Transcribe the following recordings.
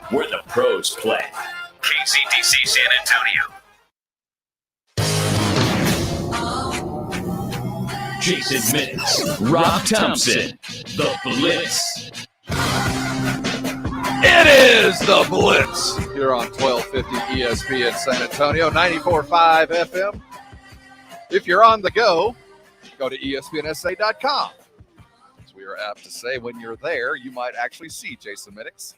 Where the pros play. KCDC San Antonio. Jason Minix, Rob Thompson, the Blitz. It is the Blitz. You're on 1250 ESPN San Antonio, 94.5 FM. If you're on the go to ESPNSA.com. As we are apt to say, when you're there, you might actually see Jason Minix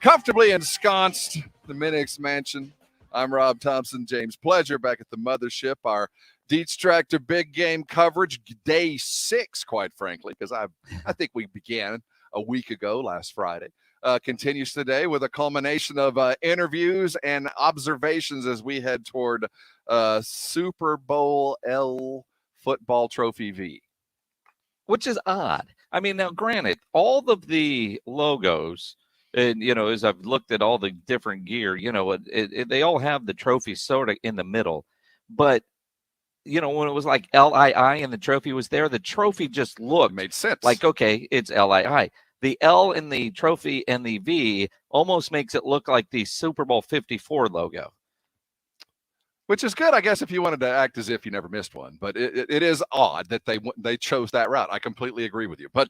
comfortably ensconced in the Minix Mansion. I'm Rob Thompson, James Pleasure, back at the mothership. Our Dietz Tractor big game coverage, day 6, quite frankly, because I think we began a week ago, last Friday. Continues today with a culmination of interviews and observations as we head toward Super Bowl L Football Trophy V. Which is odd. I mean, now, granted, all of the logos, and, as I've looked at all the different gear, they all have the trophy sort of in the middle. But, when it was like LII and the trophy was there, the trophy just looked. It made sense. Like, okay, it's LII. The L in the trophy and the V almost makes it look like the Super Bowl 54 logo. Which is good, I guess, if you wanted to act as if you never missed one. But it is odd that they chose that route. I completely agree with you. But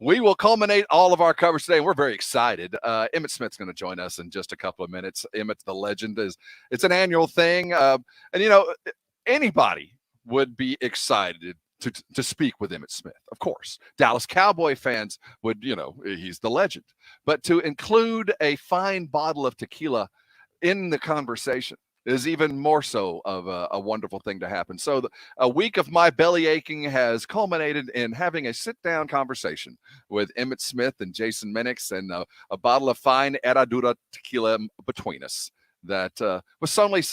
we will culminate all of our coverage today, and we're very excited. Emmitt Smith's going to join us in just a couple of minutes. Emmitt, the legend, it's an annual thing. And, anybody would be excited to speak with Emmitt Smith, of course. Dallas Cowboy fans would, he's the legend. But to include a fine bottle of tequila in the conversation is even more so of a wonderful thing to happen. So a week of my belly aching has culminated in having a sit-down conversation with Emmitt Smith and Jason Minix, and a bottle of fine Herradura tequila between us that was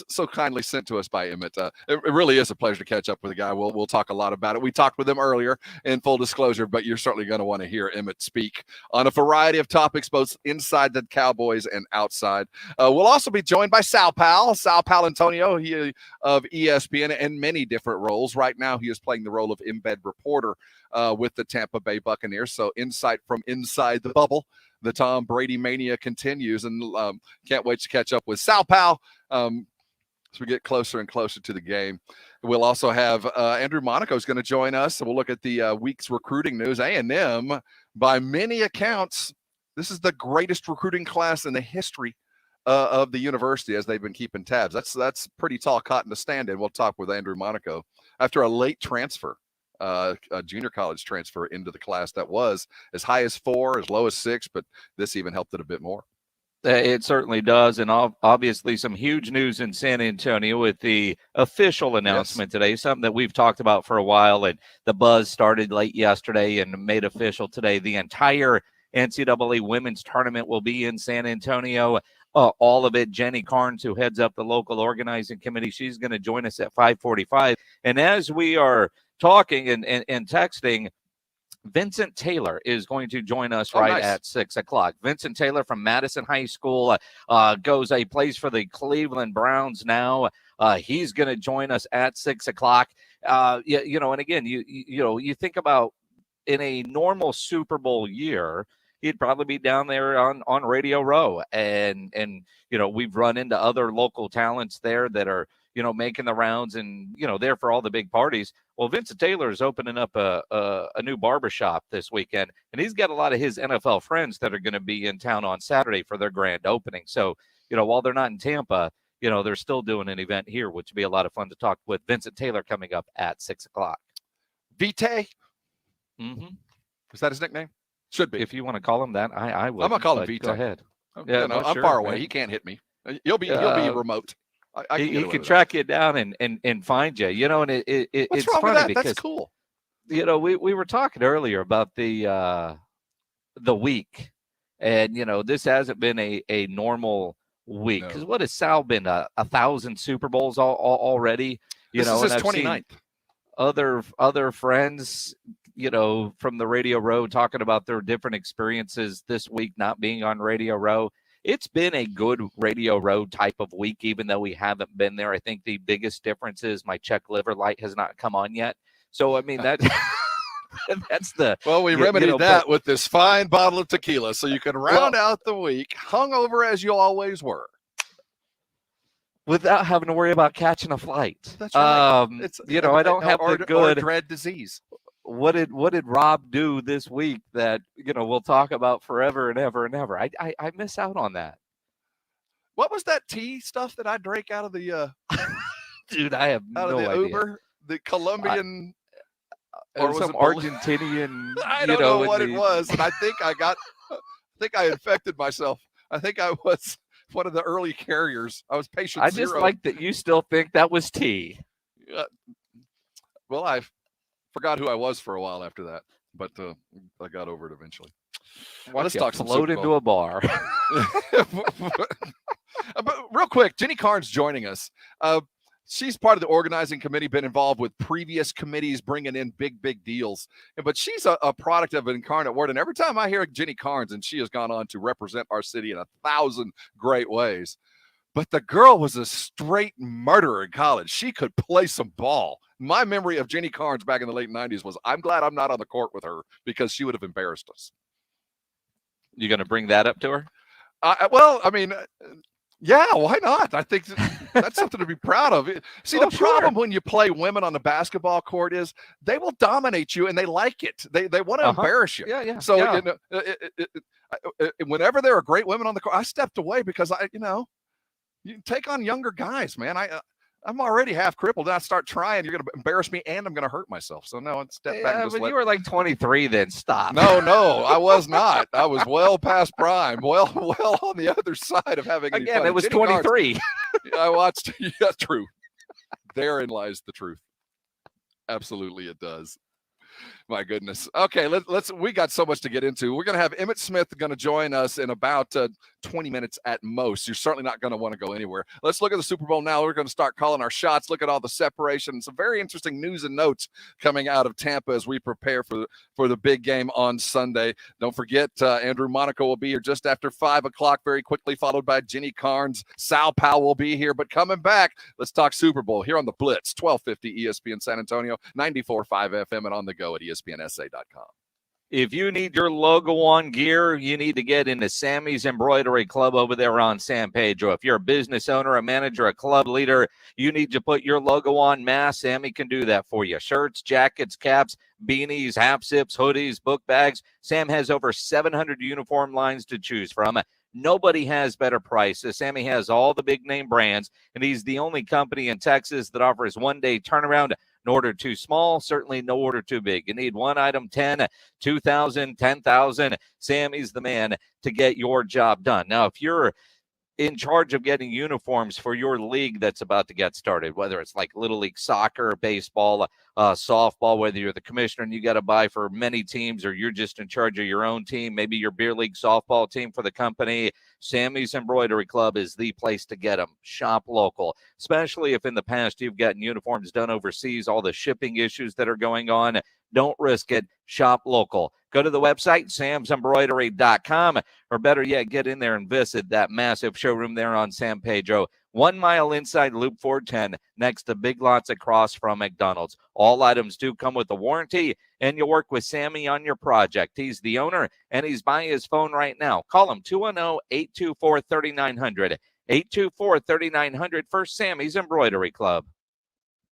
so kindly sent to us by Emmitt. It really is a pleasure to catch up with the guy. We'll talk a lot about it. We talked with him earlier, in full disclosure, but you're certainly going to want to hear Emmitt speak on a variety of topics, both inside the Cowboys and outside. We'll also be joined by Sal Paolantonio, he of ESPN, in many different roles. Right now, he is playing the role of embed reporter with the Tampa Bay Buccaneers. So insight from inside the bubble. The Tom Brady mania continues, and can't wait to catch up with Sal Pal as we get closer and closer to the game. We'll also have Andrew Monaco is going to join us, and we'll look at the week's recruiting news. A&M, by many accounts, this is the greatest recruiting class in the history of the university, as they've been keeping tabs. That's pretty tall cotton to stand in. We'll talk with Andrew Monaco after a late transfer. A junior college transfer into the class that was as high as 4, as low as 6, but this even helped it a bit more. It certainly does, and obviously some huge news in San Antonio with the official announcement today, something that we've talked about for a while, and the buzz started late yesterday and made official today. The entire NCAA women's tournament will be in San Antonio. All of it. Jenny Carnes, who heads up the local organizing committee, she's going to join us at 5:45. And as we are talking and texting, Vincent Taylor is going to join us at 6 o'clock. Vincent Taylor from Madison High School plays for the Cleveland Browns now. He's going to join us at 6 o'clock. And again, you think about in a normal Super Bowl year, he'd probably be down there on Radio Row. And we've run into other local talents there that are, making the rounds and, there for all the big parties. Well, Vincent Taylor is opening up a new barbershop this weekend, and he's got a lot of his NFL friends that are going to be in town on Saturday for their grand opening. So, while they're not in Tampa, they're still doing an event here, which would be a lot of fun to talk with Vincent Taylor coming up at 6 o'clock. Vite? Mm-hmm. Is that his nickname? Should be. If you want to call him that, I will. I'm going to call him Vite. Go ahead. I'm far away. Man. He can't hit me. He'll be remote. He can track you down and find you. And it's wrong funny with that? because that's cool. We were talking earlier about the week, and this hasn't been a normal week because what has Sal been 1,000 Super Bowls already? This is his 29th. Other friends, from the Radio Row talking about their different experiences this week not being on Radio Row. It's been a good Radio Row type of week, even though we haven't been there. I think the biggest difference is my check liver light has not come on yet. So, I mean, that That's the Well, we you remedied know, that but- with this fine bottle of tequila, so you can round out the week hungover as you always were. without having to worry about catching a flight. That's right. I don't have the good. or dread disease. What did Rob do this week that we'll talk about forever and ever and ever? I miss out on that. What was that tea stuff that I drank out of the Dude, I have out no of the idea. Uber, the Colombian Or was some it Bol- Argentinian. I don't know what it was, and I think I infected myself. I think I was one of the early carriers. I was patient I just zero. like that you still think that was tea. Well, I forgot who I was for a while after that, but I got over it eventually. Let's talk some float Super into Bowl. a bar. But real quick, Jenny Carnes joining us. She's part of the organizing committee, been involved with previous committees, bringing in big deals. But she's a product of Incarnate Word. And every time I hear Jenny Carnes, and she has gone on to represent our city in 1,000 great ways. But the girl was a straight murderer in college. She could play some ball. My memory of Jenny Carnes back in the late 90s was, I'm glad I'm not on the court with her because she would have embarrassed us. You going to bring that up to her? Yeah, why not? I think that's something to be proud of. See, the problem when you play women on the basketball court is they will dominate you and they like it. They want to embarrass you. Yeah. So whenever there are great women on the court, I stepped away because you take on younger guys, man. I'm already half crippled. And I start trying. You're going to embarrass me, and I'm going to hurt myself. So no, step back. And but you were like 23 then. Stop. No, I was not. I was well past prime. Well on the other side of having. Again, it was 23. I watched. Yeah, true. Therein lies the truth. Absolutely, it does. My goodness. Okay, we got so much to get into. We're going to have Emmitt Smith going to join us in about 20 minutes at most. You're certainly not going to want to go anywhere. Let's look at the Super Bowl now. We're going to start calling our shots, look at all the separation. Some very interesting news and notes coming out of Tampa as we prepare for the big game on Sunday. Don't forget, Andrew Monaco will be here just after 5 o'clock, very quickly, followed by Jenny Carnes. Sal Powell will be here. But coming back, let's talk Super Bowl here on the Blitz, 1250 ESPN San Antonio, 94.5 FM, and on the go at ESPNSA.com. If you need your logo on gear, you need to get into Sammy's Embroidery Club over there on San Pedro. If you're a business owner, a manager, a club leader, you need to put your logo on mass. Sammy can do that for you. Shirts, jackets, caps, beanies, half zips, hoodies, book bags. Sam has over 700 uniform lines to choose from. Nobody has better prices. Sammy has all the big name brands, and he's the only company in Texas that offers one-day turnaround. No order too small, certainly no order too big. You need one item, 10, 2,000, 10,000. Sammy's the man to get your job done. Now, if you're in charge of getting uniforms for your league that's about to get started, whether it's like Little League soccer, baseball, softball, whether you're the commissioner and you got to buy for many teams, or you're just in charge of your own team, maybe your beer league softball team for the company, Sammy's Embroidery Club is the place to get them. Shop local, especially if in the past you've gotten uniforms done overseas, all the shipping issues that are going on. Don't risk it. Shop local. Go to the website, samsembroidery.com, or better yet, get in there and visit that massive showroom there on San Pedro, 1 mile inside Loop 410, next to Big Lots across from McDonald's. All items do come with a warranty, and you'll work with Sammy on your project. He's the owner, and he's by his phone right now. Call him 210-824-3900, 824-3900 for Sammy's Embroidery Club.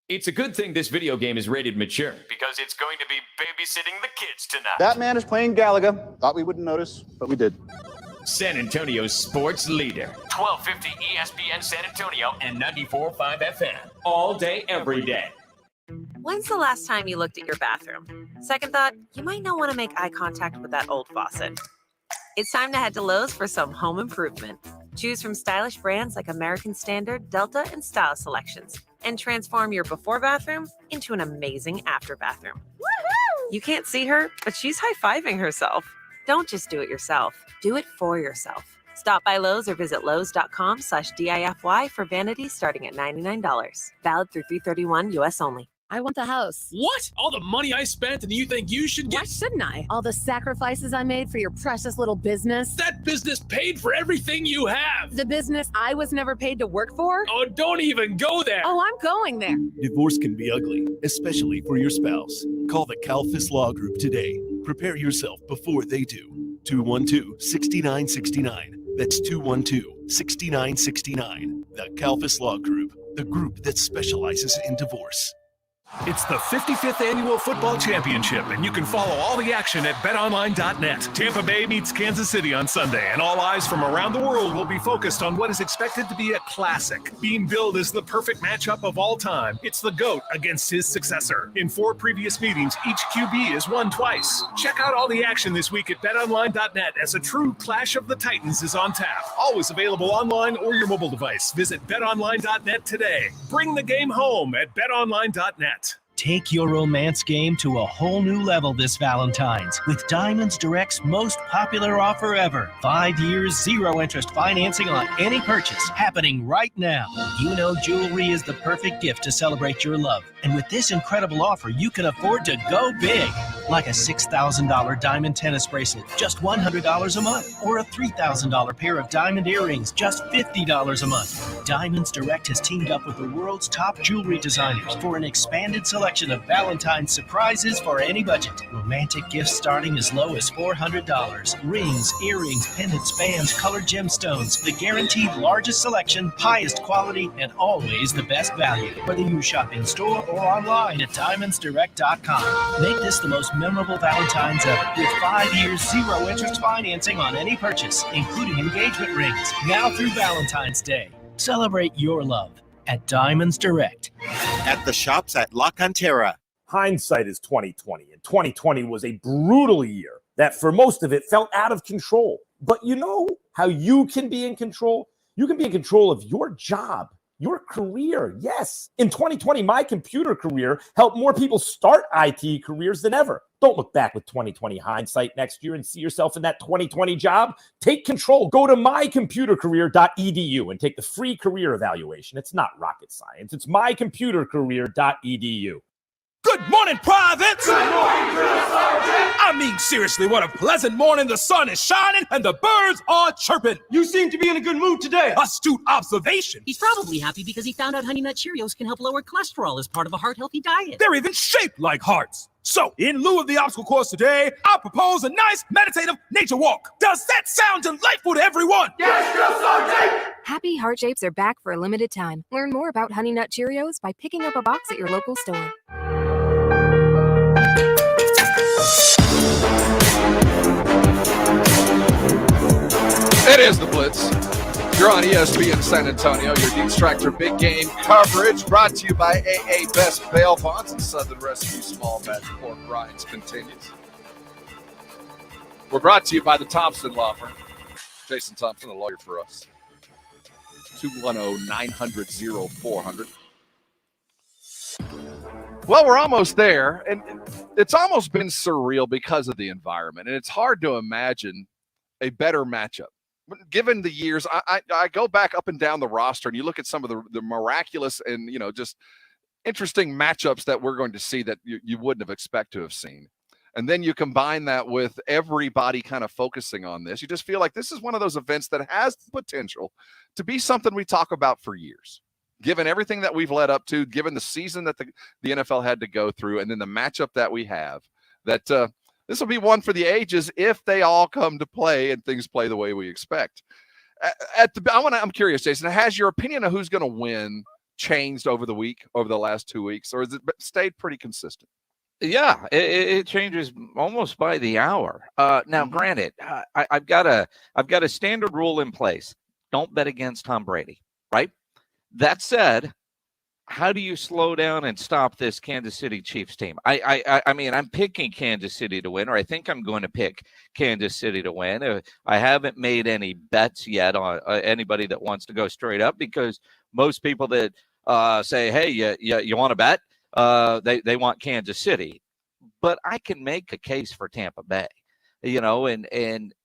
It's a good thing this video game is rated mature because it's going to be babysitting the kids tonight. That man is playing Galaga. Thought we wouldn't notice, but we did. San Antonio's sports leader. 1250 ESPN San Antonio and 94.5 FM. All day, every day. When's the last time you looked at your bathroom? Second thought, you might not want to make eye contact with that old faucet. It's time to head to Lowe's for some home improvement. Choose from stylish brands like American Standard, Delta, and Style Selections, and transform your before bathroom into an amazing after bathroom. Woohoo! You can't see her, but she's high-fiving herself. Don't just do it yourself. Do it for yourself. Stop by Lowe's or visit lowes.com/DIFY for vanities starting at $99. Valid through 3/31 U.S. only. I want the house. What? All the money I spent and you think you should get? Why shouldn't I? All the sacrifices I made for your precious little business. That business paid for everything you have. The business I was never paid to work for? Oh, don't even go there. Oh, I'm going there. Divorce can be ugly, especially for your spouse. Call the Calfis Law Group today. Prepare yourself before they do. 212-6969. That's 212-6969. The Calfis Law Group, the group that specializes in divorce. It's the 55th Annual Football Championship, and you can follow all the action at betonline.net. Tampa Bay meets Kansas City on Sunday, and all eyes from around the world will be focused on what is expected to be a classic. Being billed as the perfect matchup of all time, it's the GOAT against his successor. In 4 previous meetings, each QB has won twice. Check out all the action this week at betonline.net as a true clash of the Titans is on tap. Always available online or your mobile device. Visit betonline.net today. Bring the game home at betonline.net. Take your romance game to a whole new level this Valentine's with Diamonds Direct's most popular offer ever. 5 years, 0 interest financing on any purchase happening right now. You know jewelry is the perfect gift to celebrate your love. And with this incredible offer, you can afford to go big. Like a $6,000 diamond tennis bracelet, just $100 a month. Or a $3,000 pair of diamond earrings, just $50 a month. Diamonds Direct has teamed up with the world's top jewelry designers for an expanded selection of Valentine's surprises for any budget. Romantic gifts starting as low as $400. Rings, earrings, pendants, bands, colored gemstones. The guaranteed largest selection, highest quality, and always the best value. Whether you shop in store or online at diamondsdirect.com. Make this the most memorable Valentine's ever with 5 years, 0 interest financing on any purchase, including engagement rings. Now through Valentine's Day. Celebrate your love at Diamonds Direct. At the shops at La Cantera. Hindsight is 2020, and 2020 was a brutal year that for most of it felt out of control. But you know how you can be in control? You can be in control of your job, your career. Yes. In 2020, my computer career helped more people start IT careers than ever. Don't look back with 2020 hindsight next year and see yourself in that 2020 job. Take control. Go to mycomputercareer.edu and take the free career evaluation. It's not rocket science. It's mycomputercareer.edu. Good morning, privates! Good morning, Drill Sergeant! I mean, seriously, what a pleasant morning. The sun is shining and the birds are chirping. You seem to be in a good mood today. Astute observation. He's probably happy because he found out Honey Nut Cheerios can help lower cholesterol as part of a heart-healthy diet. They're even shaped like hearts. So, in lieu of the obstacle course today, I propose a nice meditative nature walk. Does that sound delightful to everyone? Yes, Drill Sergeant! Happy Heart Shapes are back for a limited time. Learn more about Honey Nut Cheerios by picking up a box at your local store. It is the Blitz. You're on ESPN San Antonio, your Deep Tractor Big Game coverage brought to you by AA Best Bail Bonds and Southern Rescue Small Batch Pork Rinds continues. We're brought to you by the Thompson Law Firm. Jason Thompson, a lawyer for us. 210-900-0400. Well, we're almost there, and it's almost been surreal because of the environment, and it's hard to imagine a better matchup. Given the years, I go back up and down the roster, and you look at some of the miraculous and, just interesting matchups that we're going to see that you wouldn't have expected to have seen. And then you combine that with everybody kind of focusing on this. You just feel like this is one of those events that has the potential to be something we talk about for years. Given everything that we've led up to, given the season that the NFL had to go through, and then the matchup that we have, that this will be one for the ages if they all come to play and things play the way we expect. I'm curious, Jason, has your opinion of who's going to win changed over the last 2 weeks, or has it stayed pretty consistent? Yeah, it changes almost by the hour. Now, granted, I've got a standard rule in place: don't bet against Tom Brady, right? That said, how do you slow down and stop this Kansas City Chiefs team? I mean, I'm picking Kansas City to win, or I think I'm going to pick Kansas City to win. I haven't made any bets yet on anybody that wants to go straight up, because most people that say, hey, you want to bet? They want Kansas City. But I can make a case for Tampa Bay, and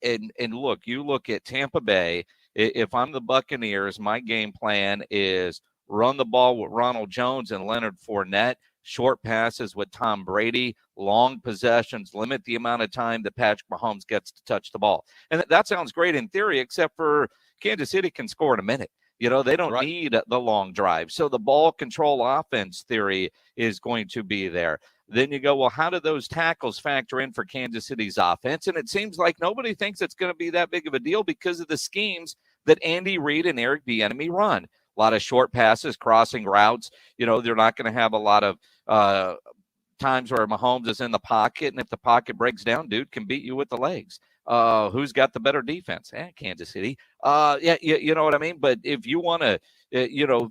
look, you look at Tampa Bay. If I'm the Buccaneers, my game plan is run the ball with Ronald Jones and Leonard Fournette, short passes with Tom Brady, long possessions, limit the amount of time that Patrick Mahomes gets to touch the ball. And that sounds great in theory, except for Kansas City can score in a minute. They don't need the long drive. So the ball control offense theory is going to be there. Then you go, well, how do those tackles factor in for Kansas City's offense? And it seems like nobody thinks it's going to be that big of a deal because of the schemes that Andy Reid and Eric Bieniemy run. A lot of short passes, crossing routes. They're not going to have a lot of times where Mahomes is in the pocket, and if the pocket breaks down, dude can beat you with the legs. Who's got the better defense? Kansas City. Yeah, you know what I mean? But if you want to,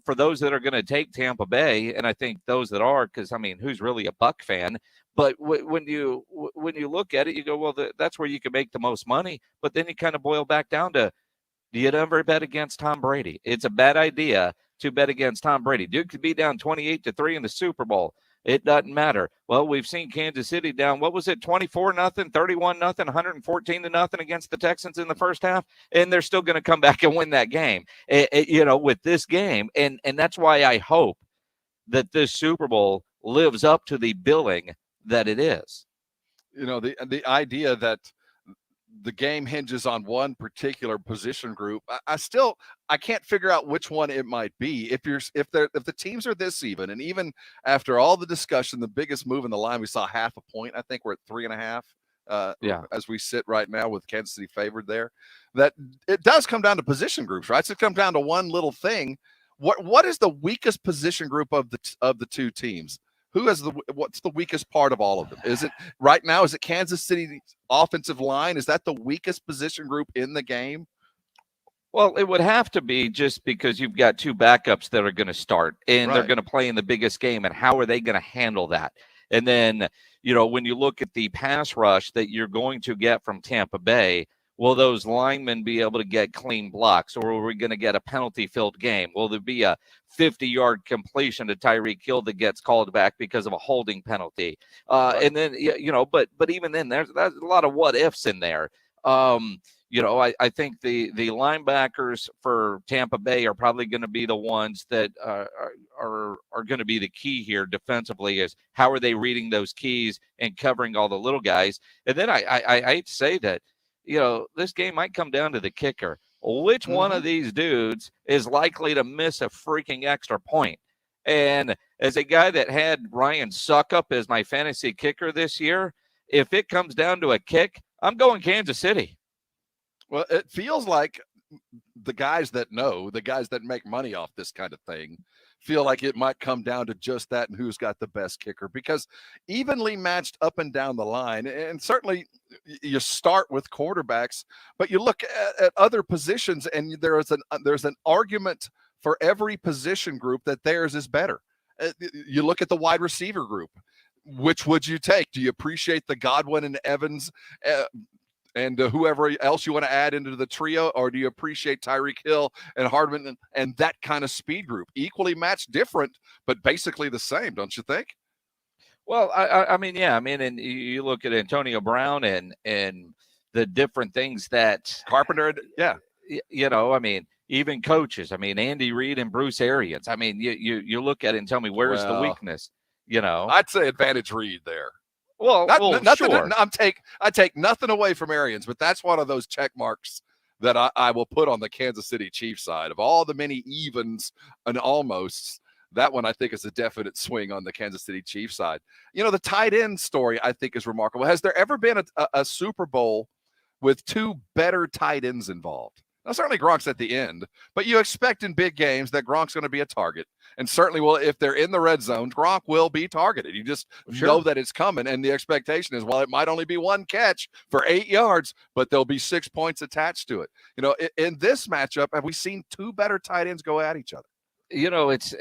for those that are going to take Tampa Bay, and I think those that are, because, who's really a Buck fan? But when you look at it, you go, well, that's where you can make the most money. But then you kind of boil back down to, do you ever bet against Tom Brady? It's a bad idea to bet against Tom Brady. Dude could be down 28-3 in the Super Bowl. It doesn't matter. Well, we've seen Kansas City down, 24-0, 31-0, 114-0 against the Texans in the first half, and they're still going to come back and win that game, with this game. And that's why I hope that this Super Bowl lives up to the billing that it is. The idea that the game hinges on one particular position group. I can't figure out which one it might be. If the teams are this even, and even after all the discussion, the biggest move in the line, we saw half a point. I think we're at 3.5. As we sit right now with Kansas City favored there, that it does come down to position groups, right? So it comes down to one little thing. What is the weakest position group of the two teams? What's the weakest part of all of them? Is it right now? Is it Kansas City's offensive line? Is that the weakest position group in the game? Well, it would have to be, just because you've got two backups that are going to start, and they're going to play in the biggest game, and how are they going to handle that? And then, when you look at the pass rush that you're going to get from Tampa Bay, will those linemen be able to get clean blocks, or are we going to get a penalty-filled game? Will there be a 50-yard completion to Tyreek Hill that gets called back because of a holding penalty? And then, but even then, there's a lot of what-ifs in there. I think the linebackers for Tampa Bay are probably going to be the ones that are going to be the key here defensively, is how are they reading those keys and covering all the little guys? And then I hate to say that, this game might come down to the kicker. Which one of these dudes is likely to miss a freaking extra point? And as a guy that had Ryan Suckup as my fantasy kicker this year, if it comes down to a kick, I'm going Kansas City. Well, it feels like the guys that make money off this kind of thing feel like it might come down to just that and who's got the best kicker, because evenly matched up and down the line, and certainly you start with quarterbacks, but you look at other positions and there's an argument for every position group that theirs is better. You look at the wide receiver group. Which would you take? Do you appreciate the Godwin and Evans and whoever else you want to add into the trio, or do you appreciate Tyreek Hill and Hardman and that kind of speed group? Equally matched, different, but basically the same, don't you think? Well, and you look at Antonio Brown and the different things that Carpenter, even coaches. Andy Reid and Bruce Arians. You look at it and tell me, where's the weakness? I'd say advantage Reid there. Well, nothing. Sure. I take nothing away from Arians, but that's one of those check marks that I will put on the Kansas City Chiefs side. Of all the many evens and almosts, that one I think is a definite swing on the Kansas City Chiefs side. The tight end story I think is remarkable. Has there ever been a Super Bowl with two better tight ends involved? Now, certainly Gronk's at the end, but you expect in big games that Gronk's going to be a target. And certainly, if they're in the red zone, Gronk will be targeted. You just know that it's coming, and the expectation is, it might only be one catch for 8 yards, but there'll be 6 points attached to it. In this matchup, have we seen two better tight ends go at each other? It's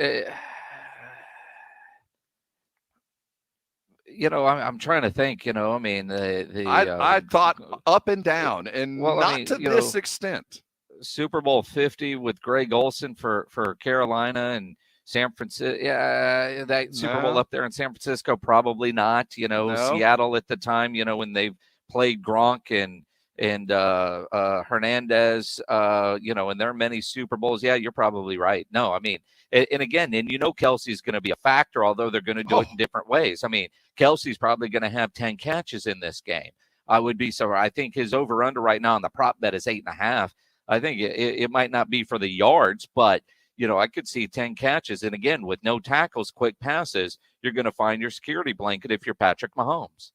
I'm trying to think, I thought up and down, and not to this extent. Super Bowl 50 with Greg Olsen for Carolina and San Francisco. Yeah, that Super Bowl up there in San Francisco, probably not. Seattle at the time, when they played Gronk and and Hernandez, and their many Super Bowls. Yeah, you're probably right. No, I mean, and again, Kelsey's going to be a factor, although they're going to do it in different ways. I mean, Kelsey's probably going to have 10 catches in this game. I would be so. I think his over/under right now on the prop bet is 8.5. I think it might not be for the yards, but I could see 10 catches. And again, with no tackles, quick passes, you're going to find your security blanket if you're Patrick Mahomes.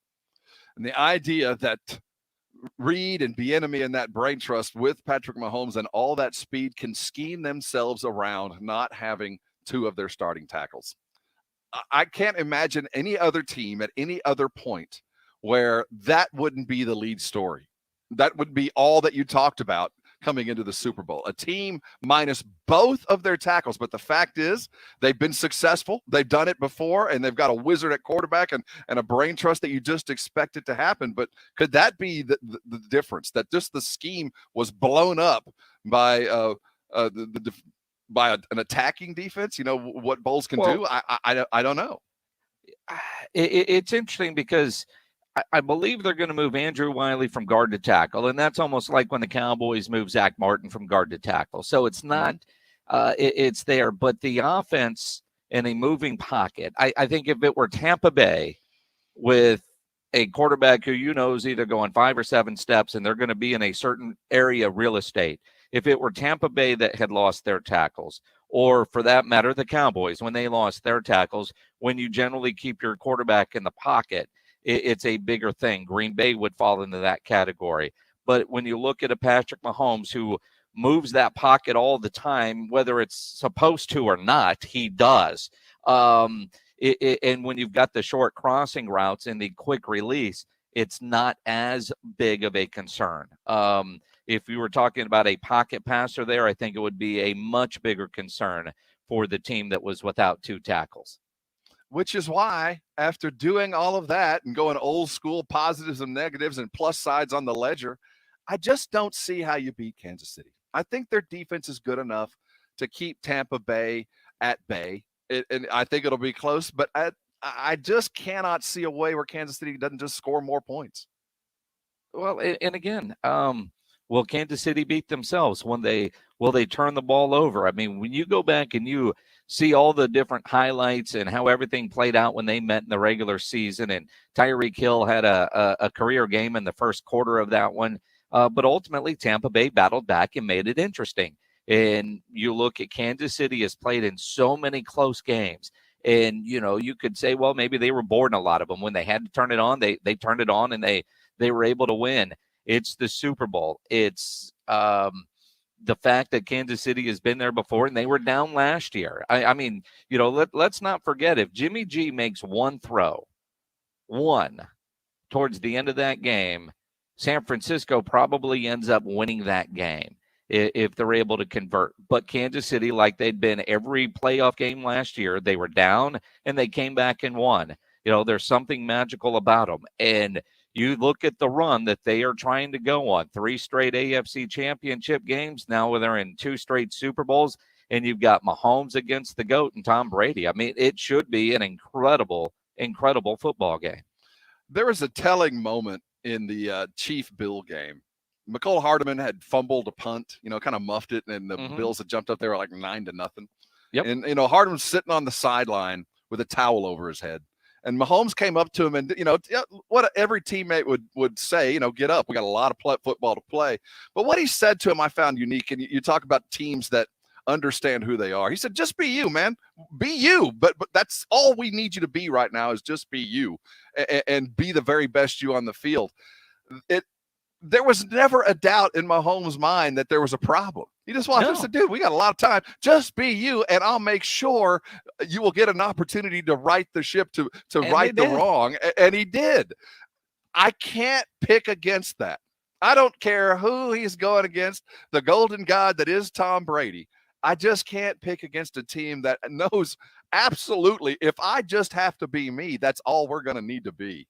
And the idea that Reed and Bieniemy and that brain trust with Patrick Mahomes and all that speed can scheme themselves around not having two of their starting tackles. I can't imagine any other team at any other point where that wouldn't be the lead story. That would be all that you talked about coming into the Super Bowl. A team minus both of their tackles. But the fact is, they've been successful. They've done it before, and they've got a wizard at quarterback and a brain trust that you just expect it to happen. But could that be the difference, that just the scheme was blown up by by an attacking defense? What Bowles can do? I don't know. It's interesting because I believe they're going to move Andrew Wiley from guard to tackle, and that's almost like when the Cowboys move Zach Martin from guard to tackle. So it's not it's there, but the offense in a moving pocket, I think if it were Tampa Bay with a quarterback who is either going 5 or 7 steps and they're going to be in a certain area of real estate, if it were Tampa Bay that had lost their tackles, or for that matter, the Cowboys, when they lost their tackles, when you generally keep your quarterback in the pocket, it's a bigger thing. Green Bay would fall into that category. But when you look at a Patrick Mahomes who moves that pocket all the time, whether it's supposed to or not, he does. And when you've got the short crossing routes and the quick release, it's not as big of a concern. If you were talking about a pocket passer there, I think it would be a much bigger concern for the team that was without 2 tackles. Which is why, after doing all of that and going old school positives and negatives and plus sides on the ledger, I just don't see how you beat Kansas City. I think their defense is good enough to keep Tampa Bay at bay. And I think it'll be close, but I just cannot see a way where Kansas City doesn't just score more points. Well, and again, will Kansas City beat themselves will they turn the ball over? I mean, when you go back and you see all the different highlights and how everything played out when they met in the regular season, and Tyreek Hill had a career game in the first quarter of that one, but ultimately Tampa Bay battled back and made it interesting. And you look at Kansas City has played in so many close games, and you could say, well, maybe they were bored in a lot of them. When they had to turn it on, they turned it on and they were able to win. It's the Super Bowl. It's the fact that Kansas City has been there before, and they were down last year. I mean, let's not forget, if Jimmy G makes one throw towards the end of that game, San Francisco probably ends up winning that game if they're able to convert. But Kansas City, like they'd been every playoff game last year, they were down and they came back and won. There's something magical about them. And you look at the run that they are trying to go on, 3 straight AFC championship games. Now they're in 2 straight Super Bowls, and you've got Mahomes against the GOAT and Tom Brady. I mean, it should be an incredible, incredible football game. There was a telling moment in the Chief-Bill game. Mecole Hardman had fumbled a punt, kind of muffed it, and the Bills had jumped up there like 9-0. Yep. And, Hardman's sitting on the sideline with a towel over his head. And Mahomes came up to him and, what every teammate would say, get up. We got a lot of football to play. But what he said to him, I found unique. And you talk about teams that understand who they are. He said, just be you, man. Be you. But that's all we need you to be right now is just be you and be the very best you on the field. There was never a doubt in Mahomes' mind that there was a problem. He just wanted to say, dude, we got a lot of time. Just be you, and I'll make sure you will get an opportunity to right the ship, to right the wrong. And he did. I can't pick against that. I don't care who he's going against, the golden god that is Tom Brady. I just can't pick against a team that knows absolutely, if I just have to be me, that's all we're going to need to be.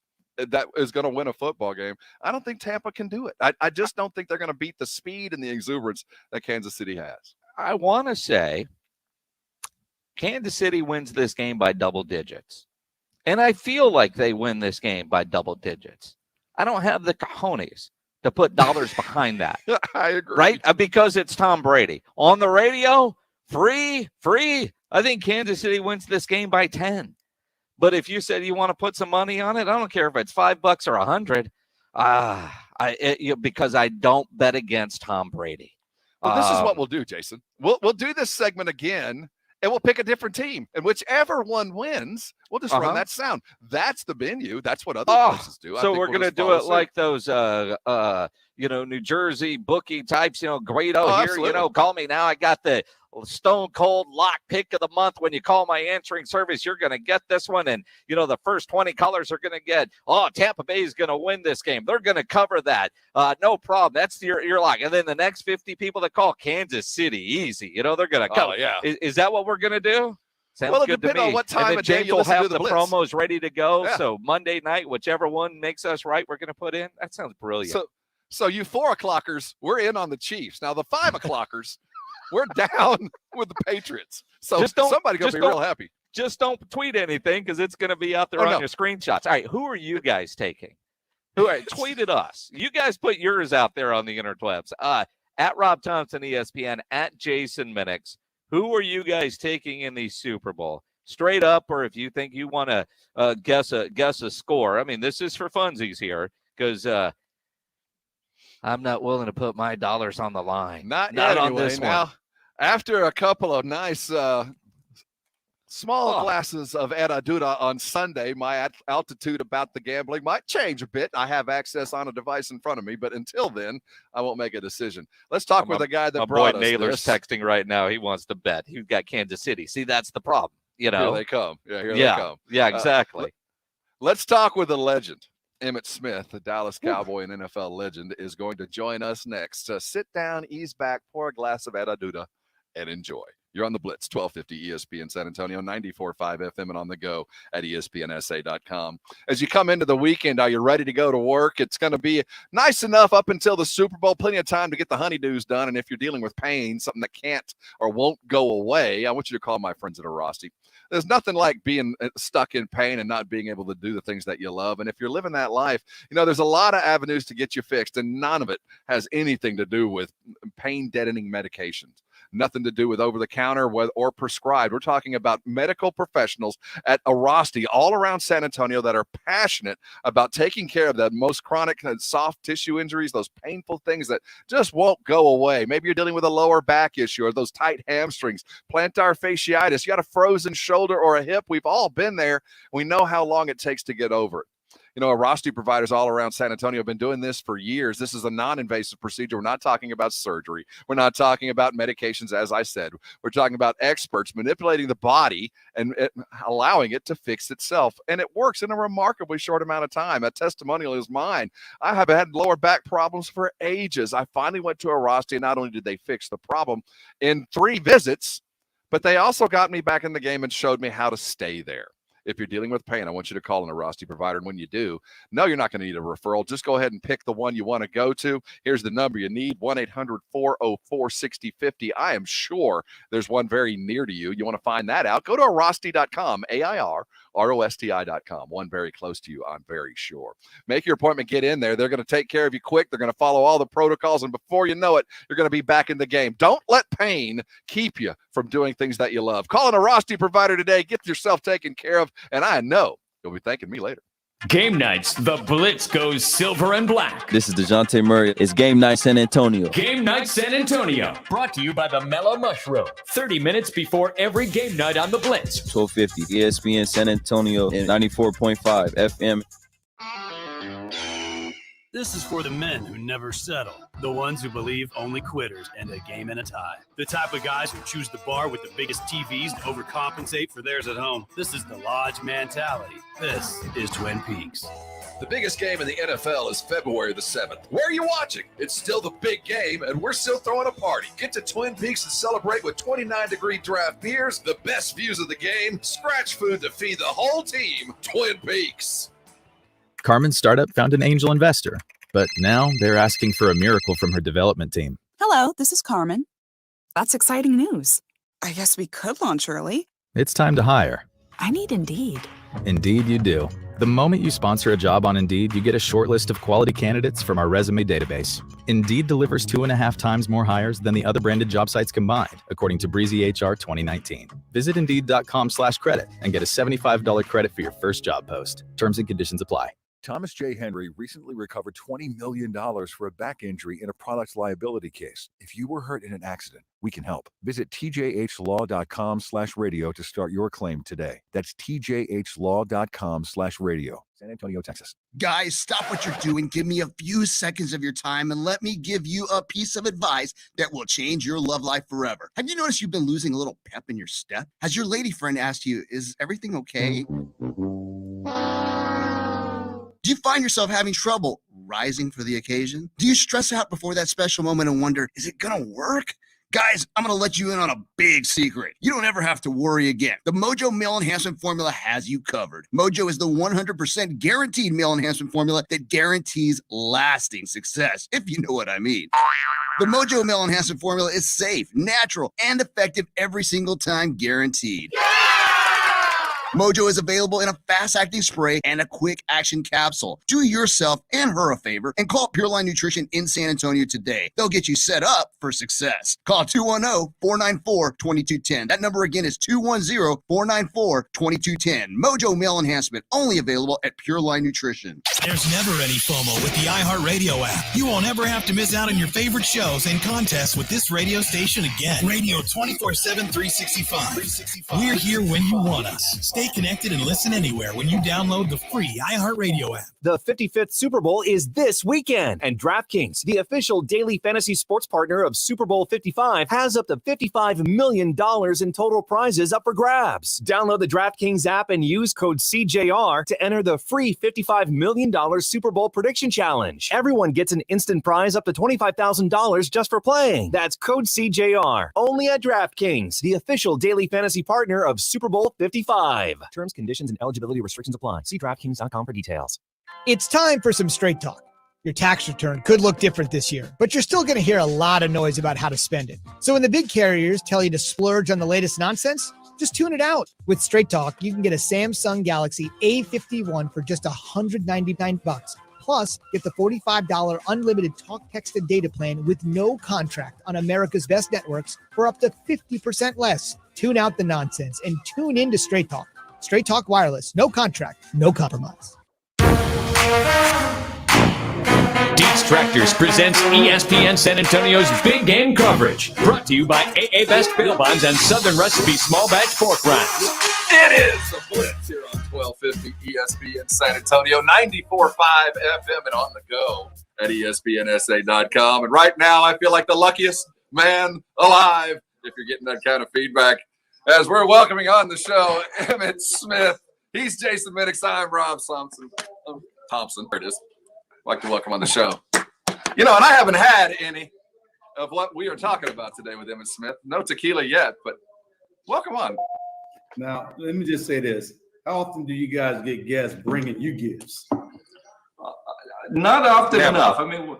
That is going to win a football game. I don't think Tampa can do it. I just don't think they're going to beat the speed and the exuberance that Kansas City has. I want to say Kansas City wins this game by double digits. And I feel like they win this game by double digits. I don't have the cojones to put dollars behind that. I agree. Right? Because it's Tom Brady. On the radio, free. I think Kansas City wins this game by 10. But if you said you want to put some money on it, I don't care if it's $5 or $100. Because I don't bet against Tom Brady. Well, this is what we'll do, Jason. We'll do this segment again, and we'll pick a different team. And whichever one wins, we'll just run that sound. That's the venue. That's what other places do. So we're going to do it like those, New Jersey bookie types, Grado here, absolutely. Call me now. I got the stone cold lock pick of the month. When you call my answering service, you're going to get this one. And, the first 20 callers are going to get, Tampa Bay is going to win this game. They're going to cover that. No problem. That's your lock. And then the next 50 people that call Kansas City, easy. They're going to cover. Oh, yeah. Is that what we're going to do? Sounds good to me. On what time and of day Jake you will listen have to the Blitz. promos ready to go. Yeah. So Monday night, whichever one makes us right, we're going to put in. That sounds brilliant. So you 4 o'clockers, we're in on the Chiefs. Now the 5 o'clockers, we're down with the Patriots. So somebody's going to be real happy. Just don't tweet anything because it's going to be out there on your screenshots. All right, who are you guys taking? Tweet at us. You guys put yours out there on the interwebs. At Rob Thompson, ESPN, at Jason Minix. Who are you guys taking in the Super Bowl? Straight up, or if you think you want to guess a score. I mean, this is for funsies here because I'm not willing to put my dollars on the line. Not yet, on anyway. this one. Now, after a couple of nice small glasses of Eraduda on Sunday, my altitude about the gambling might change a bit. I have access on a device in front of me, but until then, I won't make a decision. Let's talk with a guy that brought us Naylor's this. texting right now. He wants to bet. He's got Kansas City. See, that's the problem. Here they come. Here they come. Yeah, exactly. Let's talk with a legend. Emmitt Smith, the Dallas Cowboy and NFL legend, is going to join us next. Sit down, ease back, pour a glass of Eraduda, and enjoy. You're on the Blitz, 1250 ESPN San Antonio, 94.5 FM, and on the go at ESPNSA.com. As you come into the weekend, are you ready to go to work? It's going to be nice enough up until the Super Bowl, plenty of time to get the honeydews done. And if you're dealing with pain, something that can't or won't go away, I want you to call my friends at Arasti. There's nothing like being stuck in pain and not being able to do the things that you love. And if you're living that life, there's a lot of avenues to get you fixed, and none of it has anything to do with pain-deadening medications. Nothing to do with over-the-counter or prescribed. We're talking about medical professionals at Arasti all around San Antonio that are passionate about taking care of the most chronic soft tissue injuries, those painful things that just won't go away. Maybe you're dealing with a lower back issue or those tight hamstrings, plantar fasciitis. You got a frozen shoulder or a hip. We've all been there. We know how long it takes to get over it. Arasti providers all around San Antonio have been doing this for years. This is a non-invasive procedure. We're not talking about surgery. We're not talking about medications, as I said. We're talking about experts manipulating the body and allowing it to fix itself. And it works in a remarkably short amount of time. A testimonial is mine. I have had lower back problems for ages. I finally went to Arasti, and not only did they fix the problem in 3 visits, but they also got me back in the game and showed me how to stay there. If you're dealing with pain, I want you to call an Arasti provider. And when you do, no, you're not going to need a referral. Just go ahead and pick the one you want to go to. Here's the number you need, 1-800-404-6050. I am sure there's one very near to you. You want to find that out? Go to Arasti.com, AIRROSTI.com. One very close to you, I'm very sure. Make your appointment. Get in there. They're going to take care of you quick. They're going to follow all the protocols. And before you know it, you're going to be back in the game. Don't let pain keep you from doing things that you love. Call an Arasti provider today. Get yourself taken care of. And I know you'll be thanking me later. Game nights, the Blitz goes silver and black. This is DeJounte Murray. It's Game Night San Antonio. Game Night San Antonio, brought to you by the Mellow Mushroom. 30 minutes before every game night on the Blitz. 1250 ESPN San Antonio and 94.5 FM. This is for the men who never settle, the ones who believe only quitters end a game in a tie, the type of guys who choose the bar with the biggest TVs to overcompensate for theirs at home. This is the Lodge mentality. This is Twin Peaks. The biggest game in the NFL is February the 7th. Where are you watching? It's still the big game, and we're still throwing a party. Get to Twin Peaks and celebrate with 29-degree draft beers, the best views of the game, scratch food to feed the whole team. Twin Peaks. Carmen's startup found an angel investor, but now they're asking for a miracle from her development team. Hello, this is Carmen. That's exciting news. I guess we could launch early. It's time to hire. I need Indeed. Indeed you do. The moment you sponsor a job on Indeed, you get a short list of quality candidates from our resume database. Indeed delivers 2.5 times more hires than the other branded job sites combined, according to Breezy HR 2019. Visit Indeed.com/credit and get a $75 credit for your first job post. Terms and conditions apply. Thomas J. Henry recently recovered $20 million for a back injury in a product liability case. If you were hurt in an accident, we can help. Visit tjhlaw.com/radio to start your claim today. That's tjhlaw.com/radio. San Antonio, Texas. Guys, stop what you're doing. Give me a few seconds of your time and let me give you a piece of advice that will change your love life forever. Have you noticed you've been losing a little pep in your step? Has your lady friend asked you, is everything okay? Do you find yourself having trouble rising for the occasion? Do you stress out before that special moment and wonder, is it gonna work? Guys, I'm going to let you in on a big secret. You don't ever have to worry again. The Mojo Male Enhancement Formula has you covered. Mojo is the 100% guaranteed male enhancement formula that guarantees lasting success, if you know what I mean. The Mojo Male Enhancement Formula is safe, natural, and effective every single time, guaranteed. Mojo is available in a fast-acting spray and a quick-action capsule. Do yourself and her a favor and call Pure Line Nutrition in San Antonio today. They'll get you set up for success. Call 210-494-2210. That number again is 210-494-2210. Mojo Male Enhancement, only available at Pure Line Nutrition. There's never any FOMO with the iHeartRadio app. You won't ever have to miss out on your favorite shows and contests with this radio station again. Radio 24/7, 365. We're here when you want us. Stay connected and listen anywhere when you download the free iHeartRadio app. The 55th Super Bowl is this weekend, and DraftKings, the official daily fantasy sports partner of Super Bowl 55, has up to $55 million in total prizes up for grabs. Download the DraftKings app and use code CJR to enter the free $55 million Super Bowl prediction challenge. Everyone gets an instant prize up to $25,000 just for playing. That's code CJR, only at DraftKings, the official daily fantasy partner of Super Bowl 55. Terms, conditions, and eligibility restrictions apply. See DraftKings.com for details. It's time for some straight talk. Your tax return could look different this year, but you're still going to hear a lot of noise about how to spend it. So when the big carriers tell you to splurge on the latest nonsense, just tune it out. With Straight Talk, you can get a Samsung Galaxy A51 for just $199. Plus, get the $45 unlimited talk, text, and data plan with no contract on America's best networks for up to 50% less. Tune out the nonsense and tune in to Straight Talk. Straight Talk Wireless. No contract, no compromise. Dietz Tractors presents ESPN San Antonio's Big Game coverage. Brought to you by AA Best Bail Bonds and Southern Recipe Small Batch Pork Rinds. It is the Blitz here on 1250 ESPN San Antonio, 94.5 FM and on the go at ESPNSA.com. And right now, I feel like the luckiest man alive if you're getting that kind of feedback. As we're welcoming on the show, Emmitt Smith. He's Jason Minix. I'm Rob Thompson. There it is. I'd like to welcome on the show. You know, and I haven't had any of what we are talking about today with Emmitt Smith. No tequila yet, but welcome on. Now, let me just say this. How often do you guys get guests bringing you gifts? Not often enough. I mean,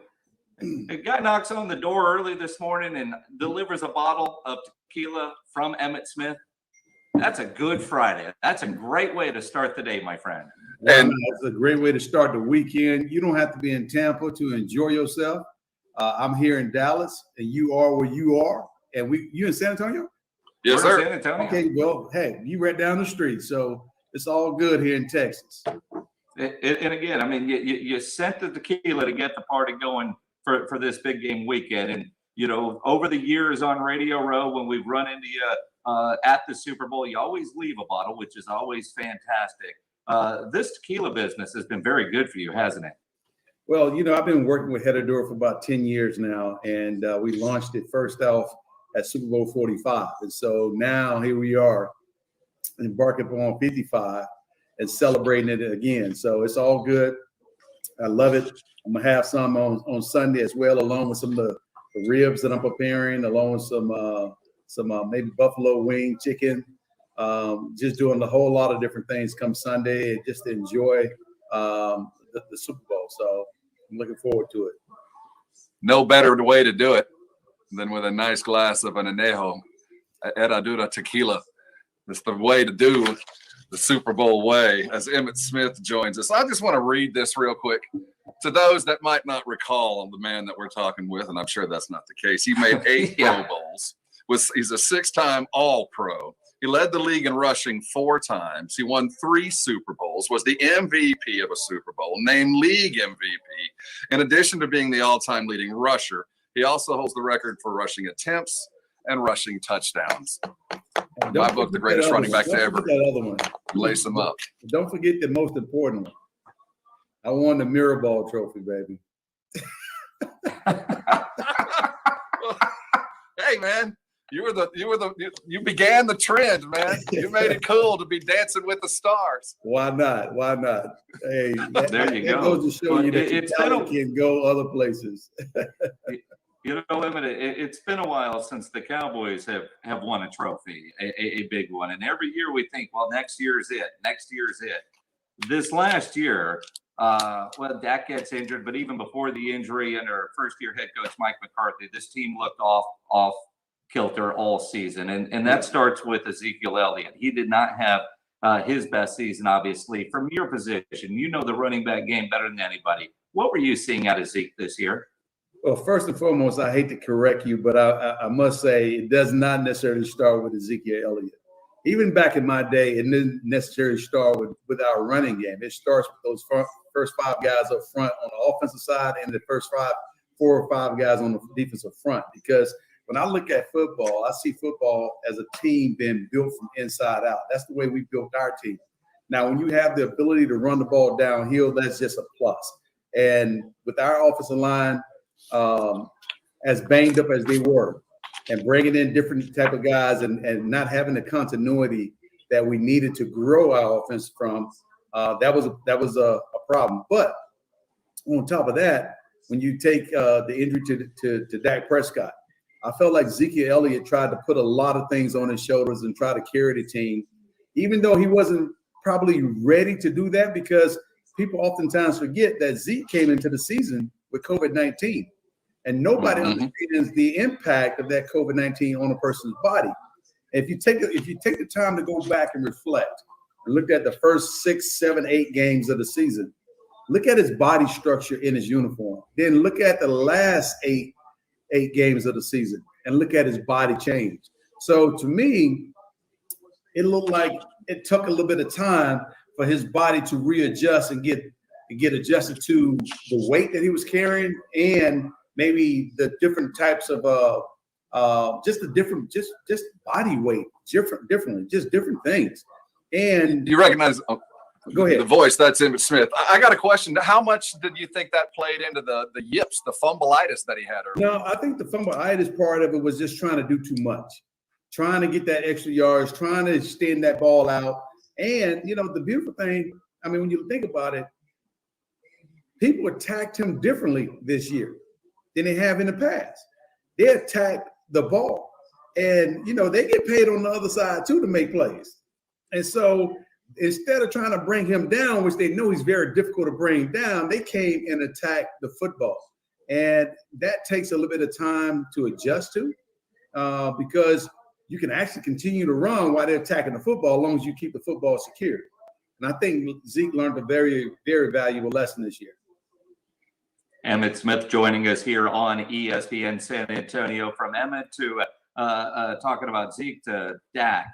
a guy knocks on the door early this morning and delivers a bottle of tequila from Emmitt Smith. That's a good Friday. That's a great way to start the day, my friend. And that's a great way to start the weekend. You don't have to be in Tampa to enjoy yourself. I'm here in Dallas, and you are where you are. And you in San Antonio? Yes, sir. San Antonio. Okay, well, hey, you right down the street, so it's all good here in Texas. And again, I mean, you sent the tequila to get the party going for this big game weekend. And, you know, over the years on Radio Row, when we've run into you at the Super Bowl, you always leave a bottle, which is always fantastic. This tequila business has been very good for you, hasn't it? Well, you know, I've been working with Hedador for about 10 years now, and we launched it first off at Super Bowl 45. And so now here we are embarking upon 55 and celebrating it again. So it's all good. I love it. I'm going to have some on Sunday as well, along with some of the ribs that I'm preparing, along with some maybe buffalo wing chicken. Just doing a whole lot of different things come Sunday and just to enjoy the Super Bowl. So I'm looking forward to it. No better way to do it than with a nice glass of an Anejo Herradura tequila. It's the way to do the Super Bowl way as Emmitt Smith joins us. I just want to read this real quick to those that might not recall the man that we're talking with, and I'm sure that's not the case. He made 8 Pro Bowls. He's a 6-time All-Pro. He led the league in rushing 4 times. He won 3 Super Bowls, was the MVP of a Super Bowl, named league MVP. In addition to being the all-time leading rusher, he also holds the record for rushing attempts and rushing touchdowns. In my book, the greatest running back to ever lace them up. Don't forget the most important one. I won the Mirror Ball trophy, baby. Hey, man. You began the trend, man. You made it cool to be dancing with the stars. Why not? Why not? Hey, there you go. It goes to show you that your talent can go other places. You know, Emmitt, it's been a while since the Cowboys have won a trophy, a big one. And every year we think, well, next year's it. Next year's it. This last year, well, Dak gets injured, but even before the injury under first-year head coach Mike McCarthy, this team looked off kilter all season. And that starts with Ezekiel Elliott. He did not have his best season, obviously. From your position, you know the running back game better than anybody. What were you seeing out of Zeke this year? Well, first and foremost, I hate to correct you, but I must say it does not necessarily start with Ezekiel Elliott. Even back in my day, it didn't necessarily start with our running game. It starts with those first 5 guys up front on the offensive side and the first 4 or 5 guys on the defensive front. Because when I look at football, I see football as a team being built from inside out. That's the way we built our team. Now, when you have the ability to run the ball downhill, that's just a plus. And with our offensive line, as banged up as they were, and bringing in different type of guys and not having the continuity that we needed to grow our offense from, that was a problem. But on top of that, when you take the injury to Dak Prescott, I felt like Ezekiel Elliott tried to put a lot of things on his shoulders and try to carry the team, even though he wasn't probably ready to do that, because people oftentimes forget that Zeke came into the season with COVID-19. And nobody understands the impact of that COVID-19 on a person's body. If you take the time to go back and reflect and look at the first 6, 7, 8 games of the season, look at his body structure in his uniform. Then look at the last eight games of the season and look at his body change. So to me, it looked like it took a little bit of time for his body to readjust and get adjusted to the weight that he was carrying and maybe the different types of just body weight, differently, just different things. And you recognize go ahead. The voice, that's Emmitt Smith. I got a question. How much did you think that played into the yips, the fumbleitis that he had earlier? No, I think the fumbleitis part of it was just trying to do too much, trying to get that extra yards, trying to extend that ball out. And, you know, the beautiful thing, I mean, when you think about it, people attacked him differently this year than they have in the past. They attack the ball. And, you know, they get paid on the other side, too, to make plays. And so instead of trying to bring him down, which they know he's very difficult to bring down, they came and attacked the football. And that takes a little bit of time to adjust to because you can actually continue to run while they're attacking the football as long as you keep the football secure. And I think Zeke learned a very, very valuable lesson this year. Emmitt Smith joining us here on ESPN San Antonio. From Emmitt to talking about Zeke to Dak.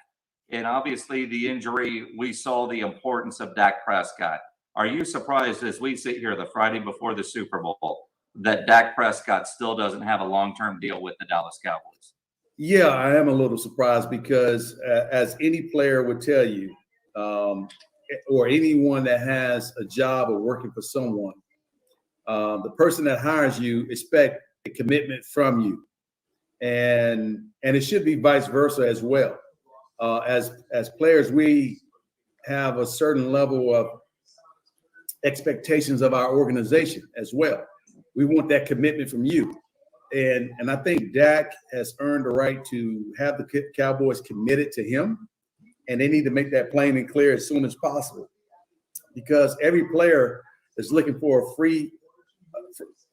And obviously the injury, we saw the importance of Dak Prescott. Are you surprised as we sit here the Friday before the Super Bowl that Dak Prescott still doesn't have a long-term deal with the Dallas Cowboys? Yeah, I am a little surprised because as any player would tell you, or anyone that has a job or working for someone, the person that hires you expect a commitment from you. And it should be vice versa as well. As players, we have a certain level of expectations of our organization as well. We want that commitment from you. And I think Dak has earned the right to have the Cowboys committed to him. And they need to make that plain and clear as soon as possible. Because every player is looking for a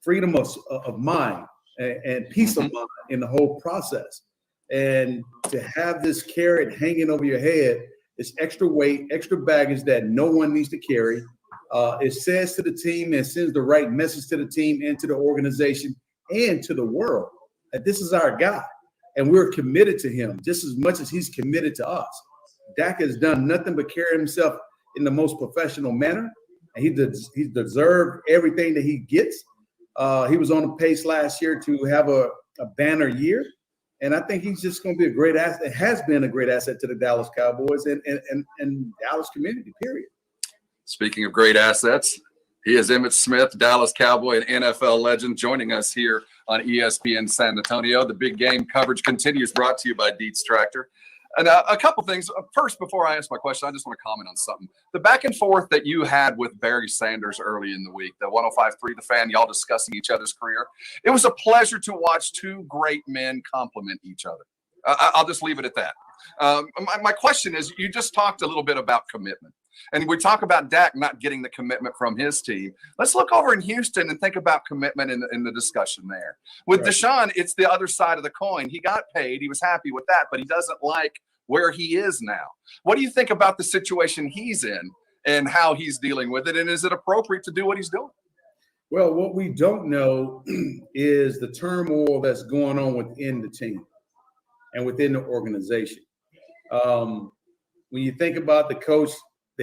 freedom of mind and peace of mind in the whole process. And to have this carrot hanging over your head It's extra weight, extra baggage that no one needs to carry. It says to the team and sends the right message to the team and to the organization and to the world that this is our guy. And we're committed to him just as much as he's committed to us. Dak has done nothing but carry himself in the most professional manner. And he deserved everything that he gets. He was on the pace last year to have a banner year. And I think he's just going to be a great asset. It has been a great asset to the Dallas Cowboys and Dallas community, period. Speaking of great assets, he is Emmitt Smith, Dallas Cowboy and NFL legend, joining us here on ESPN San Antonio. The big game coverage continues, brought to you by Dietz Tractor. And a couple things. First, before I ask my question, I just want to comment on something. The back and forth that you had with Barry Sanders early in the week, the 105.3 The Fan, y'all discussing each other's career. It was a pleasure to watch two great men compliment each other. I'll just leave it at that. My question is, you just talked a little bit about commitment. And we talk about Dak not getting the commitment from his team. Let's look over in Houston and think about commitment in the discussion there. With Deshaun, it's the other side of the coin. He got paid. He was happy with that, but he doesn't like where he is now. What do you think about the situation he's in and how he's dealing with it? And is it appropriate to do what he's doing? Well, what we don't know is the turmoil that's going on within the team and within the organization. When you think about the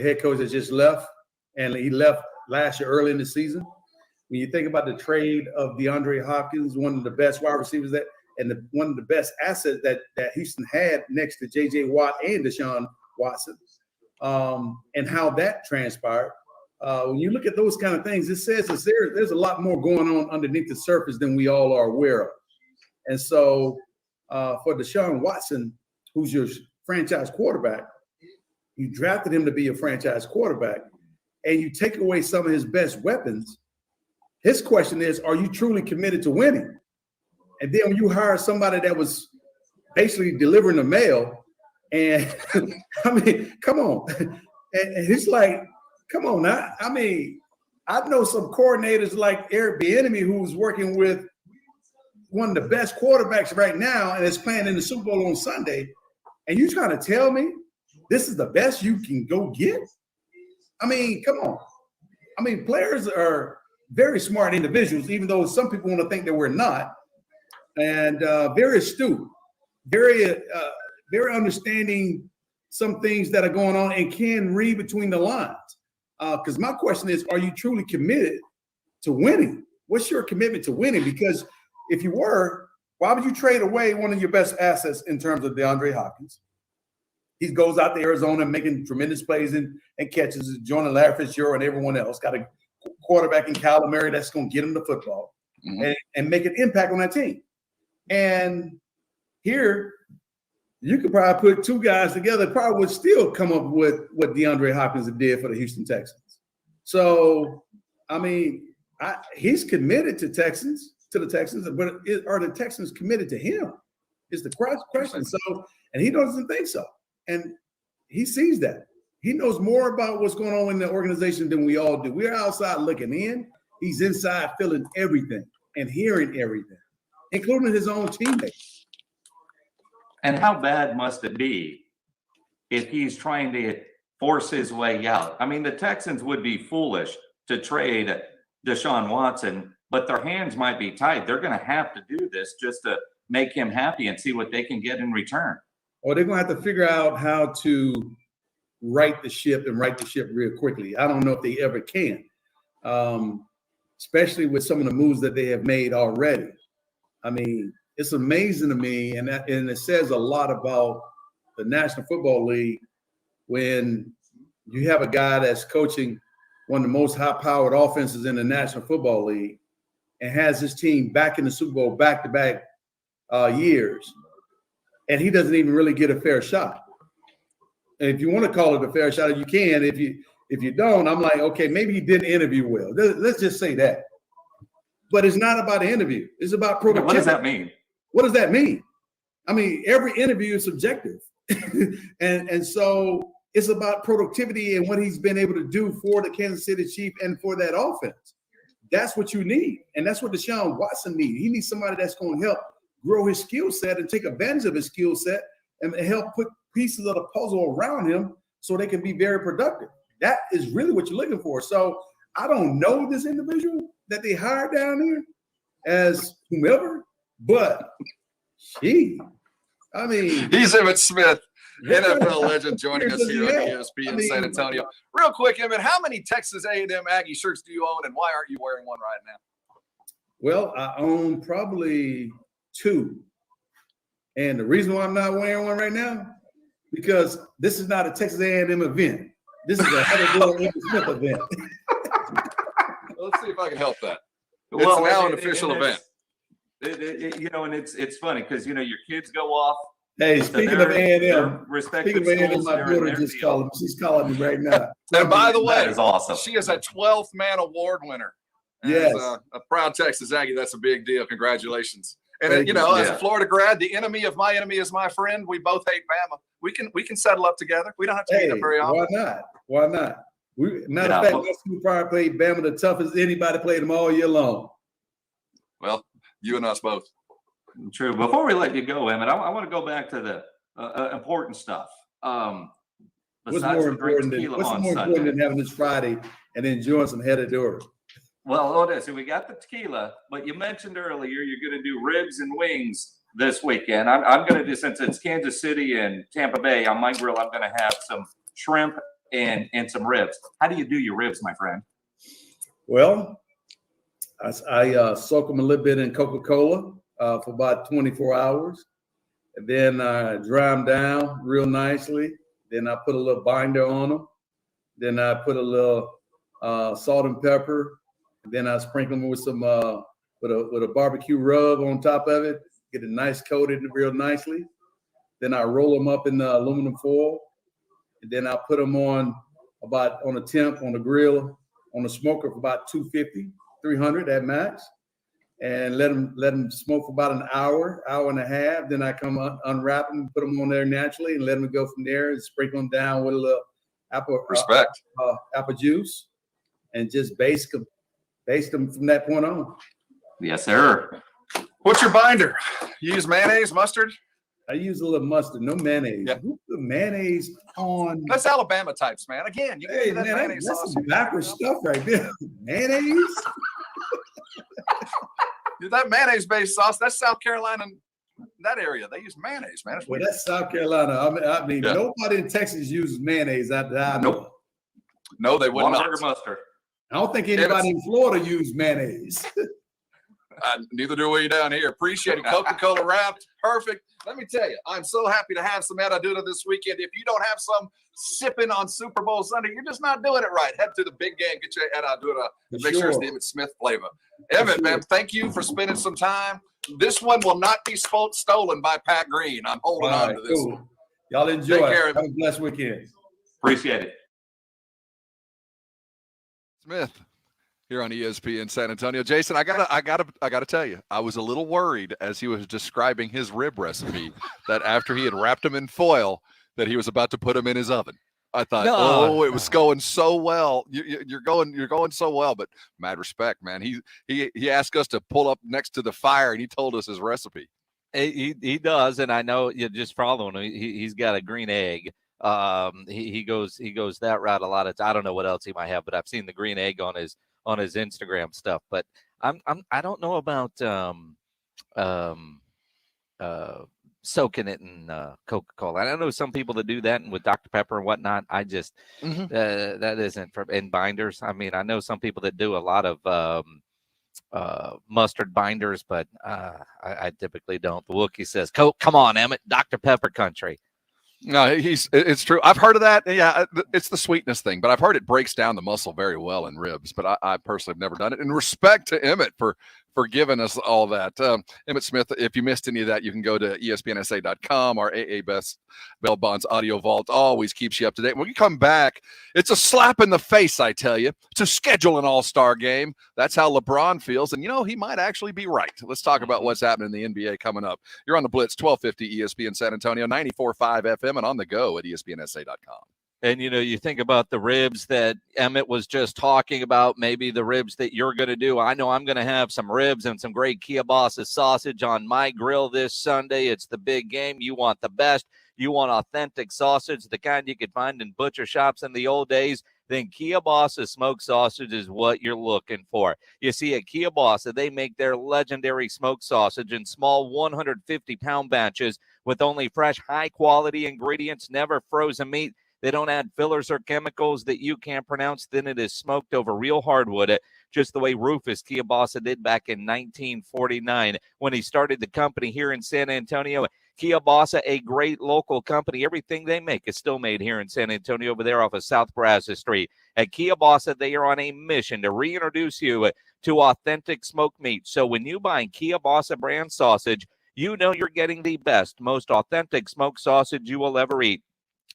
head coach that just left, and he left last year early in the season. When you think about the trade of DeAndre Hopkins, one of the best wide receivers one of the best assets that Houston had next to J.J. Watt and Deshaun Watson, and how that transpired. When you look at those kind of things, it says there's a lot more going on underneath the surface than we all are aware of. And so for Deshaun Watson, who's your franchise quarterback, you drafted him to be a franchise quarterback, and you take away some of his best weapons. His question is, are you truly committed to winning? And then when you hire somebody that was basically delivering the mail, and I mean, come on. And it's like, come on now. I mean, I know some coordinators like Eric Bieniemy, who's working with one of the best quarterbacks right now and is playing in the Super Bowl on Sunday. And you trying to tell me this is the best you can go get? I mean, come on. I mean, players are very smart individuals, even though some people want to think that we're not. And very astute, very understanding some things that are going on and can read between the lines. Because my question is, are you truly committed to winning? What's your commitment to winning? Because if you were, why would you trade away one of your best assets in terms of DeAndre Hopkins? He goes out to Arizona making tremendous plays and catches, joining Larry Fitzgerald and everyone else. Got a quarterback in Kyler Murray that's going to get him the football and make an impact on that team. And here, you could probably put two guys together, probably would still come up with what DeAndre Hopkins did for the Houston Texans. So, I mean, he's committed to the Texans, but are the Texans committed to him? Is the question. So, and he doesn't think so. And he sees that. He knows more about what's going on in the organization than we all do. We're outside looking in. He's inside feeling everything and hearing everything, including his own teammates. And how bad must it be if he's trying to force his way out? I mean, the Texans would be foolish to trade Deshaun Watson, but their hands might be tied. They're going to have to do this just to make him happy and see what they can get in return. Or they're going to have to figure out how to right the ship real quickly. I don't know if they ever can, especially with some of the moves that they have made already. I mean, it's amazing to me, and it says a lot about the National Football League when you have a guy that's coaching one of the most high-powered offenses in the National Football League and has his team back in the Super Bowl back-to-back years, and he doesn't even really get a fair shot. And if you want to call it a fair shot, you can. If you don't, I'm like, okay, maybe he didn't interview well. Let's just say that. But it's not about the interview. It's about productivity. What does that mean? What does that mean? I mean, every interview is subjective. and so it's about productivity and what he's been able to do for the Kansas City Chiefs and for that offense. That's what you need. And that's what Deshaun Watson needs. He needs somebody that's going to help grow his skill set and take advantage of his skill set and help put pieces of the puzzle around him so they can be very productive. That is really what you're looking for. So I don't know this individual that they hired down here as whomever, but he's Emmitt Smith, NFL legend, joining us here on ESPN San Antonio. Real quick, Emmitt, how many Texas A&M Aggie shirts do you own, and why aren't you wearing one right now? Well, I own probably 2. And the reason why I'm not wearing one right now, because this is not a Texas A&M event. This is a Emmitt Smith event. Let's see if I can help that. It's now an official event. And it's funny because, your kids go off. Hey, speaking of A&M, my daughter just called me. She's calling me right now. And by the way, that is awesome. She is a 12th Man Award winner. Yes. As a proud Texas Aggie, that's a big deal. Congratulations. And as a Florida grad, the enemy of my enemy is my friend. We both hate Bama. We can settle up together. We don't have to meet up very often. Why not? Matter of fact, my school probably played Bama the toughest anybody played them all year long. Well, you and us both. True. Before we let you go, Emmitt, I want to go back to the important stuff. What's more important than having this Friday and enjoying some head of door? Well, so we got the tequila, but you mentioned earlier you're going to do ribs and wings this weekend. I'm going to do, since it's Kansas City and Tampa Bay, on my grill, I'm going to have some shrimp and some ribs. How do you do your ribs, my friend? Well, I soak them a little bit in Coca-Cola for about 24 hours. And then I dry them down real nicely. Then I put a little binder on them. Then I put a little salt and pepper. Then I sprinkle them with some with a barbecue rub on top of it. Get it nice coated real nicely. Then I roll them up in the aluminum foil. And then I put them on a temp on the grill on the smoker for about 250, 300 at max, and let them smoke for about an hour and a half. Then I come unwrap them, put them on there naturally, and let them go from there. And sprinkle them down with a little apple juice, and just baste them from that point on. Yes, sir. What's your binder? You use mayonnaise, mustard? I use a little mustard, no mayonnaise. Yeah. Who put mayonnaise on? That's Alabama types, man. Again, you get that mayonnaise that's sauce. some backwards stuff right there. Mayonnaise? That mayonnaise-based sauce, that's South Carolina, that area. They use mayonnaise, man. Well, that's South Carolina. I mean, nobody in Texas uses mayonnaise. Nope. No, they would not. Mustard. I don't think anybody in Florida uses mayonnaise. Neither do we down here. Appreciate it. Coca-Cola wrapped. Perfect. Let me tell you, I'm so happy to have some Herradura this weekend. If you don't have some sipping on Super Bowl Sunday, you're just not doing it right. Head to the big game, get your Herradura, and make sure it's the Emmitt Smith flavor. Emmitt, man, thank you for spending some time. This one will not be stolen by Pat Green. I'm holding on to this one. Y'all enjoy. Take care. Have a blessed weekend. Appreciate it. Smith here on ESPN San Antonio. Jason, I gotta tell you, I was a little worried as he was describing his rib recipe that after he had wrapped them in foil, that he was about to put them in his oven. I thought, it was going so well. You're going so well, but mad respect, man. He asked us to pull up next to the fire, and he told us his recipe. He does, and I know you just following him. He's got a green egg. He goes that route a lot of times. I don't know what else he might have, but I've seen the green egg on his Instagram stuff. But I don't know about soaking it in Coca-Cola. I know some people that do that and with Dr. Pepper and whatnot. I just that isn't for in binders. I mean, I know some people that do a lot of mustard binders, but I typically don't. The Wookiee says, "Coke, come on, Emmitt, Dr. Pepper country." No, it's true. I've heard of that. Yeah, it's the sweetness thing, but I've heard it breaks down the muscle very well in ribs. But I personally have never done it. And respect to Emmitt for giving us all that. Emmitt Smith, if you missed any of that, you can go to ESPNSA.com. Our AA Best Bail Bonds audio vault always keeps you up to date. When you come back, it's a slap in the face, I tell you, to schedule an all-star game. That's how LeBron feels. And, he might actually be right. Let's talk about what's happening in the NBA coming up. You're on the Blitz, 1250 ESPN San Antonio, 94.5 FM, and on the go at ESPNSA.com. And, you think about the ribs that Emmitt was just talking about, maybe the ribs that you're going to do. I know I'm going to have some ribs and some great kielbasa sausage on my grill this Sunday. It's the big game. You want the best. You want authentic sausage, the kind you could find in butcher shops in the old days. Then kielbasa smoked sausage is what you're looking for. You see, at Kielbasa, they make their legendary smoked sausage in small 150-pound batches with only fresh, high-quality ingredients, never frozen meat. They don't add fillers or chemicals that you can't pronounce. Then it is smoked over real hardwood, just the way Rufus Kielbasa did back in 1949 when he started the company here in San Antonio. Kielbasa, a great local company. Everything they make is still made here in San Antonio over there off of South Brazos Street. At Kielbasa, they are on a mission to reintroduce you to authentic smoked meat. So when you buy Kielbasa brand sausage, you know you're getting the best, most authentic smoked sausage you will ever eat.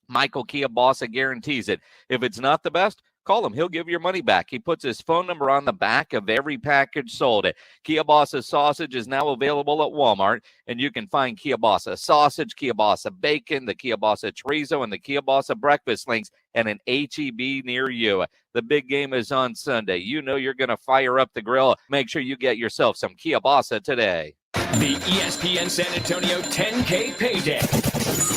Michael Kielbasa guarantees it. If it's not the best, call him. He'll give your money back. He puts his phone number on the back of every package sold. Kielbasa sausage is now available at Walmart, and you can find Kielbasa sausage, Kielbasa bacon, the Kielbasa chorizo, and the Kielbasa breakfast links at an H-E-B near you. The big game is on Sunday. You know you're going to fire up the grill. Make sure you get yourself some Kielbasa today. The ESPN San Antonio 10K Payday.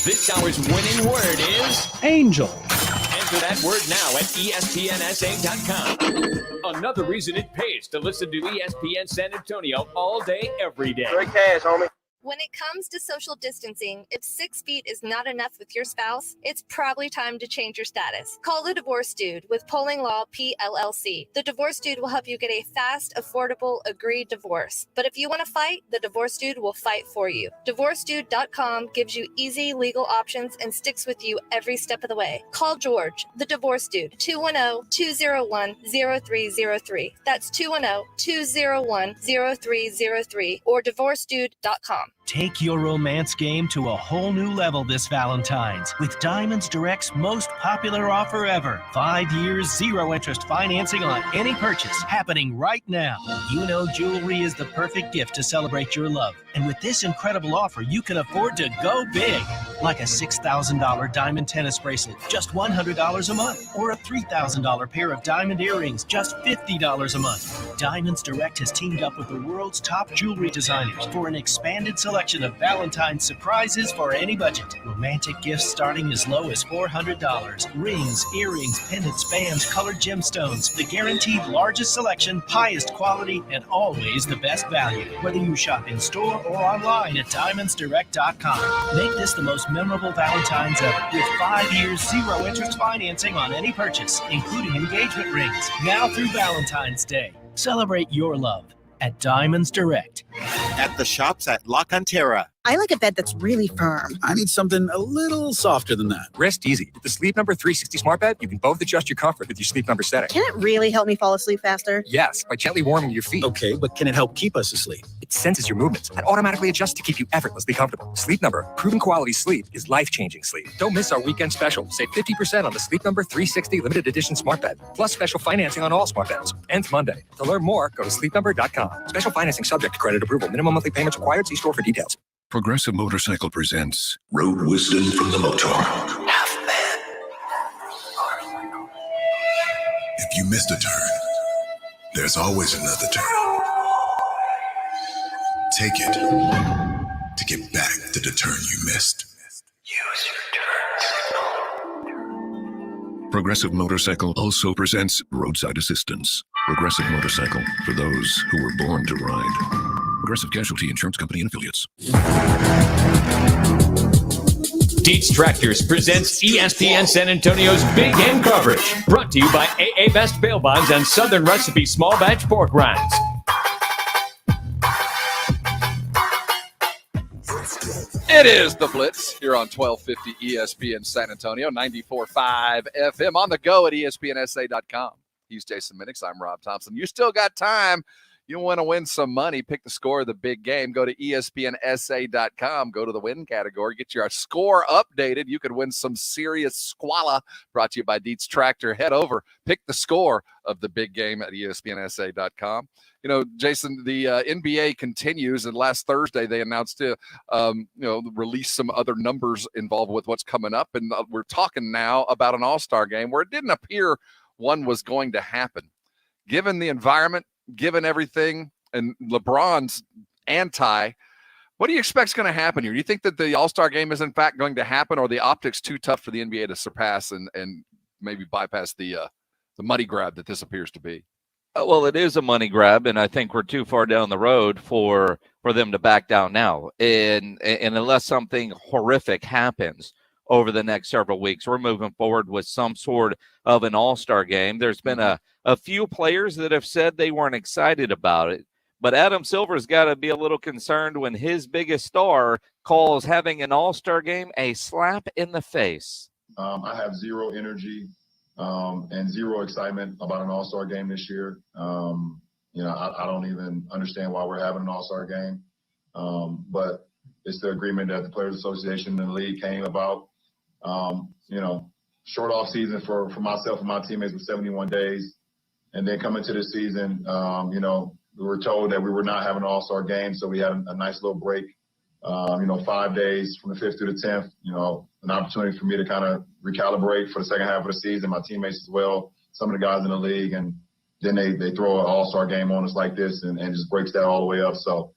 This hour's winning word is Angel. Enter that word now at ESPNSA.com. Another reason it pays to listen to ESPN San Antonio all day, every day. Great cash, homie. When it comes to social distancing, if 6 feet is not enough with your spouse, it's probably time to change your status. Call the Divorce Dude with Polling Law PLLC. The Divorce Dude will help you get a fast, affordable, agreed divorce. But if you want to fight, the Divorce Dude will fight for you. DivorceDude.com gives you easy legal options and sticks with you every step of the way. Call George, the Divorce Dude, 210-201-0303. That's 210-201-0303 or DivorceDude.com. Take your romance game to a whole new level this Valentine's with Diamonds Direct's most popular offer ever. 5 years, 0 interest financing on any purchase happening right now. You know jewelry is the perfect gift to celebrate your love. And with this incredible offer, you can afford to go big. Like a $6,000 diamond tennis bracelet, just $100 a month. Or a $3,000 pair of diamond earrings, just $50 a month. Diamonds Direct has teamed up with the world's top jewelry designers for an expanded selection of Valentine's surprises for any budget. Romantic gifts starting as low as $400. Rings, earrings, pendants, bands, colored gemstones. The guaranteed largest selection, highest quality, and always the best value. Whether you shop in store or online at DiamondsDirect.com. Make this the most memorable Valentine's ever with 5 years, 0 interest financing on any purchase, including engagement rings. Now through Valentine's Day. Celebrate your love at Diamonds Direct. At the shops at La Cantera. I like a bed that's really firm. I need something a little softer than that. Rest easy. With the Sleep Number 360 smart bed, you can both adjust your comfort with your Sleep Number setting. Can it really help me fall asleep faster? Yes, by gently warming your feet. Okay, but can it help keep us asleep? It senses your movements and automatically adjusts to keep you effortlessly comfortable. Sleep Number, proven quality sleep is life-changing sleep. Don't miss our weekend special. Save 50% on the Sleep Number 360 limited edition smart bed, plus special financing on all smart beds. Ends Monday. To learn more, go to sleepnumber.com. Special financing subject to credit approval. Minimum monthly payments required. See store for details. Progressive Motorcycle presents Road Wisdom from the Motor. If you missed a turn, there's always another turn. Take it to get back to the turn you missed. Use your turn signal. Progressive Motorcycle also presents Roadside Assistance. Progressive Motorcycle, for those who were born to ride. Progressive Casualty Insurance Company and Affiliates. Dietz Tractors presents ESPN San Antonio's Big Game coverage. Brought to you by AA Best Bail Bonds and Southern Recipe Small Batch Pork Rinds. It is the Blitz here on 1250 ESPN San Antonio, 94.5 FM on the go at ESPNSA.com. He's Jason Minix. I'm Rob Thompson. You still got time. You want to win some money, pick the score of the big game. Go to ESPNSA.com, go to the win category, get your score updated. You could win some serious squala. Brought to you by Dietz Tractor. Head over, pick the score of the big game at ESPNSA.com. You know, Jason, the NBA continues, and last Thursday they announced to, release some other numbers involved with what's coming up, and we're talking now about an All-Star game where it didn't appear one was going to happen. Given the environment, given everything, and LeBron's anti, what do you expect is going to happen here? Do you think that the All-Star game is in fact going to happen, or the optics too tough for the NBA to surpass and maybe bypass the money grab that this appears to be? Well, it is a money grab, and I think we're too far down the road for them to back down now. And unless something horrific happens over the next several weeks, we're moving forward with some sort of an all-star game. There's been a few players that have said they weren't excited about it, but Adam Silver's got to be a little concerned when his biggest star calls having an all-star game a slap in the face. I have zero energy and zero excitement about an all-star game this year. I don't even understand why we're having an all-star game, but it's the agreement that the Players Association and the league came about. Short off season for myself and my teammates was 71 days. And then coming to the season, we were told that we were not having an all-star game. So we had a nice little break, 5 days from the 5th through the 10th, an opportunity for me to kind of recalibrate for the second half of the season, my teammates as well, some of the guys in the league. And then they throw an all-star game on us like this and just breaks that all the way up. So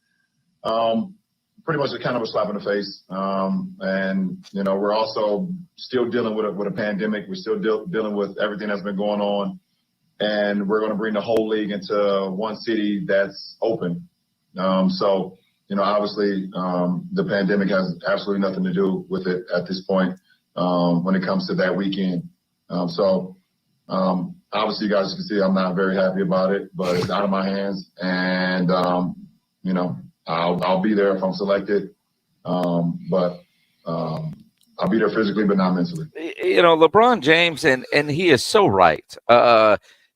pretty much a kind of a slap in the face. We're also still dealing with a pandemic. We're still dealing with everything that's been going on. And we're going to bring the whole league into one city that's open. Obviously, the pandemic has absolutely nothing to do with it at this point when it comes to that weekend. Obviously, you guys can see I'm not very happy about it, but it's out of my hands. And, I'll be there if I'm selected. But I'll be there physically, but not mentally. LeBron James, and he is so right.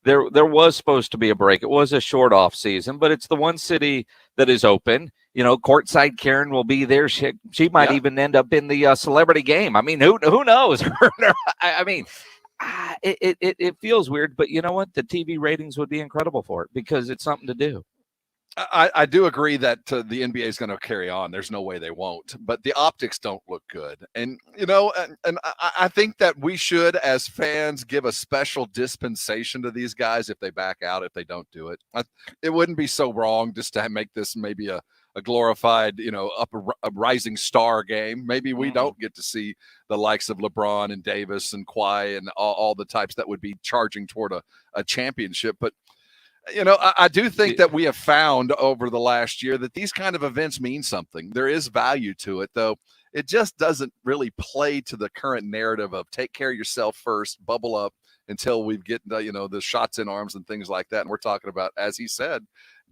There was supposed to be a break. It was a short off season, but it's the one city that is open. Courtside Karen will be there. She might even end up in the celebrity game. I mean, who knows? It feels weird, but you know what? The TV ratings would be incredible for it because it's something to do. I do agree that the NBA is going to carry on. There's no way they won't, but the optics don't look good. And, I think that we should, as fans, give a special dispensation to these guys if they back out, if they don't do it. It wouldn't be so wrong just to make this maybe a glorified, a rising star game. Maybe we don't get to see the likes of LeBron and Davis and Kawhi and all the types that would be charging toward a championship. But I do think that we have found over the last year that these kind of events mean something. There is value to it, though. It just doesn't really play to the current narrative of take care of yourself first, bubble up until we get the shots in arms and things like that. And we're talking about, as he said,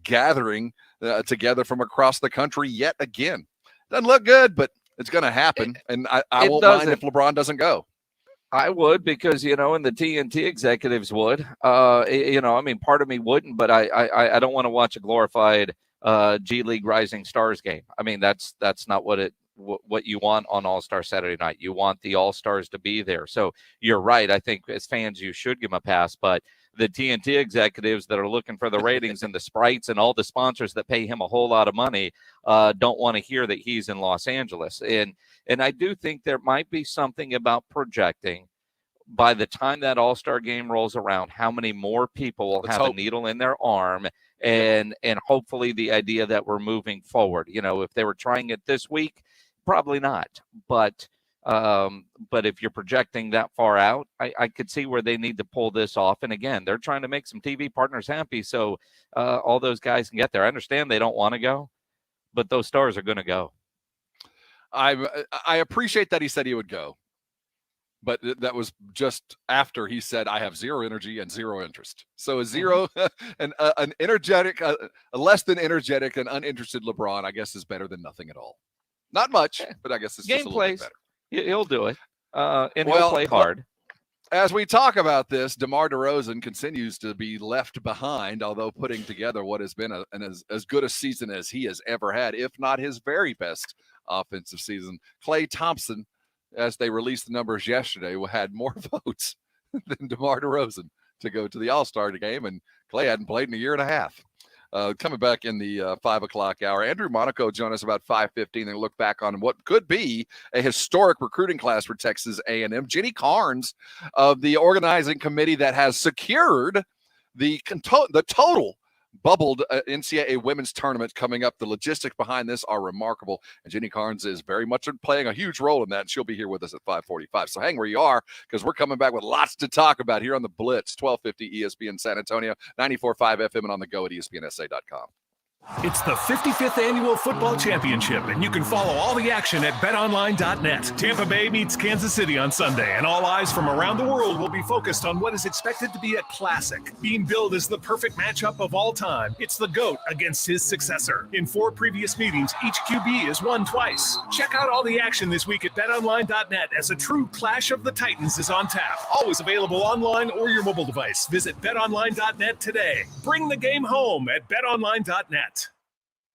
gathering together from across the country yet again. Doesn't look good, but it's going to happen. And I won't mind if LeBron doesn't go. I would because, and the TNT executives would, part of me wouldn't, but I don't want to watch a glorified G League Rising Stars game. I mean, that's not what you want on All-Star Saturday night. You want the All-Stars to be there. So you're right. I think as fans, you should give them a pass, but the TNT executives that are looking for the ratings and the sprites and all the sponsors that pay him a whole lot of money don't want to hear that he's in Los Angeles. And I do think there might be something about projecting by the time that All-Star game rolls around, how many more people will have a needle in their arm and hopefully the idea that we're moving forward. If they were trying it this week, probably not. But if you're projecting that far out, I could see where they need to pull this off. And again, they're trying to make some TV partners happy so all those guys can get there. I understand they don't want to go, but those stars are going to go. I appreciate that he said he would go, but that was just after he said, I have zero energy and zero interest. So a zero and an energetic, a less than energetic and uninterested LeBron, I guess, is better than nothing at all. Not much, but I guess it's just a little bit better. He'll do it, and he'll play hard. As we talk about this, DeMar DeRozan continues to be left behind, although putting together what has been as good a season as he has ever had, if not his very best offensive season. Klay Thompson, as they released the numbers yesterday, had more votes than DeMar DeRozan to go to the All-Star game, and Klay hadn't played in a year and a half. Coming back in the 5 o'clock hour, Andrew Monaco joined us about 5:15 and look back on what could be a historic recruiting class for Texas A&M. Jenny Carnes of the organizing committee that has secured the total bubbled NCAA women's tournament coming up. The logistics behind this are remarkable, and Jenny Carnes is very much playing a huge role in that, and she'll be here with us at 5:45. So hang where you are, because we're coming back with lots to talk about here on the Blitz, 1250 ESPN San Antonio, 94.5 FM, and on the go at ESPNSA.com. It's the 55th Annual Football Championship, and you can follow all the action at betonline.net. Tampa Bay meets Kansas City on Sunday, and all eyes from around the world will be focused on what is expected to be a classic. Being billed as the perfect matchup of all time, it's the GOAT against his successor. In 4 previous meetings, each QB has won twice. Check out all the action this week at betonline.net as a true clash of the Titans is on tap. Always available online or your mobile device. Visit betonline.net today. Bring the game home at betonline.net.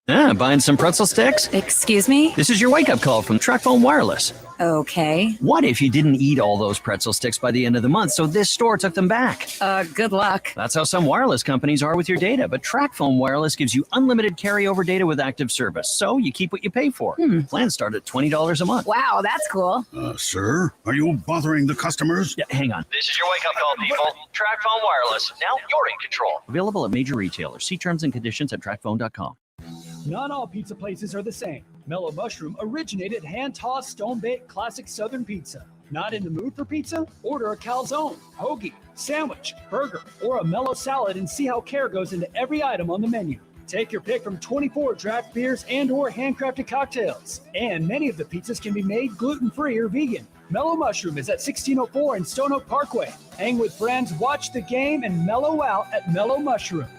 Buying some pretzel sticks? Excuse me? This is your wake-up call from TracFone Wireless. Okay. What if you didn't eat all those pretzel sticks by the end of the month, so this store took them back? Good luck. That's how some wireless companies are with your data, but TracFone Wireless gives you unlimited carryover data with active service, so you keep what you pay for. Plans start at $20 a month. Wow, that's cool. Sir, are you bothering the customers? Yeah, hang on. This is your wake-up call, people. TracFone Wireless. Now you're in control. Available at major retailers. See terms and conditions at TracFone.com. Not all pizza places are the same. Mellow Mushroom originated hand-tossed, stone-baked classic Southern pizza. Not in the mood for pizza? Order a calzone, hoagie, sandwich, burger, or a mellow salad and see how care goes into every item on the menu. Take your pick from 24 draft beers and or handcrafted cocktails. And many of the pizzas can be made gluten-free or vegan. Mellow Mushroom is at 1604 and Stone Oak Parkway. Hang with friends, watch the game, and mellow out at Mellow Mushroom.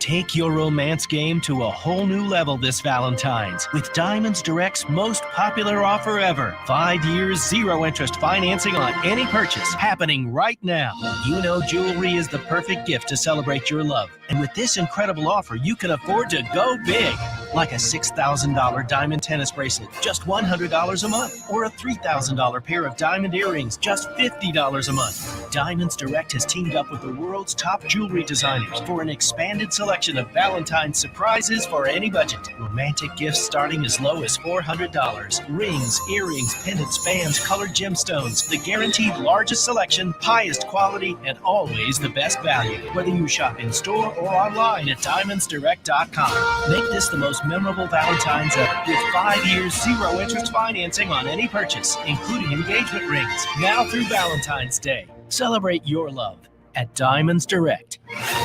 Take your romance game to a whole new level this Valentine's with Diamonds Direct's most popular offer ever. 5 years, 0 interest financing on any purchase happening right now. You know jewelry is the perfect gift to celebrate your love. And with this incredible offer, you can afford to go big. Like a $6,000 diamond tennis bracelet, just $100 a month. Or a $3,000 pair of diamond earrings, just $50 a month. Diamonds Direct has teamed up with the world's top jewelry designers for an expanded selection of Valentine's surprises for any budget. Romantic gifts starting as low as $400. Rings, earrings, pendants, bands, colored gemstones. The guaranteed largest selection, highest quality, and always the best value. Whether you shop in store or online at DiamondsDirect.com. Make this the most memorable Valentine's ever with 5 years, 0 interest financing on any purchase, including engagement rings. Now through Valentine's Day. Celebrate your love at Diamonds Direct.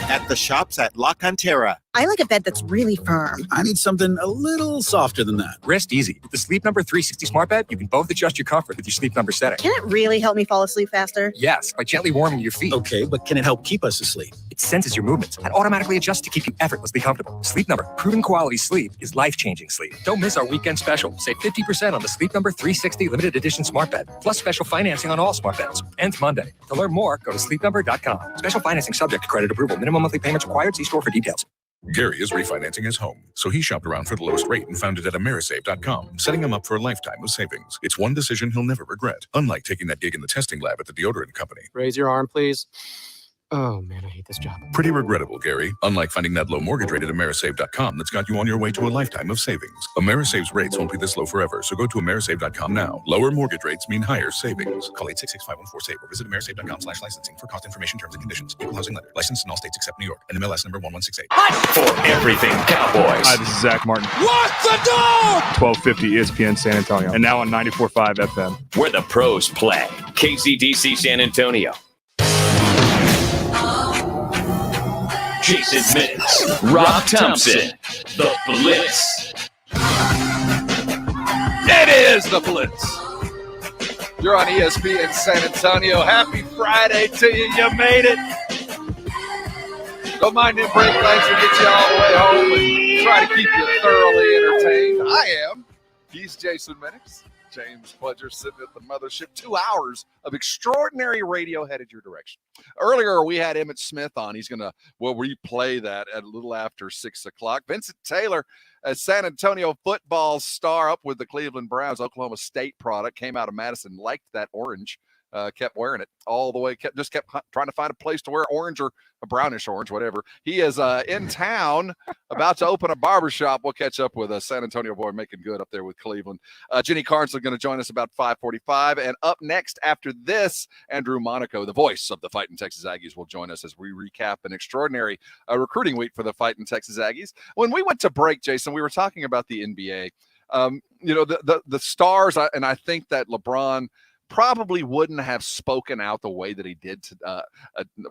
At the shops at La Cantera. I like a bed that's really firm. I need something a little softer than that. Rest easy. With the Sleep Number 360 smart bed, you can both adjust your comfort with your Sleep Number setting. Can it really help me fall asleep faster? Yes, by gently warming your feet. Okay, but can it help keep us asleep? It senses your movements and automatically adjusts to keep you effortlessly comfortable. Sleep Number, proven quality sleep is life-changing sleep. Don't miss our weekend special. Save 50% on the Sleep Number 360 limited edition smart bed, plus special financing on all smart beds. Ends Monday. To learn more, go to sleepnumber.com. Special financing subject to credit approval. Minimum monthly payments required. See store for details. Gary is refinancing his home, so he shopped around for the lowest rate and found it at Amerisave.com, setting him up for a lifetime of savings. It's one decision he'll never regret, unlike taking that gig in the testing lab at the deodorant company. Raise your arm, please. Oh, man, I hate this job. Pretty regrettable, Gary, unlike finding that low mortgage rate at Amerisave.com that's got you on your way to a lifetime of savings. Amerisave's rates won't be this low forever, so go to Amerisave.com now. Lower mortgage rates mean higher savings. Call 866-514-SAVE or visit Amerisave.com/licensing for cost information, terms and conditions. Equal housing lender. Licensed in all states except New York. And MLS number 1168. For everything Cowboys. Hi, this is Zach Martin. What the dog? 1250 ESPN San Antonio. And now on 94.5 FM. Where the pros play. KCDC San Antonio. Jason Minix, Rob Thompson, the Blitz. It is the Blitz. You're on ESPN San Antonio. Happy Friday to you. You made it. Don't mind them break lights will get you all the way home and try to keep you thoroughly entertained. I am. He's Jason Minix. James Pledger sitting at the mothership. 2 hours of extraordinary radio headed your direction. Earlier, we had Emmitt Smith on. We'll replay that at a little after 6 o'clock. Vincent Taylor, a San Antonio football star up with the Cleveland Browns, Oklahoma State product, came out of Madison, liked that orange. Kept wearing it all the way, kept trying to find a place to wear orange or a brownish orange, whatever. He is in town, about to open a barbershop. We'll catch up with a San Antonio boy making good up there with Cleveland. Jenny Carnes is going to join us about 5:45. And up next after this, Andrew Monaco, the voice of the Fighting Texas Aggies, will join us as we recap an extraordinary recruiting week for the Fighting Texas Aggies. When we went to break, Jason, we were talking about the NBA. The stars, and I think that LeBron probably wouldn't have spoken out the way that he did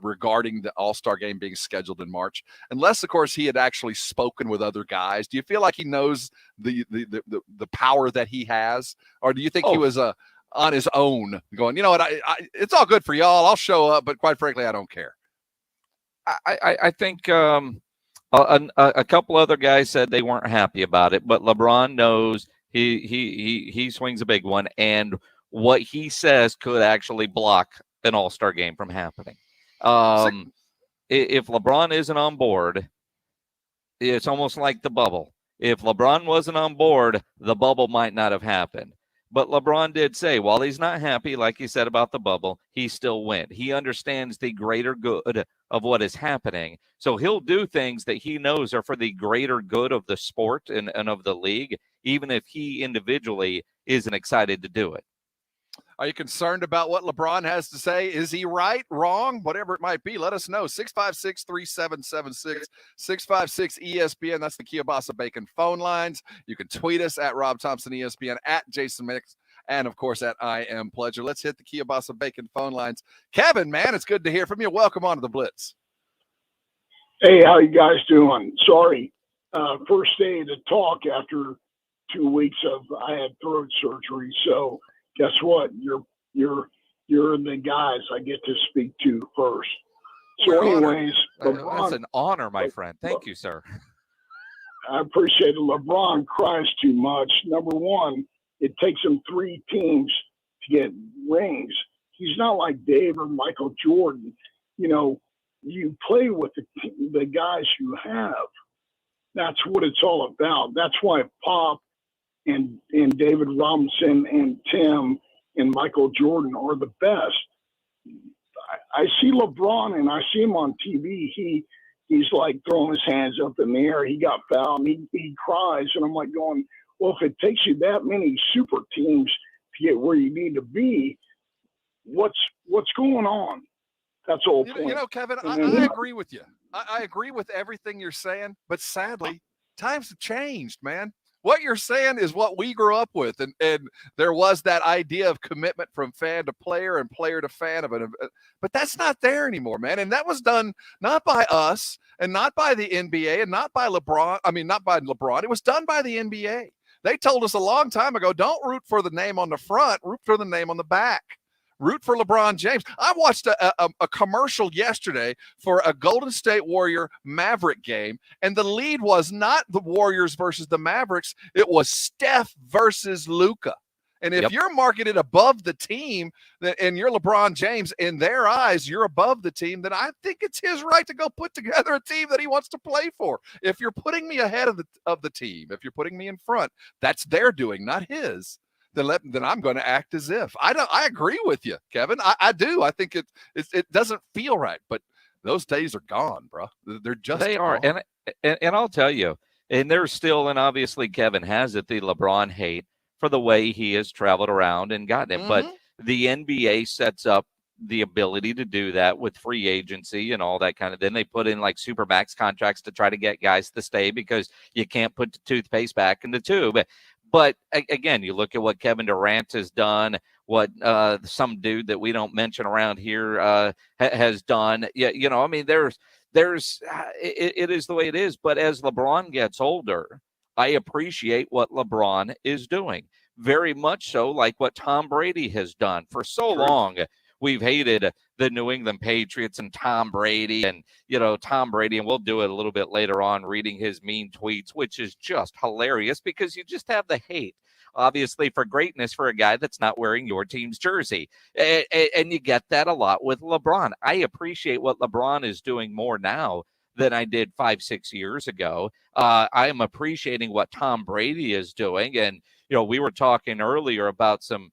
regarding the All-Star game being scheduled in March, unless, of course, he had actually spoken with other guys. Do you feel like he knows the power that he has, or do you think he was on his own, going, you know what, it's all good for y'all, I'll show up, but quite frankly, I don't care? I think a couple other guys said they weren't happy about it, but LeBron knows he swings a big one, and what he says could actually block an All-Star game from happening. If LeBron isn't on board, it's almost like the bubble. If LeBron wasn't on board, the bubble might not have happened. But LeBron did say, while he's not happy, like he said about the bubble, he still went. He understands the greater good of what is happening. So he'll do things that he knows are for the greater good of the sport and of the league, even if he individually isn't excited to do it. Are you concerned about what LeBron has to say? Is he right, wrong, whatever it might be? Let us know. 656-3776, 656-ESPN. That's the Kielbasa Bacon phone lines. You can tweet us at Rob Thompson ESPN, at Jason Mix, and, of course, at I Am Pledger. Let's hit the Kielbasa Bacon phone lines. Kevin, man, it's good to hear from you. Welcome on to the Blitz. Hey, how you guys doing? Sorry, first day to talk after 2 weeks of I had throat surgery, so guess what? You're the guys I get to speak to first. So, anyways, LeBron, that's an honor, my friend. Thank you, sir. I appreciate it. LeBron cries too much. Number one, it takes him 3 teams to get rings. He's not like Dave or Michael Jordan. You know, you play with the guys you have. That's what it's all about. That's why Pop and David Robinson and Tim and Michael Jordan are the best. I see LeBron and I see him on TV. He's like throwing his hands up in the air. He got fouled. He cries. And I'm like going, well, if it takes you that many super teams to get where you need to be, what's going on? That's the whole point. You know, Kevin, I agree with you. I agree with everything you're saying, but sadly, times have changed, man. What you're saying is what we grew up with, and there was that idea of commitment from fan to player and player to fan of it, but that's not there anymore, man. And that was done not by us and not by the NBA and not by LeBron. I mean, not by LeBron. It was done by the NBA. They told us a long time ago, don't root for the name on the front, root for the name on the back. Root for LeBron James. I watched a commercial yesterday for a Golden State Warrior Maverick game, and the lead was not the Warriors versus the Mavericks. It was Steph versus Luka. And if you're marketed above the team, and you're LeBron James, in their eyes, you're above the team, then I think it's his right to go put together a team that he wants to play for. If you're putting me ahead of the team, if you're putting me in front, that's their doing, not his. Then I'm going to act as if. I agree with you, Kevin. I do. I think it doesn't feel right, but those days are gone, bro. They're just are. And I'll tell you, and there's still, and obviously Kevin has it, the LeBron hate for the way he has traveled around and gotten it. But the NBA sets up the ability to do that with free agency and all that kind of. Then they put in like supermax contracts to try to get guys to stay because you can't put the toothpaste back in the tube. But again, you look at what Kevin Durant has done, what some dude that we don't mention around here has done. Yeah, you know, I mean, it is the way it is. But as LeBron gets older, I appreciate what LeBron is doing. Very much so like what Tom Brady has done for so long. We've hated the New England Patriots and Tom Brady and, Tom Brady, and we'll do it a little bit later on, reading his mean tweets, which is just hilarious because you just have the hate. obviously for greatness for a guy that's not wearing your team's jersey. And you get that a lot with LeBron. I appreciate what LeBron is doing more now than I did 5-6 years ago. I am appreciating what Tom Brady is doing. And, we were talking earlier about some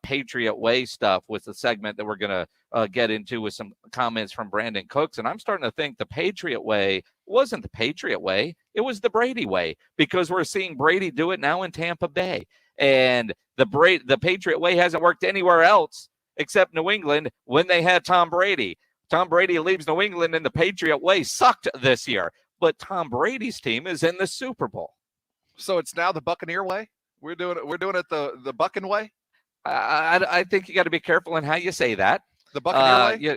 Patriot Way stuff with the segment that we're going to get into with some comments from Brandon Cooks. And I'm starting to think the Patriot Way wasn't the Patriot Way. It was the Brady way, because we're seeing Brady do it now in Tampa Bay. And the Patriot Way hasn't worked anywhere else except New England when they had Tom Brady. Tom Brady leaves New England and the Patriot Way sucked this year. But Tom Brady's team is in the Super Bowl. So it's now the Buccaneer way? We're doing it the Buccan way? I think you got to be careful in how you say that. The Buccaneer way?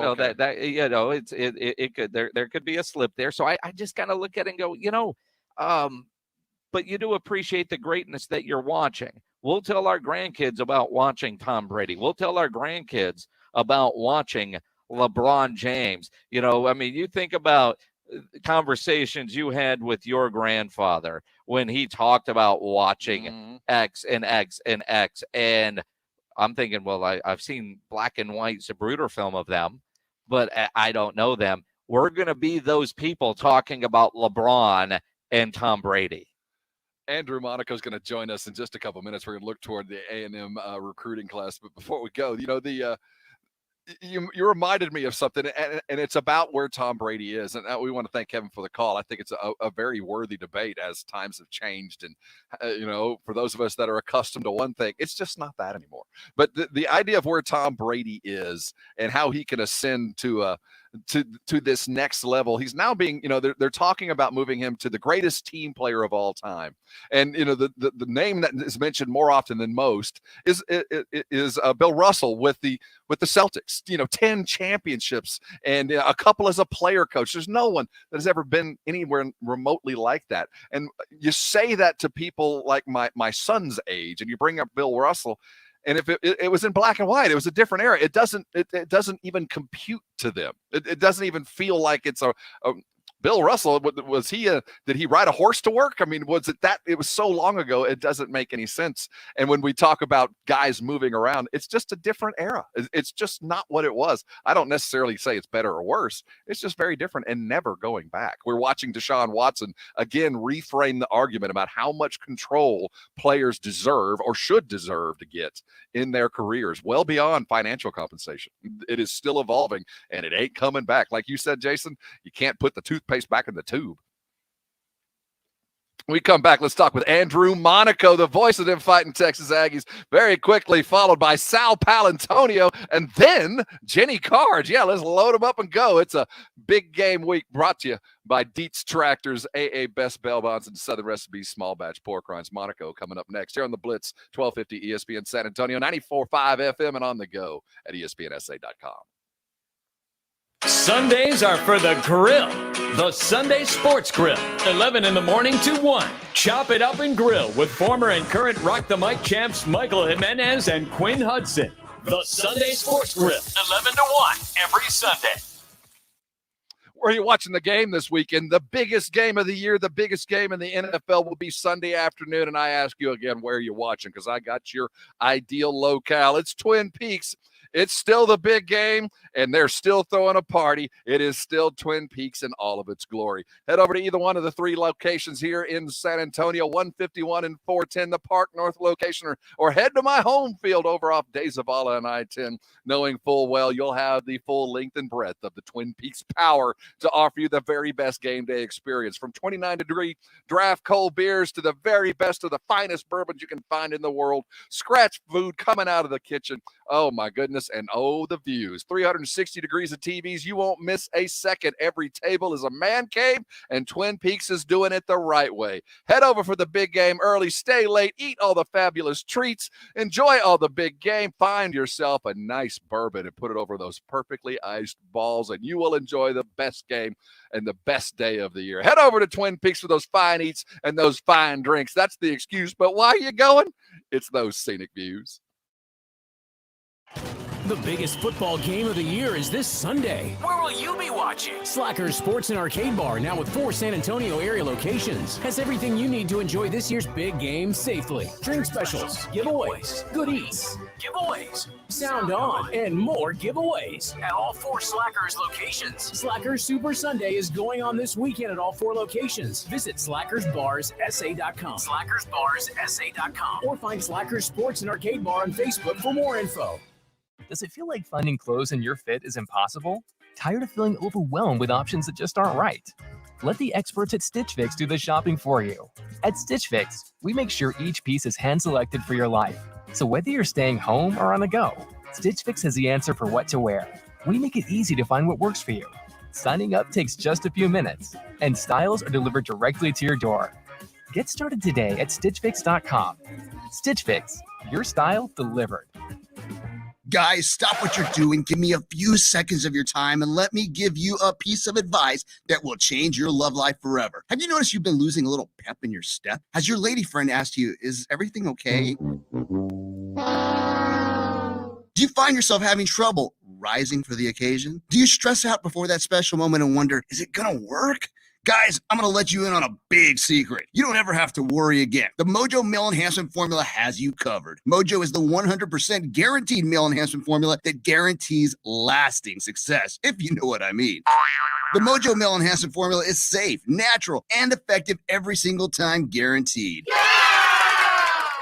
Okay. It could there could be a slip there. So I just kind of look at it and go, but you do appreciate the greatness that you're watching. We'll tell our grandkids about watching Tom Brady. We'll tell our grandkids about watching LeBron James. You think about conversations you had with your grandfather when he talked about watching X and X and X. And I'm thinking, well, I've seen black and white Zapruder film of them, but I don't know them. We're going to be those people talking about LeBron and Tom Brady. Andrew Monaco is going to join us in just a couple minutes. We're going to look toward the A&M recruiting class. But before we go, you reminded me of something, and it's about where Tom Brady is. And we want to thank Kevin for the call. I think it's a very worthy debate as times have changed. And, for those of us that are accustomed to one thing, it's just not that anymore. But the idea of where Tom Brady is and how he can ascend to this next level. He's now being, they're talking about moving him to the greatest team player of all time. And, the name that is mentioned more often than most is Bill Russell with the Celtics, 10 championships and a couple as a player coach. There's no one that has ever been anywhere remotely like that. And you say that to people like my son's age, and you bring up Bill Russell, and if it was in black and white, it was a different era. It doesn't even compute to them. It doesn't even feel like it's a Bill Russell. Was he did he ride a horse to work? I mean, was it that? It was so long ago, it doesn't make any sense. And when we talk about guys moving around, it's just a different era. It's just not what it was. I don't necessarily say it's better or worse. It's just very different and never going back. We're watching Deshaun Watson again reframe the argument about how much control players deserve or should deserve to get in their careers, well beyond financial compensation. It is still evolving, and it ain't coming back. Like you said, Jason, you can't put the toothpaste back in the tube. We come back. Let's talk with Andrew Monaco, the voice of them fighting Texas Aggies, very quickly, followed by Sal Paolantonio and then Jenny Cards. Yeah, let's load them up and go. It's a big game week brought to you by Dietz Tractors, AA Best Bail Bonds, and Southern Recipe Small Batch Pork Rinds. Monaco coming up next here on the Blitz, 1250 ESPN San Antonio, 94.5 FM, and on the go at ESPNSA.com. Sundays are for the grill. The Sunday Sports Grill, 11 in the morning to 1. Chop it up and grill with former and current Rock the Mic champs Michael Jimenez and Quinn Hudson. The Sunday Sports Grill, 11 to 1 every Sunday. Where are you watching the game this weekend? The biggest game of the year, the biggest game in the NFL will be Sunday afternoon. And I ask you again, where are you watching? Because I got your ideal locale. It's Twin Peaks. It's still the big game, and they're still throwing a party. It is still Twin Peaks in all of its glory. Head over to either one of the three locations here in San Antonio, 151 and 410, the Park North location, or head to my home field over off De Zavala and I-10, knowing full well you'll have the full length and breadth of the Twin Peaks power to offer you the very best game day experience. From 29-degree draft cold beers to the very best of the finest bourbons you can find in the world. Scratch food coming out of the kitchen. Oh, my goodness. And oh, the views. 360 degrees of TVs. You won't miss a second. Every table is a man cave, and Twin Peaks is doing it the right way. Head over for the big game early. Stay late. Eat all the fabulous treats. Enjoy all the big game. Find yourself a nice bourbon and put it over those perfectly iced balls, and you will enjoy the best game and the best day of the year. Head over to Twin Peaks for those fine eats and those fine drinks. That's the excuse. But why are you going? It's those scenic views. The biggest football game of the year is this Sunday. Where will you be watching? Slackers Sports and Arcade Bar, now with 4 San Antonio area locations, has everything you need to enjoy this year's big game safely. Drink specials, giveaways, good eats, giveaways, sound on, and more giveaways at all 4 Slackers locations. Slackers Super Sunday is going on this weekend at all 4 locations. Visit slackersbarssa.com. Slackersbarssa.com. Or find Slackers Sports and Arcade Bar on Facebook for more info. Does it feel like finding clothes in your fit is impossible? Tired of feeling overwhelmed with options that just aren't right? Let the experts at Stitch Fix do the shopping for you. At Stitch Fix, we make sure each piece is hand-selected for your life. So whether you're staying home or on the go, Stitch Fix has the answer for what to wear. We make it easy to find what works for you. Signing up takes just a few minutes, and styles are delivered directly to your door. Get started today at StitchFix.com. Stitch Fix, your style delivered. Guys, stop what you're doing. Give me a few seconds of your time and let me give you a piece of advice that will change your love life forever. Have you noticed you've been losing a little pep in your step? Has your lady friend asked you, is everything okay? Do you find yourself having trouble rising for the occasion? Do you stress out before that special moment and wonder, is it gonna work? Guys, I'm going to let you in on a big secret. You don't ever have to worry again. The Mojo Male Enhancement Formula has you covered. Mojo is the 100% guaranteed male enhancement formula that guarantees lasting success, if you know what I mean. The Mojo Male Enhancement Formula is safe, natural, and effective every single time, guaranteed.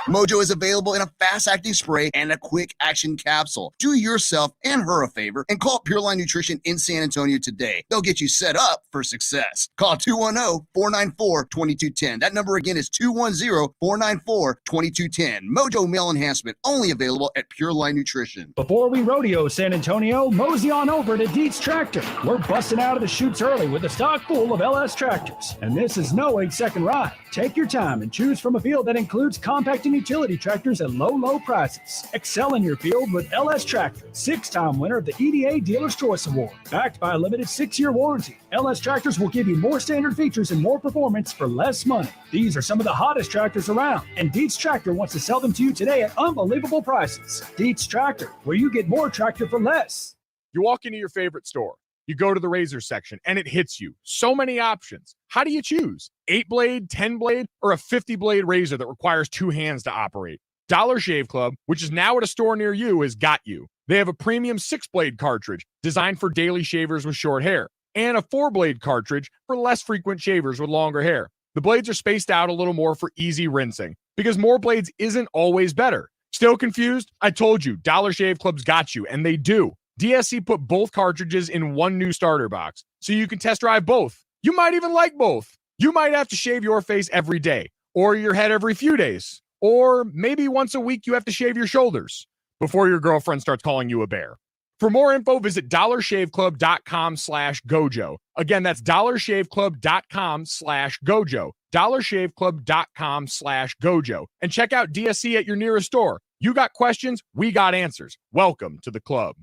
Mojo is available in a fast-acting spray and a quick-action capsule. Do yourself and her a favor and call Pure Line Nutrition in San Antonio today. They'll get you set up for success. Call 210-494-2210. That number again is 210-494-2210. Mojo Male Enhancement, only available at Pure Line Nutrition. Before we rodeo San Antonio, mosey on over to Dietz Tractor. We're busting out of the chutes early with a stock full of LS tractors. And this is no 8-second ride. Take your time and choose from a field that includes compact and utility tractors at low prices. Excel in your field with LS Tractor, 6-time winner of the EDA Dealer's Choice Award. Backed by a limited 6-year warranty, LS Tractors will give you more standard features and more performance for less money. These are some of the hottest tractors around, and Dietz Tractor wants to sell them to you today at unbelievable prices. Dietz Tractor, where you get more tractor for less. You walk into your favorite store. You go to the razor section and it hits you. So many options. How do you choose? 8-blade, 10-blade, or a 50-blade razor that requires 2 hands to operate? Dollar Shave Club, which is now at a store near you, has got you. They have a premium 6-blade cartridge designed for daily shavers with short hair, and a 4-blade cartridge for less frequent shavers with longer hair. The blades are spaced out a little more for easy rinsing, because more blades isn't always better. Still confused? I told you, Dollar Shave Club's got you, and they do. DSC put both cartridges in one new starter box, so you can test drive both. You might even like both. You might have to shave your face every day, or your head every few days, or maybe once a week you have to shave your shoulders before your girlfriend starts calling you a bear. For more info, visit dollarshaveclub.com/gojo. Again, that's dollarshaveclub.com/gojo. dollarshaveclub.com/gojo. And check out DSC at your nearest store. You got questions, we got answers. Welcome to the club.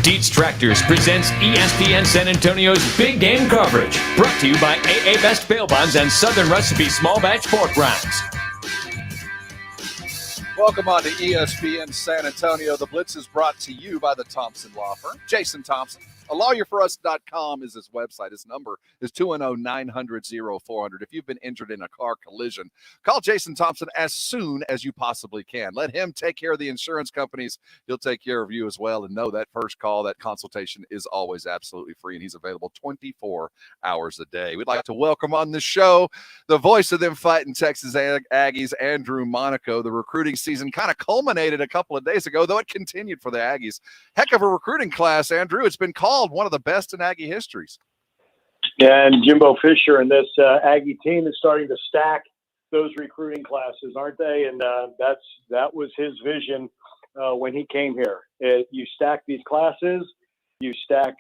Dietz Tractors presents ESPN San Antonio's Big Game coverage. Brought to you by AA Best Bail Bonds and Southern Recipe Small Batch Pork Rinds. Welcome on to ESPN San Antonio. The Blitz is brought to you by the Thompson Law Firm. Jason Thompson, alawyerforus.com is his website. His number is 210-900-0400. If you've been injured in a car collision, call Jason Thompson as soon as you possibly can. Let him take care of the insurance companies. He'll take care of you as well. And know that first call, that consultation is always absolutely free. And he's available 24 hours a day. We'd like to welcome on the show the voice of them fighting Texas Aggies, Andrew Monaco. The recruiting season kind of culminated a couple of days ago, though it continued for the Aggies. Heck of a recruiting class, Andrew. It's been called one of the best in Aggie histories. Yeah, and Jimbo Fisher and this Aggie team is starting to stack those recruiting classes, aren't they? And that was his vision when he came here. You stack these classes, you stack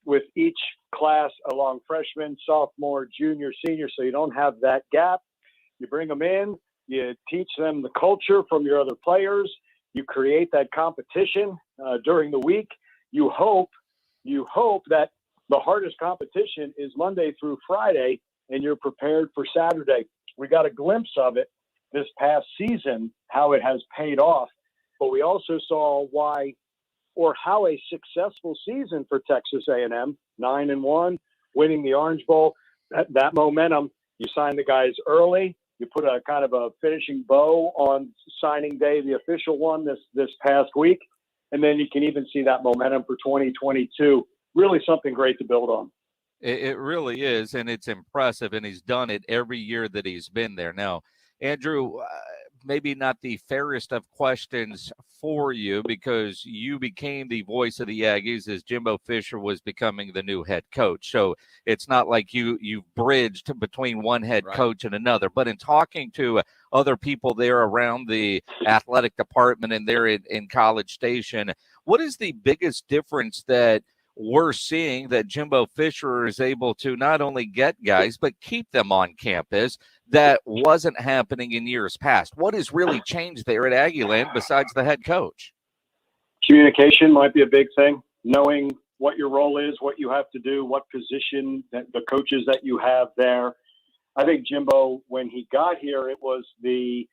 with each class along freshman, sophomore, junior, senior, so you don't have that gap. You bring them in, you teach them the culture from your other players, you create that competition during the week. You hope that the hardest competition is Monday through Friday, and you're prepared for Saturday. We got a glimpse of it this past season, how it has paid off. But we also saw how a successful season for Texas A&M, 9-1, winning the Orange Bowl, that momentum, you sign the guys early, you put a kind of a finishing bow on signing day, the official one this past week, and then you can even see that momentum for 2022. Really something great to build on. It really is, and it's impressive, and he's done it every year that he's been there. Now, Andrew, maybe not the fairest of questions for you because you became the voice of the Aggies as Jimbo Fisher was becoming the new head coach. So it's not like you bridged between one head coach and another. But in talking to other people there around the athletic department and there in College Station, what is the biggest difference that we're seeing that Jimbo Fisher is able to not only get guys, but keep them on campus that wasn't happening in years past? What has really changed there at Aggieland besides the head coach? Communication might be a big thing. Knowing what your role is, what you have to do, what position, the coaches that you have there. I think Jimbo, when he got here, it was he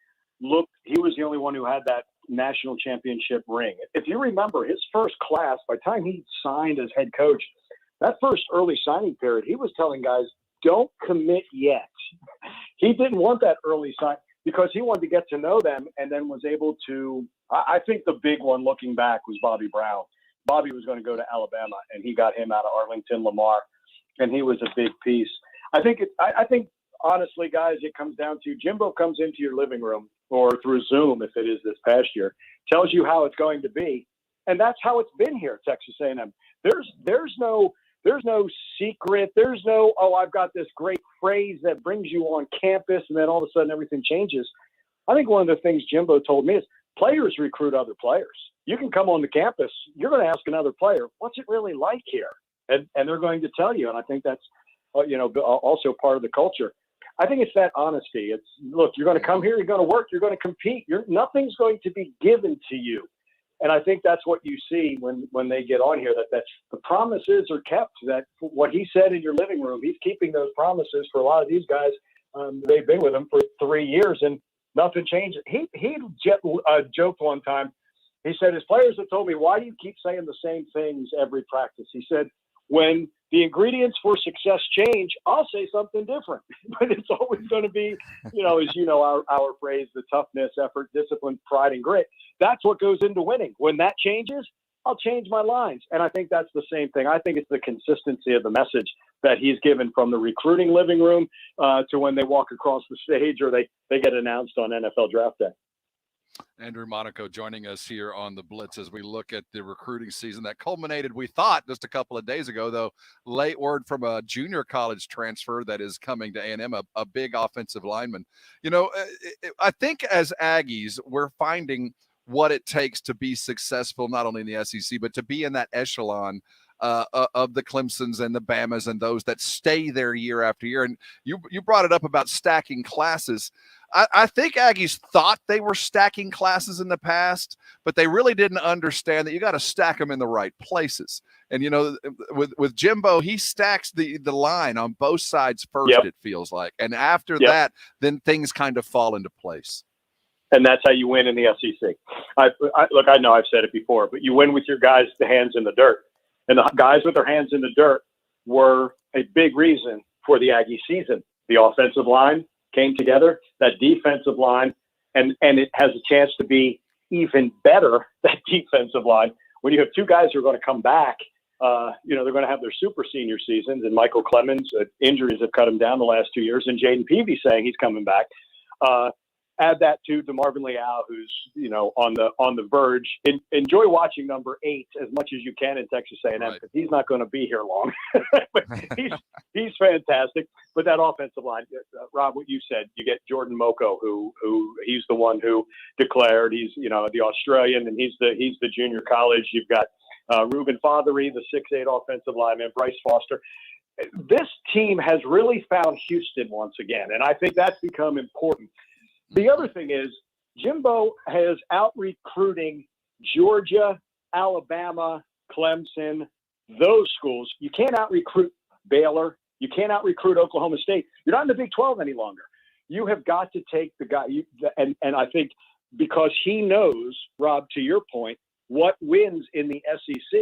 was the only one who had that national championship ring. If you remember his first class, by the time he signed as head coach, that first early signing period, he was telling guys, don't commit yet. He didn't want that early sign because he wanted to get to know them and then was able to, I think the big one looking back was Bobby Brown. Bobby was going to go to Alabama and he got him out of Arlington Lamar and he was a big piece. I think honestly, guys, it comes down to Jimbo comes into your living room or through Zoom, if it is this past year, tells you how it's going to be. And that's how it's been here at Texas A&M. There's no secret. There's no, I've got this great phrase that brings you on campus and then all of a sudden everything changes. I think one of the things Jimbo told me is players recruit other players. You can come on the campus. You're going to ask another player, what's it really like here? And they're going to tell you. And I think that's, also part of the culture. I think it's that honesty. It's, look, you're going to come here, you're going to work, you're going to compete. Nothing's going to be given to you. And I think that's what you see when they get on here, that's the promises are kept, that what he said in your living room, he's keeping those promises for a lot of these guys. They've been with him for 3 years and nothing changes. He joked one time. He said, his players have told me, why do you keep saying the same things every practice? He said, when the ingredients for success change, I'll say something different. But it's always going to be, our phrase, the toughness, effort, discipline, pride, and grit. That's what goes into winning. When that changes, I'll change my lines. And I think that's the same thing. I think it's the consistency of the message that he's given from the recruiting living room to when they walk across the stage or they get announced on NFL Draft Day. Andrew Monaco joining us here on the Blitz as we look at the recruiting season that culminated, we thought, just a couple of days ago, though, late word from a junior college transfer that is coming to A&M, a big offensive lineman. I think as Aggies, we're finding what it takes to be successful, not only in the SEC, but to be in that echelon of the Clemsons and the Bamas and those that stay there year after year. And you brought it up about stacking classes. I think Aggies thought they were stacking classes in the past, but they really didn't understand that you got to stack them in the right places. And, with Jimbo, he stacks the line on both sides first, It feels like. And after that, then things kind of fall into place. And that's how you win in the SEC. Look, I know I've said it before, but you win with your guys, the hands in the dirt. And the guys with their hands in the dirt were a big reason for the Aggie season. The offensive line came together, that defensive line, and it has a chance to be even better, that defensive line. When you have two guys who are going to come back, they're going to have their super senior seasons, and Michael Clemens, injuries have cut him down the last 2 years, and Jaden Peavy saying he's coming back. Add that to DeMarvin Leal, who's on the verge. Enjoy watching number 8 as much as you can in Texas A&M because he's not going to be here long. But he's fantastic. But that offensive line, Rob, what you said, you get Jordan Moko, who he's the one who declared. He's the Australian, and he's the junior college. You've got Ruben Fothery, the 6'8" offensive lineman, Bryce Foster. This team has really found Houston once again, and I think that's become important. The other thing is Jimbo has out-recruiting Georgia, Alabama, Clemson, those schools. You can't out-recruit Baylor. You can't out-recruit Oklahoma State. You're not in the Big 12 any longer. You have got to take the guy. And I think because he knows, Rob, to your point, what wins in the SEC,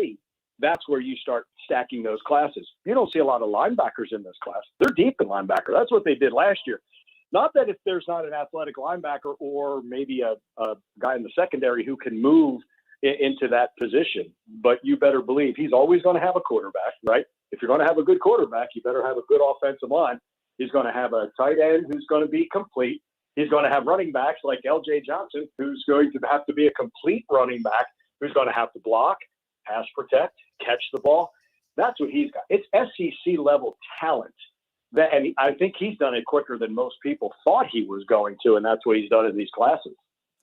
that's where you start stacking those classes. You don't see a lot of linebackers in this class. They're deep in linebacker. That's what they did last year. Not that if there's not an athletic linebacker or maybe a guy in the secondary who can move into that position, but you better believe he's always going to have a quarterback, right? If you're going to have a good quarterback, you better have a good offensive line. He's going to have a tight end who's going to be complete. He's going to have running backs like L.J. Johnson, who's going to have to be a complete running back, who's going to have to block, pass protect, catch the ball. That's what he's got. It's SEC level talent. And I think he's done it quicker than most people thought he was going to, and that's what he's done in these classes.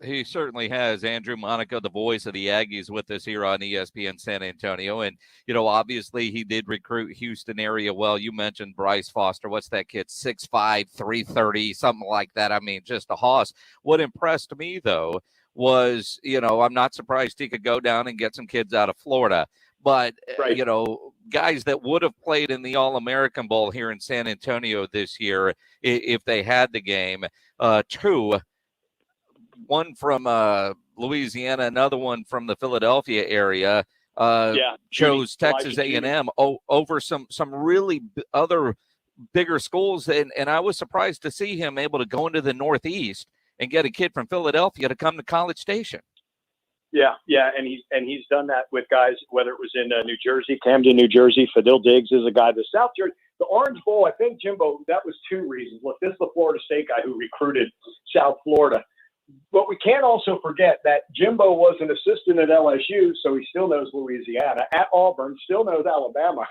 He certainly has. Andrew Monaco, the voice of the Aggies, with us here on ESPN San Antonio. And, obviously he did recruit Houston area well. You mentioned Bryce Foster. What's that kid? 6'5", 330, something like that. I mean, just a hoss. What impressed me, though, was, I'm not surprised he could go down and get some kids out of Florida. But, right. Guys that would have played in the All-American Bowl here in San Antonio this year, if they had the game, two, one from Louisiana, another one from the Philadelphia area, chose Texas A&M over some really other bigger schools. And I was surprised to see him able to go into the Northeast and get a kid from Philadelphia to come to College Station. Yeah, and he's done that with guys, whether it was in New Jersey, Camden, New Jersey. Fadil Diggs is a guy. The South Jersey, the Orange Bowl, I think, Jimbo, that was two reasons. Look, this is the Florida State guy who recruited South Florida. But we can't also forget that Jimbo was an assistant at LSU, so he still knows Louisiana. At Auburn, still knows Alabama.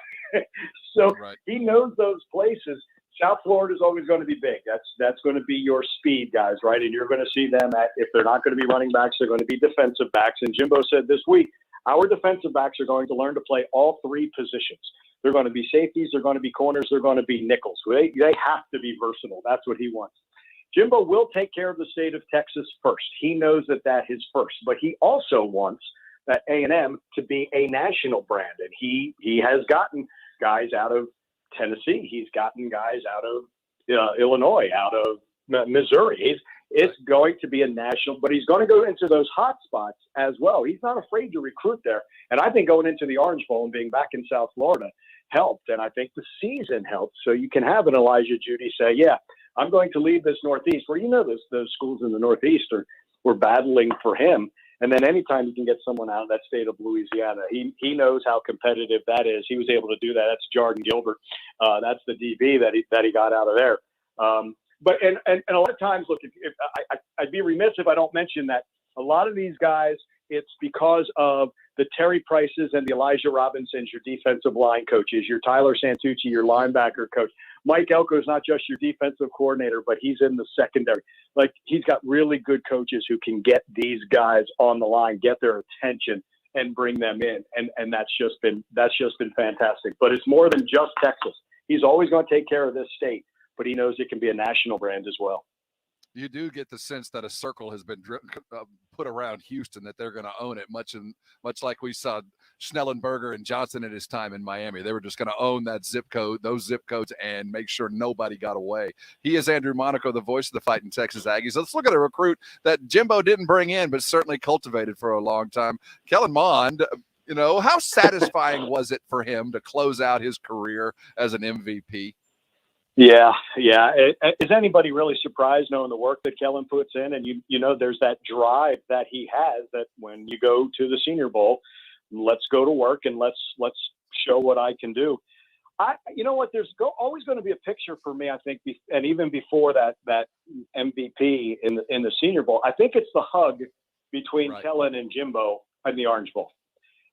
So he knows those places. South Florida is always going to be big. That's going to be your speed guys, right? And you're going to see them if they're not going to be running backs, they're going to be defensive backs. And Jimbo said this week, our defensive backs are going to learn to play all three positions. They're going to be safeties, they're going to be corners, they're going to be nickels. They have to be versatile. That's what he wants. Jimbo will take care of the state of Texas first. He knows that is first, but he also wants that A&M to be a national brand. And he has gotten guys out of Tennessee. He's gotten guys out of Illinois, out of Missouri. It's going to be a national, but he's going to go into those hot spots as well. He's not afraid to recruit there. And I think going into the Orange Bowl and being back in South Florida helped. And I think the season helped. So you can have an Elijah Judy say, yeah, I'm going to leave this Northeast, where those schools in the Northeast were battling for him. And then anytime you can get someone out of that state of Louisiana, he knows how competitive that is. He was able to do that. That's Jordan Gilbert. That's the DB that he got out of there. But a lot of times, look, I'd be remiss if I don't mention that a lot of these guys, it's because of the Terry Prices and the Elijah Robinsons, your defensive line coaches, your Tyler Santucci, your linebacker coach. Mike Elko is not just your defensive coordinator, but he's in the secondary. Like, he's got really good coaches who can get these guys on the line, get their attention, and bring them in. And that's just been fantastic. But it's more than just Texas. He's always going to take care of this state, but he knows it can be a national brand as well. You do get the sense that a circle has been put around Houston, that they're going to own it, much like we saw Schnellenberger and Johnson at his time in Miami. They were just going to own that zip code, those zip codes, and make sure nobody got away. He is Andrew Monaco, the voice of the Fighting Texas Aggies. Let's look at a recruit that Jimbo didn't bring in, but certainly cultivated for a long time. Kellen Mond, how satisfying was it for him to close out his career as an MVP? Yeah. Is anybody really surprised knowing the work that Kellen puts in? And there's that drive that he has, that when you go to the Senior Bowl, let's go to work and let's show what I can do. There's always going to be a picture for me, I think, and even before that MVP in the Senior Bowl, I think it's the hug between Kellen and Jimbo in the Orange Bowl,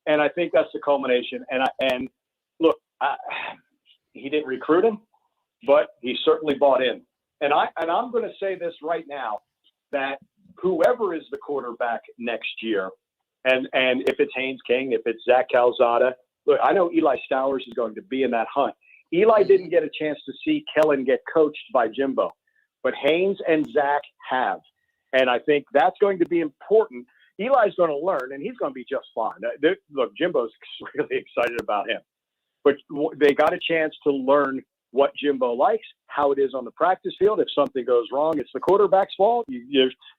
and I think that's the culmination. And look, he didn't recruit him, but he certainly bought in. And I'm going to say this right now, that whoever is the quarterback next year, and if it's Haynes King, if it's Zach Calzada, look, I know Eli Stowers is going to be in that hunt. Eli didn't get a chance to see Kellen get coached by Jimbo, but Haynes and Zach have. And I think that's going to be important. Eli's going to learn, and he's going to be just fine. Look, Jimbo's really excited about him. But they got a chance to learn what Jimbo likes, how it is on the practice field. If something goes wrong, it's the quarterback's fault.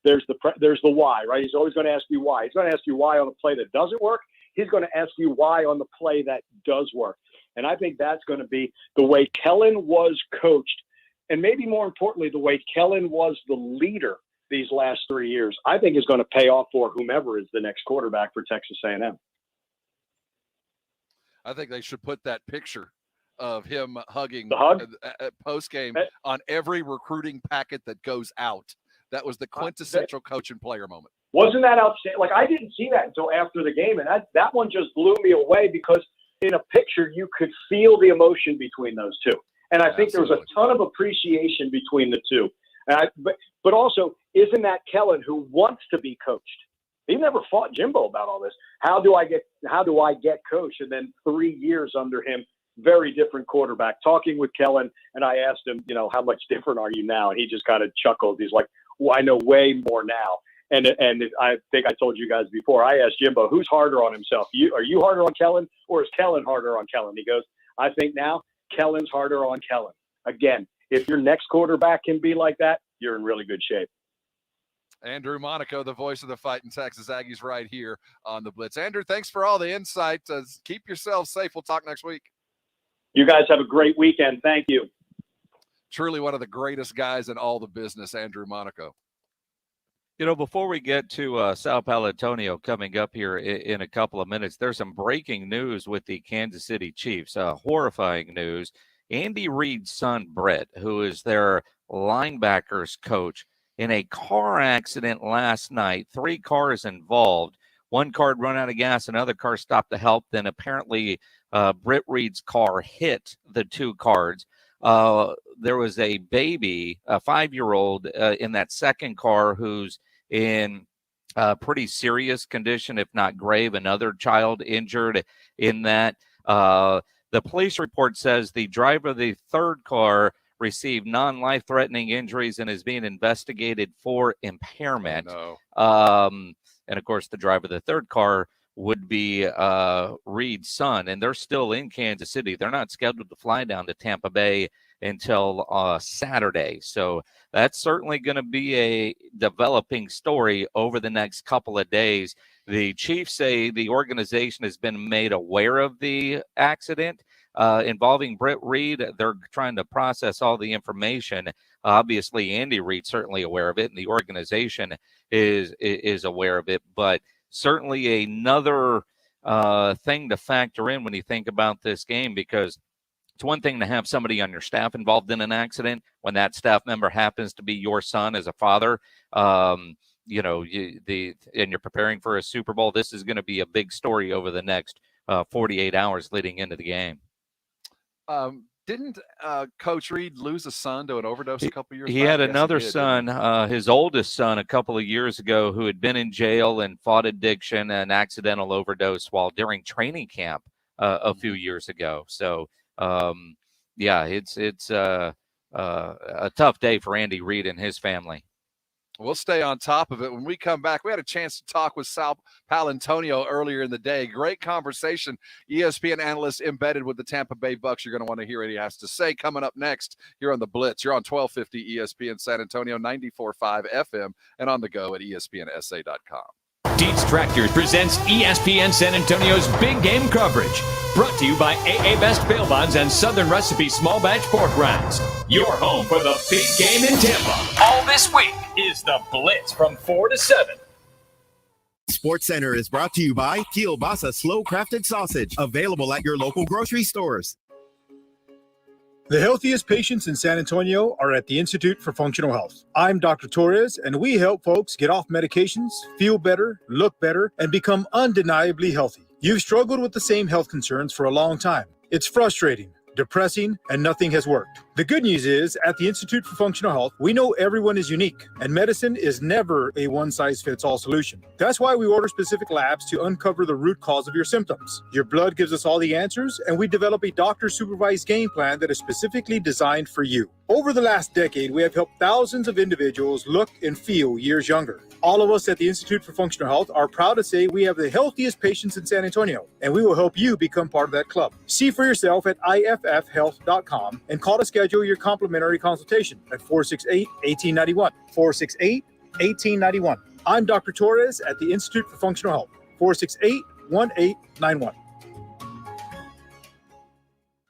There's the why, right? He's always going to ask you why. He's going to ask you why on the play that doesn't work. He's going to ask you why on the play that does work. And I think that's going to be the way Kellen was coached, and maybe more importantly, the way Kellen was the leader these last 3 years, I think is going to pay off for whomever is the next quarterback for Texas A&M. I think they should put that picture of him hugging the hug post game on every recruiting packet that goes out. That was the quintessential coach and player moment. Wasn't that outstanding? Like, I didn't see that until after the game, and that one just blew me away because in a picture you could feel the emotion between those two. And I think there was a ton of appreciation between the two. And but also, isn't that Kellen who wants to be coached? He never fought Jimbo about all this. How do I get coached? And then 3 years under him, very different quarterback. Talking with Kellen, and I asked him, how much different are you now? And he just kind of chuckled. He's like, well, I know way more now. And I think I told you guys before, I asked Jimbo, who's harder on himself? Are you harder on Kellen, or is Kellen harder on Kellen? He goes, I think now Kellen's harder on Kellen. Again, if your next quarterback can be like that, you're in really good shape. Andrew Monaco, the voice of the Fighting Texas Aggies, right here on the Blitz. Andrew, thanks for all the insight. Keep yourself safe. We'll talk next week. You guys have a great weekend. Thank you. Truly one of the greatest guys in all the business, Andrew Monaco. Before we get to Sal Paolantonio coming up here in a couple of minutes, there's some breaking news with the Kansas City Chiefs. Horrifying news. Andy Reid's son, Brett, who is their linebackers coach, in a car accident last night. 3 cars involved. One car had run out of gas, another car stopped to help. Then apparently Britt Reid's car hit the 2 cars. There was a baby, a 5-year-old, in that second car who's in pretty serious condition, if not grave. Another child injured in that. The police report says the driver of the third car received non-life-threatening injuries and is being investigated for impairment. Oh, no. And, of course, the driver of the third car would be Reid's son, and they're still in Kansas City. They're not scheduled to fly down to Tampa Bay until Saturday. So that's certainly going to be a developing story over the next couple of days. The Chiefs say the organization has been made aware of the accident involving Britt Reid. They're trying to process all the information. Obviously, Andy Reid certainly aware of it, and the organization is aware of it. But certainly another thing to factor in when you think about this game, because it's one thing to have somebody on your staff involved in an accident. When that staff member happens to be your son as a father, and you're preparing for a Super Bowl, this is going to be a big story over the next 48 hours leading into the game. Didn't Coach Reid lose a son to an overdose a couple years back? He had another son, his oldest son, a couple of years ago, who had been in jail and fought addiction and accidental overdose while during training camp a few years ago. So, it's a tough day for Andy Reid and his family. We'll stay on top of it. When we come back, we had a chance to talk with Sal Paolantonio earlier in the day. Great conversation. ESPN analyst embedded with the Tampa Bay Bucks. You're going to want to hear what he has to say coming up next here on the Blitz. You're on 1250 ESPN San Antonio, 94.5 FM, and on the go at ESPNSA.com. Dietz Tractors presents ESPN San Antonio's big game coverage. Brought to you by AA Best Bail Bonds and Southern Recipe Small Batch Pork Rinds. Your home for the big game in Tampa. All this week is the Blitz from 4 to 7. Sports Center is brought to you by Kielbasa Slow Crafted Sausage, available at your local grocery stores. The healthiest patients in San Antonio are at the Institute for Functional Health. I'm Dr. Torres, and we help folks get off medications, feel better, look better, and become undeniably healthy. You've struggled with the same health concerns for a long time. It's frustrating, depressing, and nothing has worked. The good news is, at the Institute for Functional Health, we know everyone is unique, and medicine is never a one-size-fits-all solution. That's why we order specific labs to uncover the root cause of your symptoms. Your blood gives us all the answers, and we develop a doctor-supervised game plan that is specifically designed for you. Over the last decade, we have helped thousands of individuals look and feel years younger. All of us at the Institute for Functional Health are proud to say we have the healthiest patients in San Antonio, and we will help you become part of that club. See for yourself at iffhealth.com and call to schedule your complimentary consultation at 468-1891. 468-1891. I'm Dr. Torres at the Institute for Functional Health. 468-1891.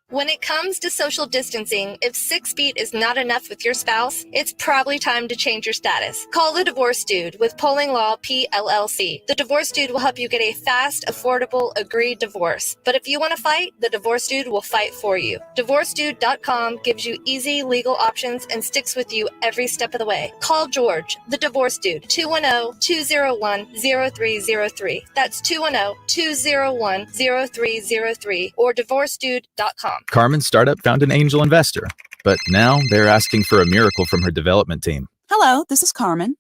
When it comes to social distancing, if 6 feet is not enough with your spouse, it's probably time to change your status. Call the Divorce Dude with Polling Law PLLC. The Divorce Dude will help you get a fast, affordable, agreed divorce. But if you want to fight, the Divorce Dude will fight for you. DivorceDude.com gives you easy legal options and sticks with you every step of the way. Call George, the Divorce Dude, 210-201-0303. That's 210-201-0303 or DivorceDude.com. Carmen's startup found an angel investor, but now they're asking for a miracle from her development team. Hello, this is Carmen.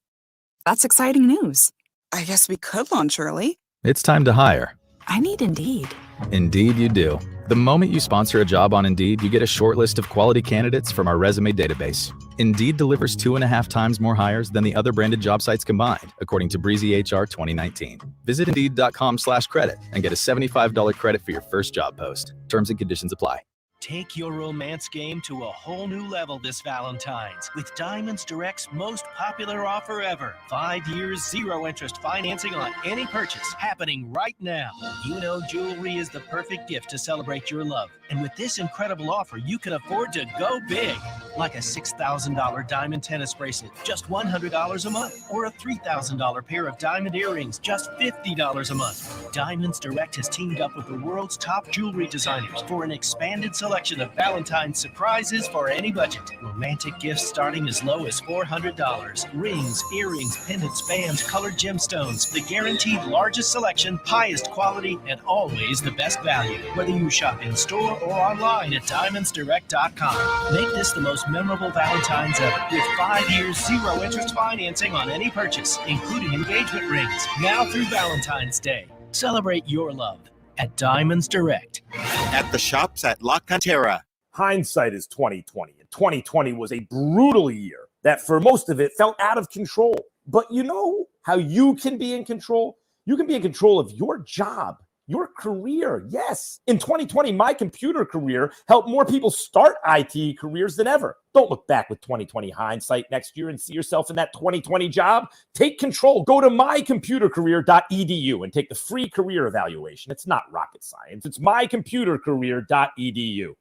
That's exciting news. I guess we could launch early. It's time to hire. I need Indeed. Indeed you do. The moment you sponsor a job on Indeed, you get a short list of quality candidates from our resume database. Indeed delivers 2.5 times more hires than the other branded job sites combined, according to Breezy HR 2019. Visit Indeed.com/credit and get a $75 credit for your first job post. Terms and conditions apply. Take your romance game to a whole new level this Valentine's with Diamonds Direct's most popular offer ever. 5 years, 0 interest financing on any purchase happening right now. You know jewelry is the perfect gift to celebrate your love. And with this incredible offer, you can afford to go big. Like a $6,000 diamond tennis bracelet, just $100 a month. Or a $3,000 pair of diamond earrings, just $50 a month. Diamonds Direct has teamed up with the world's top jewelry designers for an expanded selection of Valentine's surprises for any budget. Romantic gifts starting as low as $400. Rings, earrings, pendants, bands, colored gemstones. The guaranteed largest selection, highest quality, and always the best value. Whether you shop in store or online at DiamondsDirect.com. Make this the most memorable Valentine's ever with 5 years, 0 interest financing on any purchase, including engagement rings. Now through Valentine's Day. Celebrate your love at Diamonds Direct. At the shops at La Cantera. Hindsight is 2020. And 2020 was a brutal year that for most of it felt out of control. But you know how you can be in control? You can be in control of your job, your career. Yes. In 2020, my computer career helped more people start IT careers than ever. Don't look back with 2020 hindsight next year and see yourself in that 2020 job. Take control. Go to mycomputercareer.edu and take the free career evaluation. It's not rocket science. It's mycomputercareer.edu.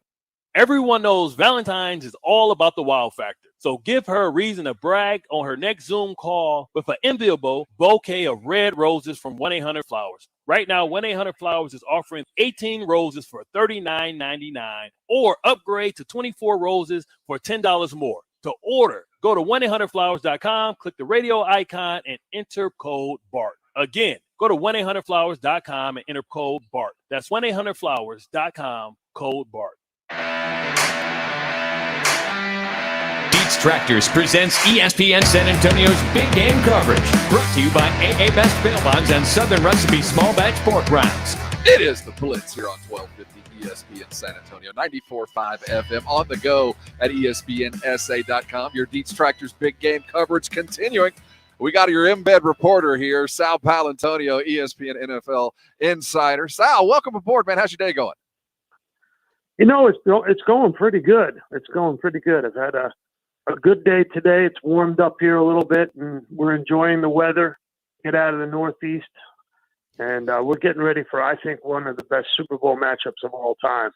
Everyone knows Valentine's is all about the wow factor. So give her a reason to brag on her next Zoom call with an enviable bouquet of red roses from 1-800-Flowers. Right now, 1-800-Flowers is offering 18 roses for $39.99 or upgrade to 24 roses for $10 more. To order, go to 1-800-Flowers.com, click the radio icon, and enter code BART. Again, go to 1-800-Flowers.com and enter code BART. That's 1-800-Flowers.com, code BART. Dietz Tractors presents ESPN San Antonio's big game coverage. Brought to you by AA Best Bail Bonds and Southern Recipe Small Batch Pork Rinds. It is the Blitz here on 1250 ESPN San Antonio, 94.5 FM, on the go at ESPNSA.com. Your Dietz Tractors big game coverage continuing. We got your embed reporter here, Sal Paolantonio, ESPN NFL insider. Sal, welcome aboard, man. How's your day going? You know, it's going pretty good. It's going pretty good. I've had a good day today. It's warmed up here a little bit, and we're enjoying the weather. Get out of the Northeast, and we're getting ready for, I think, one of the best Super Bowl matchups of all time.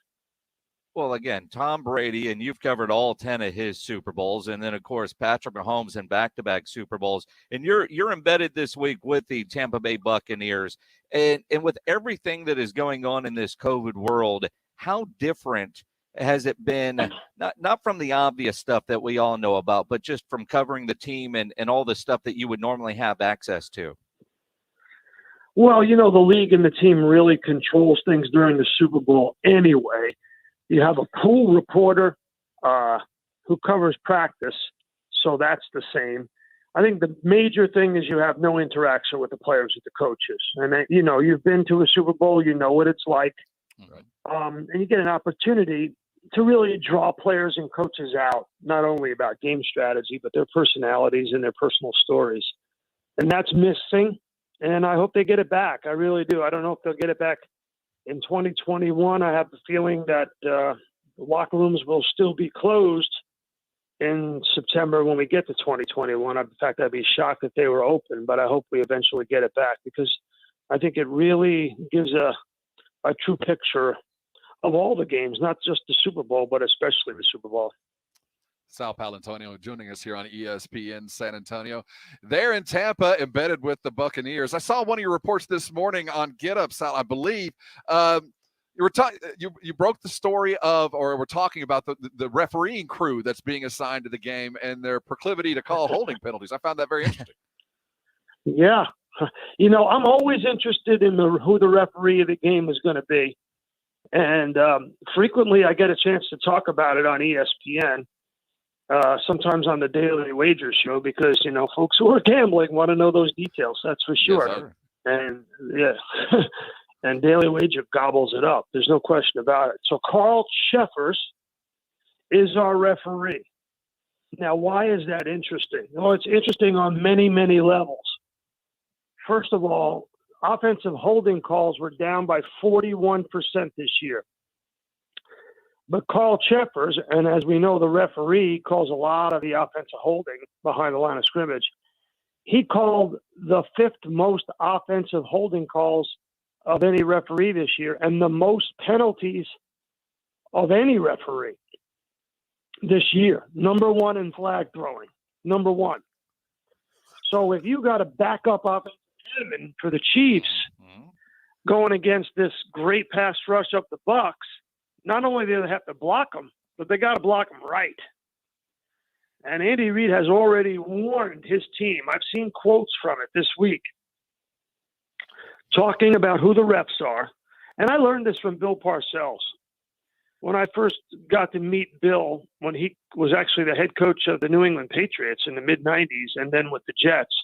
Well, again, Tom Brady, and you've covered all 10 of his Super Bowls, and then, of course, Patrick Mahomes in back-to-back Super Bowls. And you're embedded this week with the Tampa Bay Buccaneers. And with everything that is going on in this COVID world, how different has it been, not from the obvious stuff that we all know about, but just from covering the team and all the stuff that you would normally have access to? Well, you know, the league and the team really controls things during the Super Bowl anyway. You have a pool reporter who covers practice, so that's the same. I think the major thing is you have no interaction with the players, with the coaches. And, you've been to a Super Bowl, you know what it's like. And you get an opportunity to really draw players and coaches out, not only about game strategy, but their personalities and their personal stories. And that's missing, and I hope they get it back. I really do. I don't know if they'll get it back in 2021. I have the feeling that the locker rooms will still be closed in September when we get to 2021. In fact, I'd be shocked if they were open, but I hope we eventually get it back, because I think it really gives a true picture of all the games, not just the Super Bowl, but especially the Super Bowl. Sal Paolantonio joining us here on ESPN San Antonio. They're in Tampa, embedded with the Buccaneers. I saw one of your reports this morning on Get Up, Sal, I believe. You broke the story of, or we're talking about the refereeing crew that's being assigned to the game and their proclivity to call holding penalties. I found that very interesting. Yeah. I'm always interested in who the referee of the game is going to be. And frequently I get a chance to talk about it on ESPN, sometimes on the Daily Wager show, because, folks who are gambling want to know those details. That's for sure. Yes, sir. And yeah. And Daily Wager gobbles it up. There's no question about it. So Carl Sheffers is our referee. Now, why is that interesting? Well, it's interesting on many, many levels. First of all, offensive holding calls were down by 41% this year. But Carl Sheffers, and as we know, the referee calls a lot of the offensive holding behind the line of scrimmage. He called the 5th most offensive holding calls of any referee this year, and the most penalties of any referee this year. Number 1 in flag throwing. Number 1. So if you got a backup offensive lineman for the Chiefs going against this great pass rush up the Bucks, not only do they have to block them, but they got to block them right. And Andy Reid has already warned his team. I've seen quotes from it this week, talking about who the refs are. And I learned this from Bill Parcells. When I first got to meet Bill, when he was actually the head coach of the New England Patriots in the mid-90s and then with the Jets,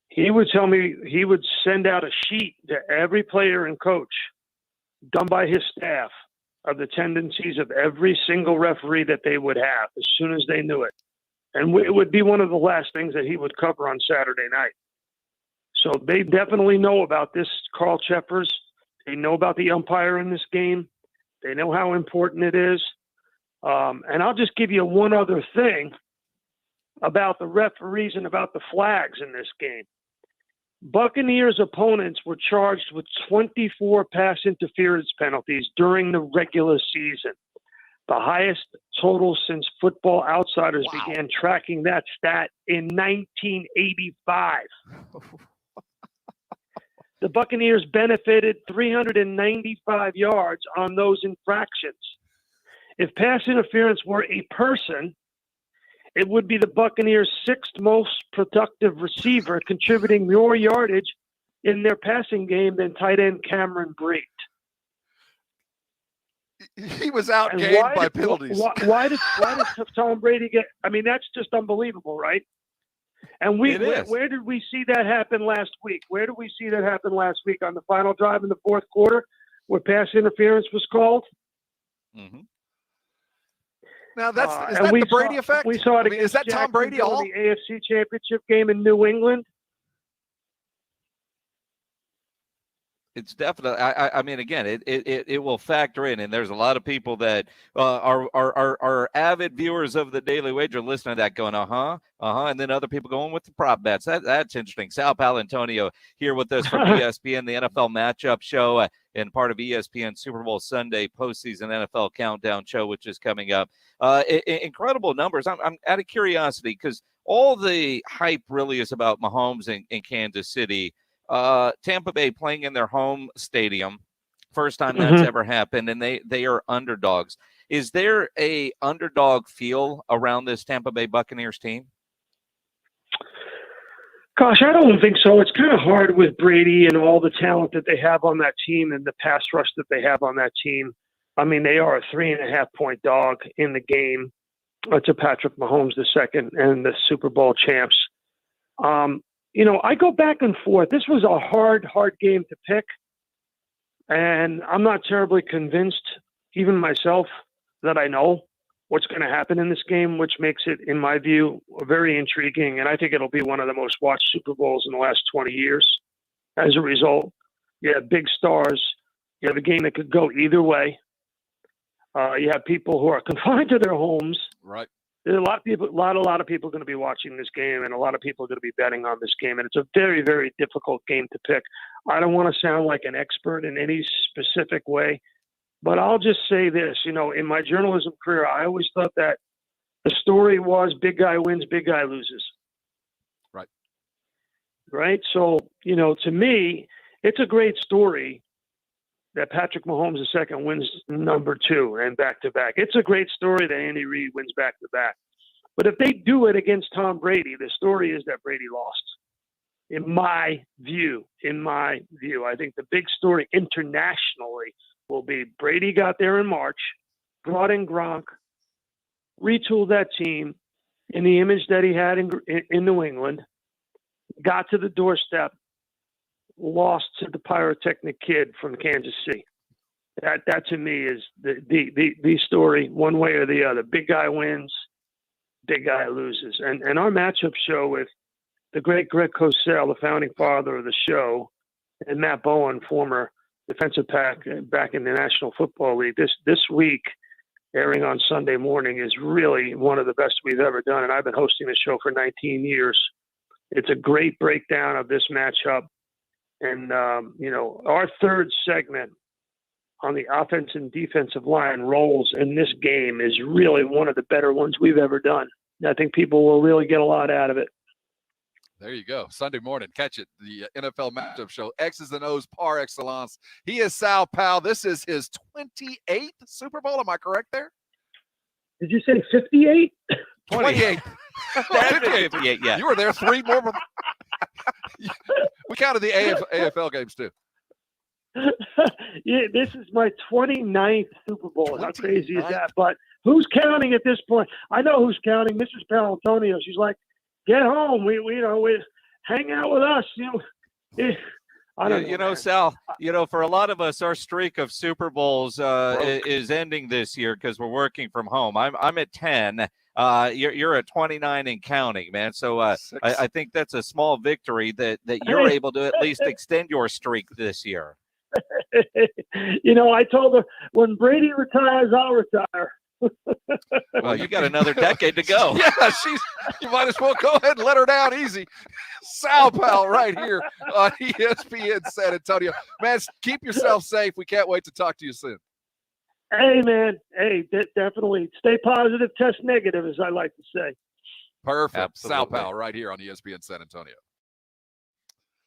he would tell me he would send out a sheet to every player and coach done by his staff of the tendencies of every single referee that they would have as soon as they knew it. And it would be one of the last things that he would cover on Saturday night. So they definitely know about this Carl Sheffers. They know about the umpire in this game. They know how important it is. And I'll just give you one other thing about the referees and about the flags in this game. Buccaneers opponents were charged with 24 pass interference penalties during the regular season, the highest total since Football Outsiders began tracking that stat in 1985. The Buccaneers benefited 395 yards on those infractions. If pass interference were a person, it would be the Buccaneers' 6th most productive receiver, contributing more yardage in their passing game than tight end Cameron Brate. He was outgained by penalties. Why did Tom Brady get? I mean, that's just unbelievable, right? And where did we see that happen last week? Where did we see that happen last week on the final drive in the 4th quarter, where pass interference was called? Mm-hmm. Now is that the Brady effect? We saw it against is that Tom Brady all? The AFC Championship game in New England. It's definitely. I mean, again, it will factor in, and there's a lot of people that are avid viewers of the Daily Wager listening to that, going, and then other people going with the prop bets. That's interesting. Sal Paolantonio here with us from ESPN, the NFL Matchup Show, and part of ESPN Super Bowl Sunday postseason NFL Countdown Show, which is coming up. Incredible numbers. I'm out of curiosity, because all the hype really is about Mahomes in Kansas City. Tampa Bay playing in their home stadium, first time that's ever happened, and they are underdogs. Is there a underdog feel around this Tampa Bay Buccaneers team? Gosh, I don't think so. It's kind of hard with Brady and all the talent that they have on that team and the pass rush that they have on that team. I mean, they are a 3.5-point dog in the game. to Patrick Mahomes II and the Super Bowl champs. I go back and forth. This was a hard game to pick. And I'm not terribly convinced, even myself, that I know what's going to happen in this game, which makes it, in my view, very intriguing. And I think it'll be one of the most watched Super Bowls in the last 20 years. As a result, you have big stars. You have a game that could go either way. You have people who are confined to their homes. Right. There are a lot of people going to be watching this game, and a lot of people are going to be betting on this game. And it's a very, very difficult game to pick. I don't want to sound like an expert in any specific way, but I'll just say this. In my journalism career, I always thought that the story was big guy wins, big guy loses. Right. Right. So, to me, it's a great story that Patrick Mahomes II wins number 2 and back-to-back. It's a great story that Andy Reid wins back-to-back. But if they do it against Tom Brady, the story is that Brady lost. In my view, I think the big story internationally will be Brady got there in March, brought in Gronk, retooled that team in the image that he had in New England, got to the doorstep, lost to the pyrotechnic kid from Kansas City. That to me is the story, one way or the other. Big guy wins, big guy loses. And our matchup show with the great Greg Cosell, the founding father of the show, and Matt Bowen, former defensive back in the National Football League, this week, airing on Sunday morning, is really one of the best we've ever done. And I've been hosting the show for 19 years. It's a great breakdown of this matchup. And, our third segment on the offense and defensive line roles in this game is really one of the better ones we've ever done. I think people will really get a lot out of it. There you go. Sunday morning. Catch it. The NFL matchup show. X's and O's par excellence. He is Sal Powell. This is his 28th Super Bowl. Am I correct there? Did you say 58? 28. 58, yeah. You were there 3 more. We counted the AFL games too. Yeah, this is my 29th Super Bowl. How crazy is that? But who's counting at this point? I know who's counting. Mrs. Paolantonio. She's like, get home. We hang out with us. I don't know. Sal, for a lot of us, our streak of Super Bowls is ending this year because we're working from home. I'm at 10. You're at 29 and counting, man. So I think that's a small victory that you're able to at least extend your streak this year. I told her when Brady retires, I'll retire. Well, you got another decade to go. Yeah, you might as well go ahead and let her down easy. Sal Powell right here on ESPN San Antonio. Man, keep yourself safe. We can't wait to talk to you soon. Hey, man. Hey, definitely. Stay positive, test negative, as I like to say. Perfect. Absolutely. Sal Powell right here on ESPN San Antonio.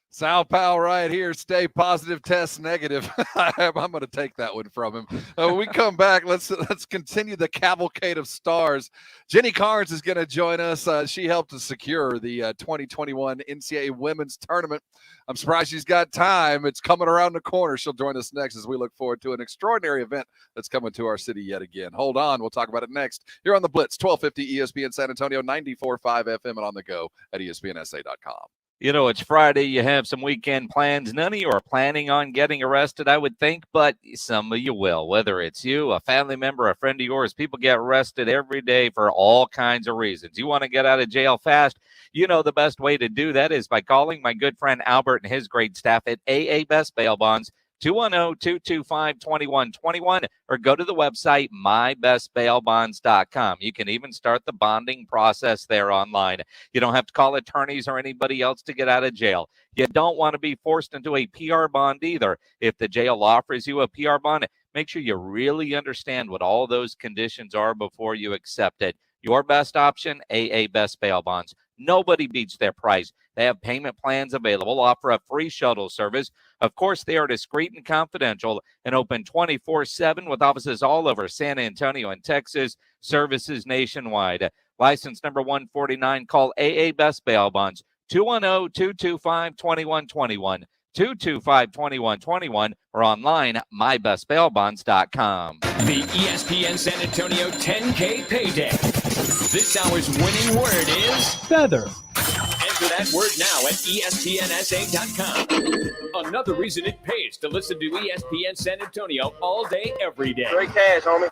Sal Powell right here. Stay positive, test negative. I'm going to take that one from him. When we come back, let's continue the cavalcade of stars. Jenny Carnes is going to join us. She helped to secure the 2021 NCAA Women's Tournament. I'm surprised she's got time. It's coming around the corner. She'll join us next as we look forward to an extraordinary event that's coming to our city yet again. Hold on. We'll talk about it next here on the Blitz, 1250 ESPN San Antonio, 94.5 FM and on the go at ESPNSA.com. It's Friday. You have some weekend plans. None of you are planning on getting arrested, I would think, but some of you will. Whether it's you, a family member, a friend of yours, people get arrested every day for all kinds of reasons. You want to get out of jail fast? The best way to do that is by calling my good friend Albert and his great staff at AA Best Bail Bonds, 210-225-2121, or go to the website mybestbailbonds.com. You can even start the bonding process there online. You don't have to call attorneys or anybody else to get out of jail. You don't want to be forced into a PR bond either. If the jail offers you a PR bond, make sure you really understand what all those conditions are before you accept it. Your best option, AA Best Bail Bonds. Nobody beats their price. They have payment plans available, offer a free shuttle service. Of course, they are discreet and confidential and open 24/7 with offices all over San Antonio and Texas, services nationwide. License number 149, call AA Best Bail Bonds, 210-225-2121, 225-2121, or online, mybestbailbonds.com. The ESPN San Antonio 10K Payday. This hour's winning word is feather. Enter that word now at ESPNSA.com. Another reason it pays to listen to ESPN San Antonio all day, every day. Great cash, homie.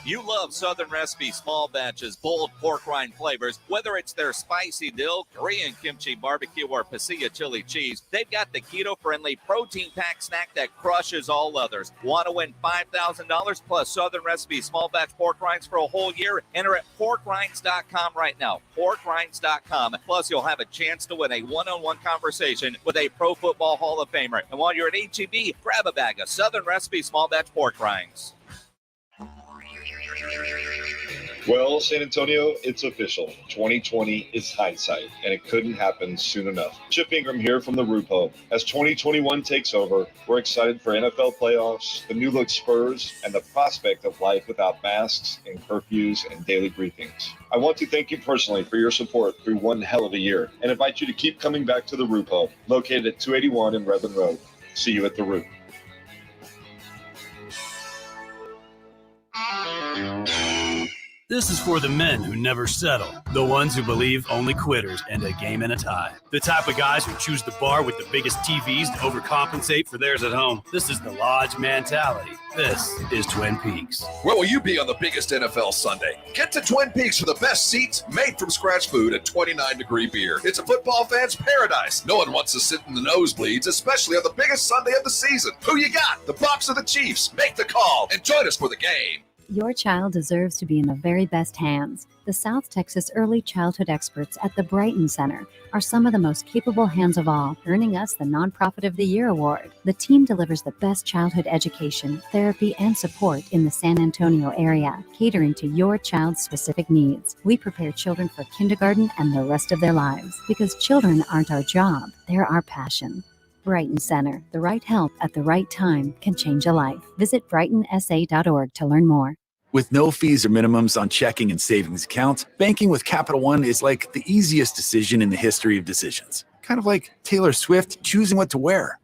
You love Southern Recipe small batches, bold pork rind flavors. Whether it's their spicy dill, Korean kimchi barbecue, or pasilla chili cheese, they've got the keto-friendly protein-packed snack that crushes all others. Want to win $5,000 plus Southern Recipe small batch pork rinds for a whole year? Enter at porkrinds.com right now. Porkrinds.com. Plus, you'll have a chance to win a one-on-one conversation with a Pro Football Hall of Famer. And while you're at HEB, grab a bag of Southern Recipe small batch pork rinds. Well, San Antonio, it's official. 2020 is hindsight, and it couldn't happen soon enough. Chip Ingram here from the Roop Home. As 2021 takes over, we're excited for NFL playoffs, the new look Spurs, and the prospect of life without masks and curfews and daily briefings. I want to thank you personally for your support through one hell of a year and invite you to keep coming back to the Roop Home, located at 281 in Redland Road. See you at the Roop. This is for the men who never settle, the ones who believe only quitters end a game in a tie, the type of guys who choose the bar with the biggest TVs to overcompensate for theirs at home. This is the Lodge mentality. This is Twin Peaks. Where will you be on the biggest NFL Sunday? Get to Twin Peaks for the best seats, made from scratch food, and 29-degree beer. It's a football fan's paradise. No one wants to sit in the nosebleeds, especially on the biggest Sunday of the season. Who you got? The Bucs or the Chiefs? Make the call and join us for the game. Your child deserves to be in the very best hands. The South Texas Early Childhood Experts at the Brighton Center are some of the most capable hands of all, earning us the Nonprofit of the Year award. The team delivers the best childhood education, therapy, and support in the San Antonio area, catering to your child's specific needs. We prepare children for kindergarten and the rest of their lives, because children aren't our job, they're our passion. Brighton Center. The right help at the right time can change a life. Visit brightonsa.org to learn more. With no fees or minimums on checking and savings accounts, banking with Capital One is like the easiest decision in the history of decisions. Kind of like Taylor Swift choosing what to wear.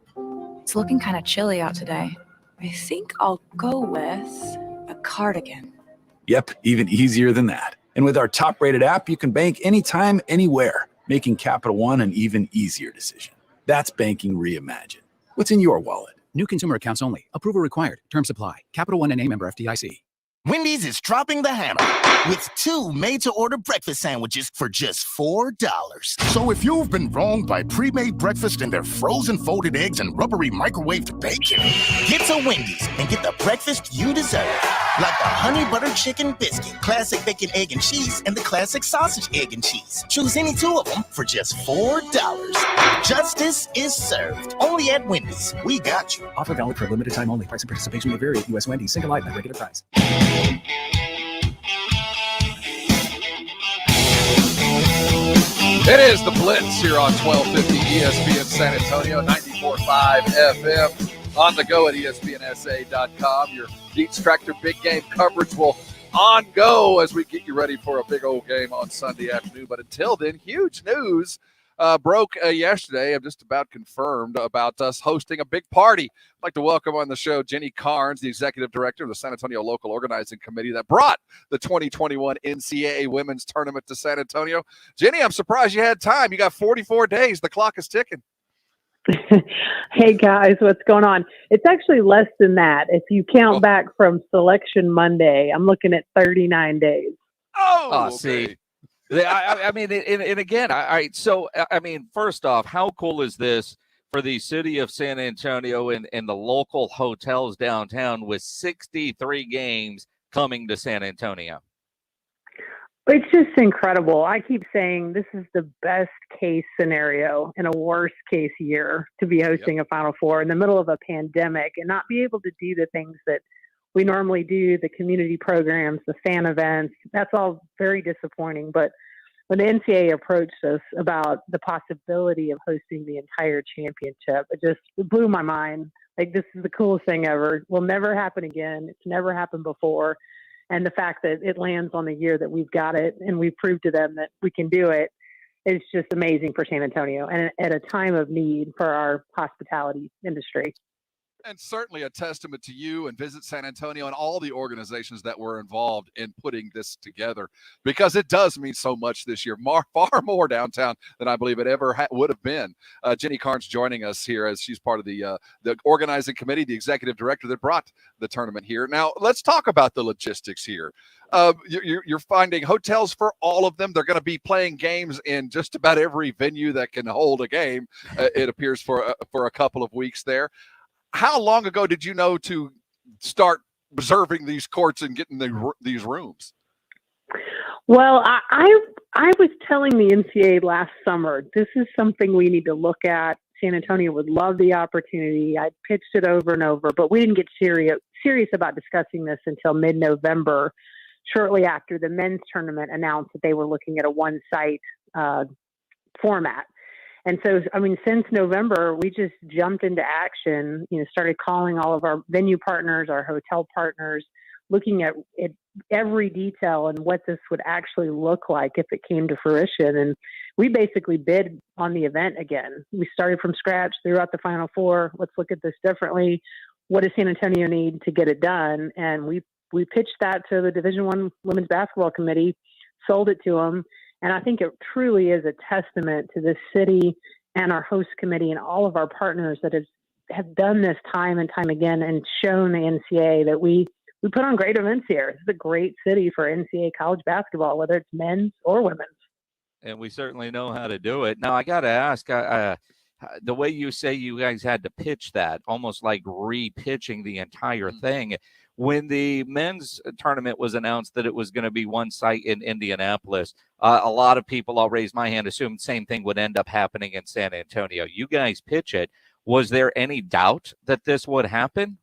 It's looking kind of chilly out today. I think I'll go with a cardigan. Yep, even easier than that. And with our top-rated app, you can bank anytime, anywhere, making Capital One an even easier decision. That's banking reimagined. What's in your wallet? New consumer accounts only. Approval required. Terms apply. Capital One N.A. member FDIC. Wendy's is dropping the hammer with 2 made-to-order breakfast sandwiches for just $4. So if you've been wronged by pre-made breakfast and their frozen folded eggs and rubbery microwaved bacon, get to Wendy's and get the breakfast you deserve. Like the honey butter chicken biscuit, classic bacon, egg, and cheese, and the classic sausage, egg, and cheese. Choose any 2 of them for just $4. Justice is served. Only at Wendy's. We got you. Offer valid for a limited time only. Price and participation may vary at U.S. Wendy's. Single item at regular price. It is the Blitz here on 1250 ESPN San Antonio, 94.5 FM, on the go at ESPNSA.com. Your Dietz Tractor Big Game coverage will on go as we get you ready for a big old game on Sunday afternoon. But until then, huge news broke yesterday. I'm just about confirmed about us hosting a big party. I'd like to welcome on the show Jenny Carnes, the executive director of the San Antonio Local Organizing Committee that brought the 2021 NCAA Women's Tournament to San Antonio. Jenny, I'm surprised you had time. You got 44 days. The clock is ticking. Hey, guys, what's going on? It's actually less than that. If you count back from Selection Monday, I'm looking at 39 days. Oh, see. I mean, and again, so, first off, how cool is this for the city of San Antonio and the local hotels downtown with 63 games coming to San Antonio? It's just incredible. I keep saying this is the best case scenario in a worst case year to be hosting a Final Four in the middle of a pandemic and not be able to do the things that we normally do, the community programs, the fan events. That's all very disappointing. But when the NCAA approached us about the possibility of hosting the entire championship, it blew my mind. Like, this is the coolest thing ever. It will never happen again. It's never happened before. And the fact that it lands on the year that we've got it and we've proved to them that we can do it is just amazing for San Antonio and at a time of need for our hospitality industry. And certainly a testament to you and Visit San Antonio and all the organizations that were involved in putting this together, because it does mean so much this year, far more downtown than I believe it ever would have been. Jenny Carnes joining us here as she's part of the organizing committee, the executive director that brought the tournament here. Now, let's talk about the logistics here. You're finding hotels for all of them. They're going to be playing games in just about every venue that can hold a game, it appears, for a couple of weeks there. How long ago did you know to start reserving these courts and getting these rooms? Well, I was telling the NCAA last summer, this is something we need to look at. San Antonio would love the opportunity. I pitched it over and over, but we didn't get serious about discussing this until mid-November, shortly after the men's tournament announced that they were looking at a one-site format. And so, I mean, since November, we just jumped into action, started calling all of our venue partners, our hotel partners, looking at every detail and what this would actually look like if it came to fruition. And we basically bid on the event again. We started from scratch throughout the Final Four. Let's look at this differently. What does San Antonio need to get it done? And we pitched that to the Division I Women's Basketball Committee, sold it to them. And I think it truly is a testament to this city and our host committee and all of our partners that have done this time and time again and shown the NCAA that we put on great events here. It's a great city for NCAA college basketball, whether it's men's or women's. And we certainly know how to do it. Now, I got to ask, the way you say you guys had to pitch that, almost like re-pitching the entire thing. When the men's tournament was announced that it was going to be one site in Indianapolis, a lot of people, I'll raise my hand, assumed the same thing would end up happening in San Antonio. You guys pitch it. Was there any doubt that this would happen?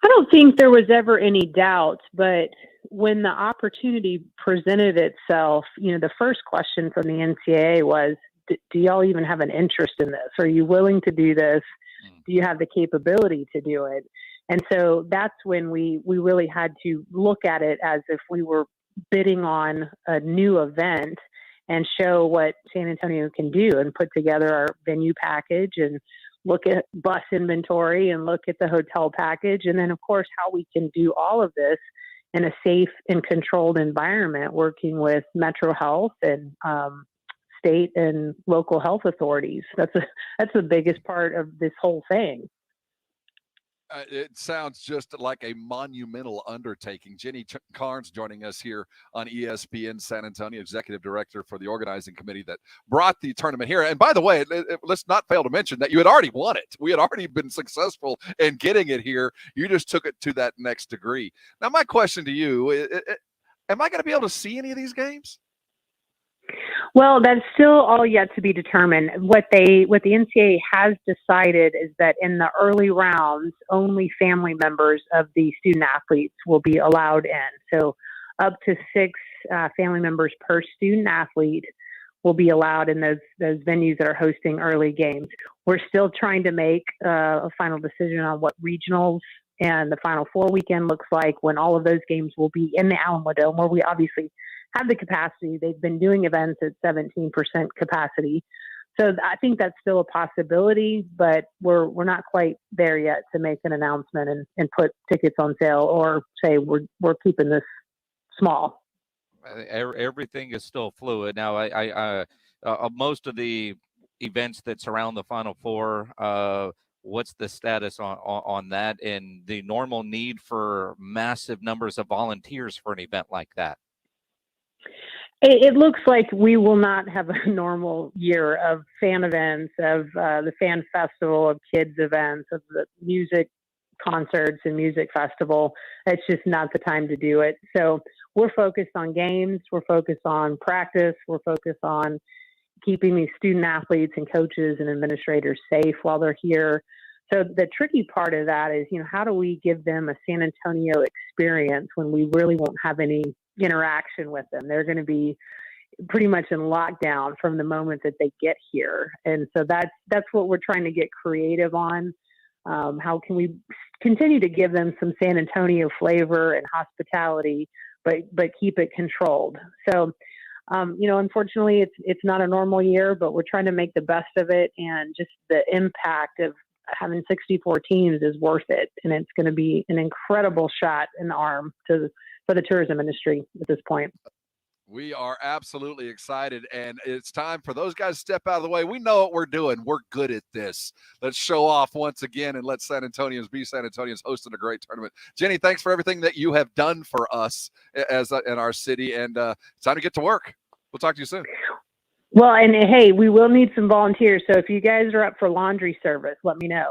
I don't think there was ever any doubt, but when the opportunity presented itself, the first question from the NCAA was, do y'all even have an interest in this? Are you willing to do this? Do you have the capability to do it? And so that's when we really had to look at it as if we were bidding on a new event and show what San Antonio can do and put together our venue package and look at bus inventory and look at the hotel package. And then, of course, how we can do all of this in a safe and controlled environment, working with Metro Health and state and local health authorities. That's the biggest part of this whole thing. It sounds just like a monumental undertaking. Jenny Carnes joining us here on ESPN San Antonio, executive director for the organizing committee that brought the tournament here. And by the way, let's not fail to mention that you had already won it. We had already been successful in getting it here. You just took it to that next degree. Now, my question to you, am I going to be able to see any of these games? Well, that's still all yet to be determined. What the NCAA has decided is that in the early rounds, only family members of the student athletes will be allowed in. So up to 6 family members per student athlete will be allowed in those venues that are hosting early games. We're still trying to make a final decision on what regionals and the Final Four weekend looks like, when all of those games will be in the Alamo Dome, where we obviously have the capacity. They've been doing events at 17% capacity. So I think that's still a possibility, but we're not quite there yet to make an announcement and put tickets on sale or say we're keeping this small. Everything is still fluid. Now, I most of the events that surround the Final Four, what's the status on that and the normal need for massive numbers of volunteers for an event like that? It looks like we will not have a normal year of fan events, of the fan festival, of kids events, of the music concerts and music festival. It's just not the time to do it. So we're focused on games. We're focused on practice. We're focused on keeping these student athletes and coaches and administrators safe while they're here. So the tricky part of that is, how do we give them a San Antonio experience when we really won't have any interaction with them? They're going to be pretty much in lockdown from the moment that they get here. And so that's what we're trying to get creative on. How can we continue to give them some San Antonio flavor and hospitality, but keep it controlled? So, unfortunately, it's not a normal year, but we're trying to make the best of it. And just the impact of having 64 teams is worth it. And it's going to be an incredible shot in the arm for the tourism industry at this point. We are absolutely excited, and it's time for those guys to step out of the way. We know what we're doing. We're good at this. Let's show off once again and let San Antonians be San Antonians, hosting a great tournament. Jenny, thanks for everything that you have done for us as in our city, and it's time to get to work. We'll talk to you soon. Well, and hey, we will need some volunteers. So if you guys are up for laundry service, let me know.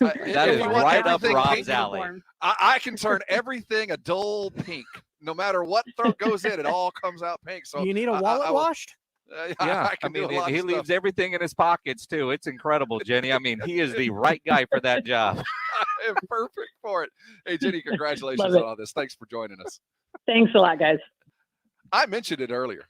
That is right up Rob's alley. I can turn everything a dull pink. No matter what goes in, it all comes out pink. So you need a wallet washed? Yeah, I mean, he leaves everything in his pockets too. It's incredible, Jenny. I mean, he is the right guy for that job. I'm perfect for it. Hey, Jenny, congratulations on all this. Thanks for joining us. Thanks a lot, guys. I mentioned it earlier.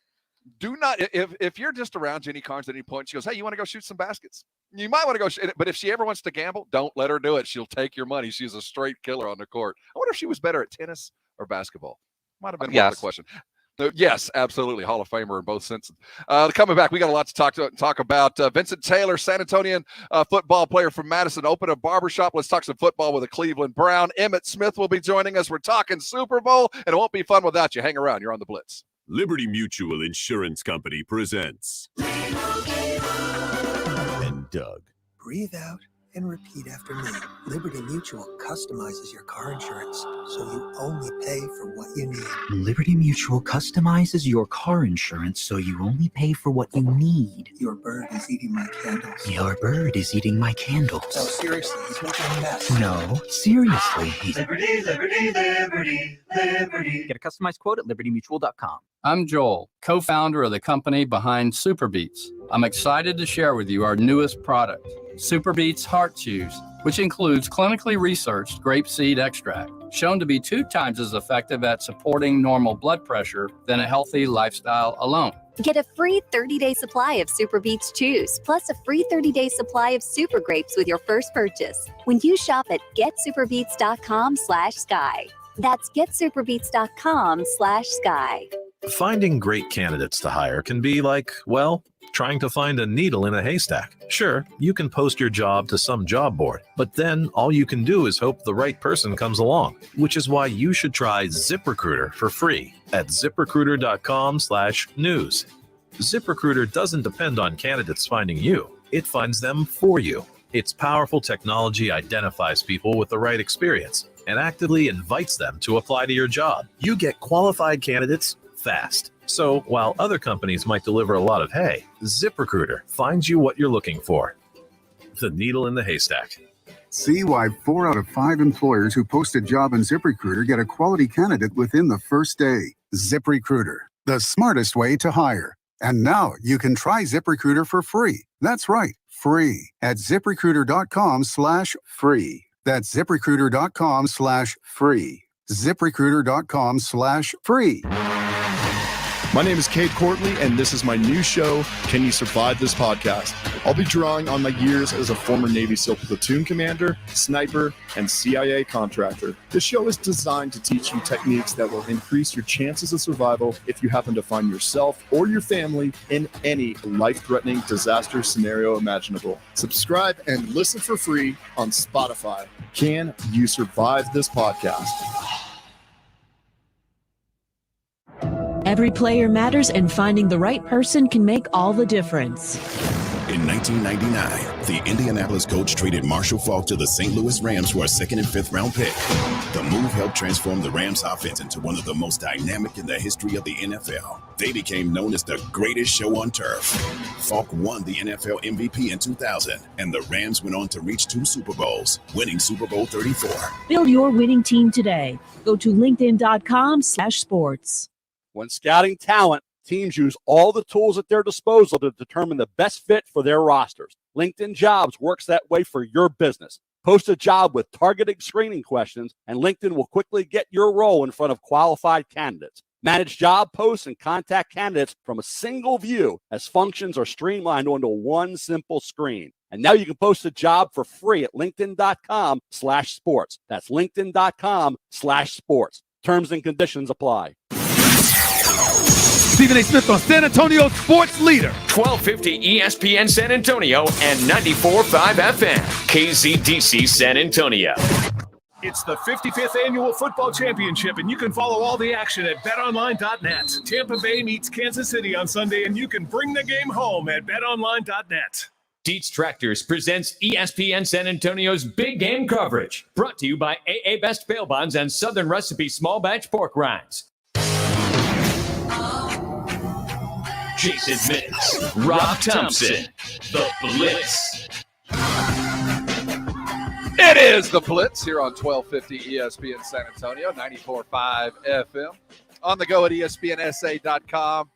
Do not, if you're just around Jenny Carnes at any point, she goes, hey, you want to go shoot some baskets? You might want to go, but if she ever wants to gamble, don't let her do it. She'll take your money. She's a straight killer on the court. I wonder if she was better at tennis or basketball. Might have been one of the question. Yes, absolutely. Hall of Famer in both senses. Coming back, we got a lot to talk about. Vincent Taylor, San Antonian football player from Madison, opened a barbershop. Let's talk some football with a Cleveland Brown. Emmitt Smith will be joining us. We're talking Super Bowl, and it won't be fun without you. Hang around. You're on the Blitz. Liberty Mutual Insurance Company presents. And Doug. Breathe out and repeat after me. Liberty Mutual customizes your car insurance so you only pay for what you need. Liberty Mutual customizes your car insurance so you only pay for what you need. Your bird is eating my candles. Your bird is eating my candles. No, seriously, he's making a mess. No, seriously, he's... Liberty, liberty, liberty, liberty. Get a customized quote at libertymutual.com. I'm Joel, co-founder of the company behind Super Beats. I'm excited to share with you our newest product, Super Beats Heart Chews, which includes clinically researched grapeseed extract, shown to be 2 times as effective at supporting normal blood pressure than a healthy lifestyle alone. Get a free 30-day supply of Super Beets Chews, plus a free 30-day supply of Super Grapes with your first purchase when you shop at getsuperbeets.com/sky. That's getsuperbeets.com/sky. Finding great candidates to hire can be like, well, trying to find a needle in a haystack. Sure, you can post your job to some job board, but then all you can do is hope the right person comes along, which is why you should try ZipRecruiter for free at ZipRecruiter.com/news. ZipRecruiter doesn't depend on candidates finding you. It finds them for you. Its powerful technology identifies people with the right experience and actively invites them to apply to your job. You get qualified candidates fast. So while other companies might deliver a lot of hay, ZipRecruiter finds you what you're looking for. The needle in the haystack. See why 4 out of 5 employers who post a job in ZipRecruiter get a quality candidate within the first day. ZipRecruiter, the smartest way to hire. And now you can try ZipRecruiter for free. That's right, free at ZipRecruiter.com/free. That's ZipRecruiter.com/free. ZipRecruiter.com/free. My name is Cade Courtley, and this is my new show, Can You Survive This Podcast? I'll be drawing on my years as a former Navy SEAL platoon commander, sniper, and CIA contractor. This show is designed to teach you techniques that will increase your chances of survival if you happen to find yourself or your family in any life-threatening disaster scenario imaginable. Subscribe and listen for free on Spotify. Can You Survive This Podcast? Every player matters, and finding the right person can make all the difference. In 1999, the Indianapolis Colts traded Marshall Faulk to the St. Louis Rams for a 2nd and 5th round pick. The move helped transform the Rams offense into one of the most dynamic in the history of the NFL. They became known as the greatest show on turf. Faulk won the NFL MVP in 2000, and the Rams went on to reach 2 Super Bowls, winning Super Bowl 34. Build your winning team today. Go to linkedin.com/sports. When scouting talent, teams use all the tools at their disposal to determine the best fit for their rosters. LinkedIn Jobs works that way for your business. Post a job with targeted screening questions, and LinkedIn will quickly get your role in front of qualified candidates. Manage job posts and contact candidates from a single view as functions are streamlined onto one simple screen. And now you can post a job for free at linkedin.com/sports. That's linkedin.com/sports. Terms and conditions apply. Stephen A. Smith on San Antonio Sports Leader. 1250 ESPN San Antonio and 94.5 FM KZDC San Antonio. It's the 55th Annual Football Championship, and you can follow all the action at betonline.net. Tampa Bay meets Kansas City on Sunday, and you can bring the game home at betonline.net. Dietz Tractors presents ESPN San Antonio's Big Game coverage. Brought to you by AA Best Bail Bonds and Southern Recipe Small Batch Pork Rinds. Jason Minix, Rob Thompson, The Blitz. It is The Blitz here on 1250 ESPN San Antonio, 94.5 FM. On the go at ESPNSA.com.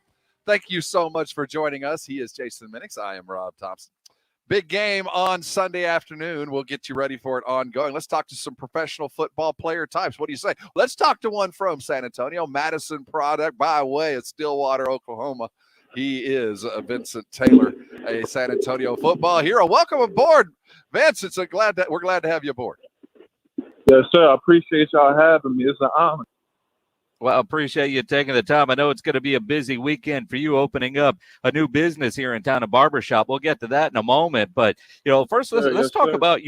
Thank you so much for joining us. He is Jason Minix. I am Rob Thompson. Big game on Sunday afternoon. We'll get you ready for it ongoing. Let's talk to some professional football player types. What do you say? Let's talk to one from San Antonio, Madison product by way of Stillwater, Oklahoma. He is Vincent Taylor, a San Antonio football hero. Welcome aboard, Vince. We're glad to have you aboard. Yes, sir. I appreciate y'all having me. It's an honor. Well, I appreciate you taking the time. I know it's going to be a busy weekend for you opening up a new business here in town, a barbershop. We'll get to that in a moment. But, first let's talk about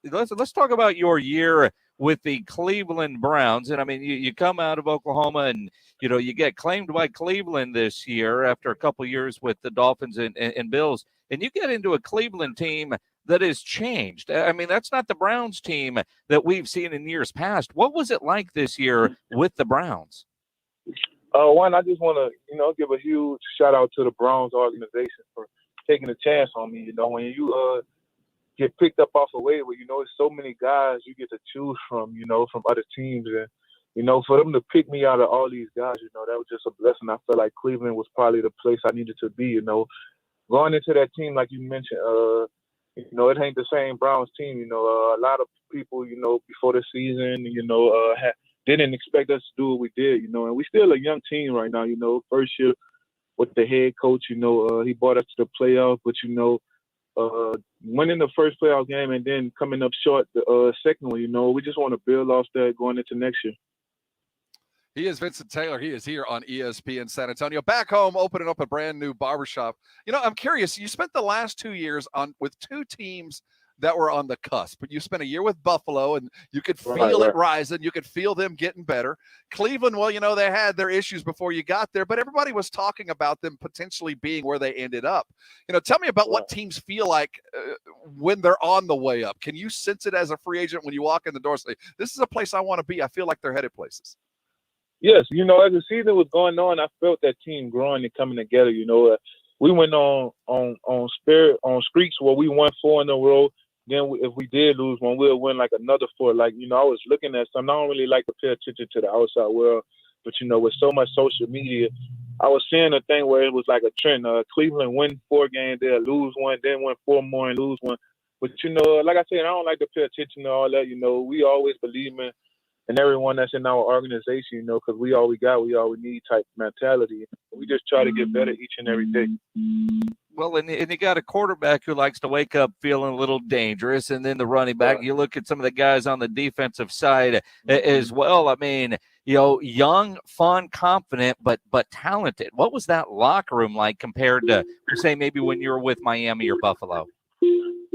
let's talk about your year with the Cleveland Browns. And I mean, you come out of Oklahoma and, you get claimed by Cleveland this year after a couple years with the Dolphins and Bills, and you get into a Cleveland team that has changed. I mean, that's not the Browns team that we've seen in years past. What was it like this year with the Browns? One, I just want to, give a huge shout out to the Browns organization for taking a chance on me. When you get picked up off a waiver, it's so many guys you get to choose from, from other teams. And, for them to pick me out of all these guys, that was just a blessing. I felt like Cleveland was probably the place I needed to be, Going into that team, like you mentioned, it ain't the same Browns team. A lot of people, before the season, didn't expect us to do what we did, and we still a young team right now, first year with the head coach, he brought us to the playoffs, but, winning the first playoff game and then coming up short the second one, we just want to build off that going into next year. He is Vincent Taylor. He is here on ESPN San Antonio. Back home, opening up a brand new barbershop. I'm curious. You spent the last 2 years with two teams that were on the cusp. But you spent a year with Buffalo, and you could feel it rising. You could feel them getting better. Cleveland, well, they had their issues before you got there, but everybody was talking about them potentially being where they ended up. Tell me about what teams feel like when they're on the way up. Can you sense it as a free agent when you walk in the door and say, this is a place I want to be? I feel like they're headed places. Yes, as the season was going on, I felt that team growing and coming together. We went on streaks where we won 4 in a row. Then if we did lose one, we'll win like another 4. Like, I was looking at some. I don't really like to pay attention to the outside world, but with so much social media, I was seeing a thing where it was like a trend. Cleveland win 4 games, they'll lose 1, then win 4 more and lose 1. But like I said, I don't like to pay attention to all that. We always believe in everyone that's in our organization, because we all we got, we all we need type mentality. We just try to get better each and every day. Well, and you got a quarterback who likes to wake up feeling a little dangerous, and then the running back. You look at some of the guys on the defensive side as well. I mean, young, fun, confident, but talented. What was that locker room like compared to, say, maybe when you were with Miami or Buffalo?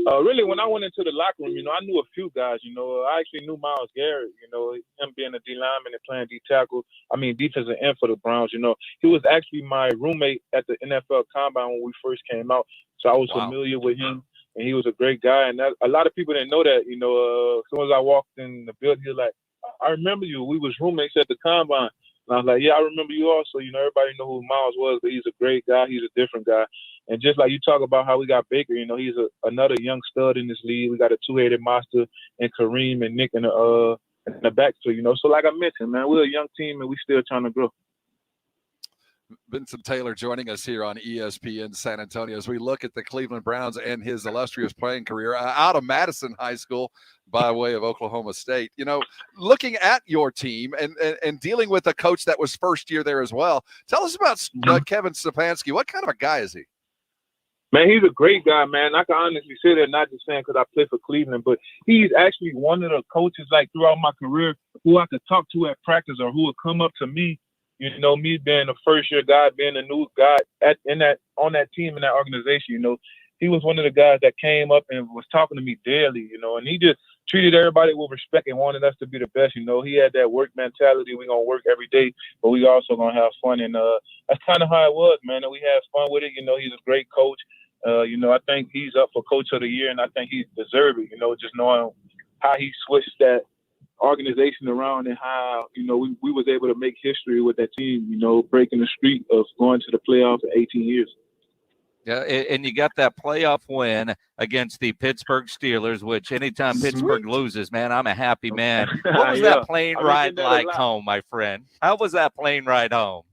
Really, when I went into the locker room, I knew a few guys. I actually knew Myles Garrett. Him being a D lineman and playing defensive end for the Browns. He was actually my roommate at the NFL Combine when we first came out, so I was familiar with him, and he was a great guy. And a lot of people didn't know that. As soon as I walked in the building, he was like, "I remember you. We was roommates at the Combine." And I was like, "Yeah, I remember you also." Everybody know who Myles was, but he's a great guy. He's a different guy. And just like you talk about how we got Baker, he's another young stud in this league. We got a 2-headed monster in Kareem and Nick in the backfield, So like I mentioned, man, we're a young team and we still trying to grow. Vincent Taylor joining us here on ESPN San Antonio as we look at the Cleveland Browns and his illustrious playing career out of Madison High School by way of Oklahoma State. Looking at your team and dealing with a coach that was first year there as well, tell us about Kevin Stefanski. What kind of a guy is he? Man, he's a great guy, man. I can honestly say that, not just saying because I play for Cleveland, but he's actually one of the coaches, like, throughout my career who I could talk to at practice or who would come up to me, You know, me being a first-year guy, being a new guy on that team, in that organization, you know, he was one of the guys that came up and was talking to me daily, you know, and he just treated everybody with respect and wanted us to be the best. You know, he had that work mentality. We're going to work every day, but we also going to have fun. And that's kind of how it was, man. And we had fun with it. You know, he's a great coach. You know, I think he's up for Coach of the Year, and I think he deserves it, you know, just knowing how he switched that organization around and how, you know, we was able to make history with that team, you know, breaking the streak of going to the playoffs for 18 years. Yeah, and you got that playoff win against the Pittsburgh Steelers, which anytime Pittsburgh loses, man, I'm a happy man. What was that plane ride like home, my friend? How was that plane ride home?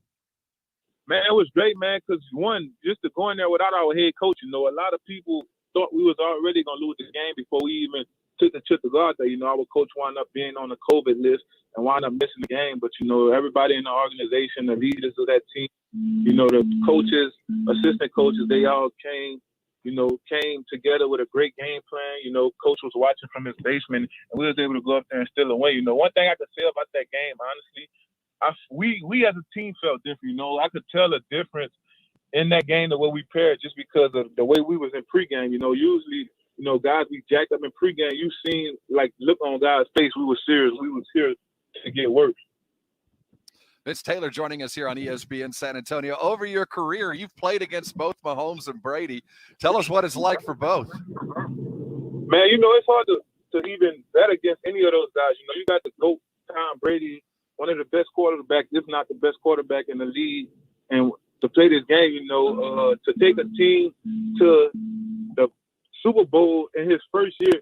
Man, it was great, man, because, one, just to go in there without our head coach, you know, a lot of people thought we was already going to lose the game before we even took the trip to go out there. You know, our coach wound up being on the COVID list and wound up missing the game. But, you know, everybody in the organization, the leaders of that team, you know, the coaches, assistant coaches, they all came together with a great game plan. You know, coach was watching from his basement, and we was able to go up there and steal a win. You know, one thing I could say about that game, honestly, we as a team felt different. You know, I could tell a difference in that game the way we paired just because of the way we was in pregame. You know, usually, you know, guys we jacked up in pregame, you seen, like, look on guys' face, we were serious. We was here to get work. Vince Taylor joining us here on ESPN San Antonio. Over your career, you've played against both Mahomes and Brady. Tell us what it's like for both. Man, you know, it's hard to even bet against any of those guys. You know, you got the GOAT, Tom Brady, one of the best quarterbacks, if not the best quarterback in the league. And to play this game, you know, to take a team to the Super Bowl in his first year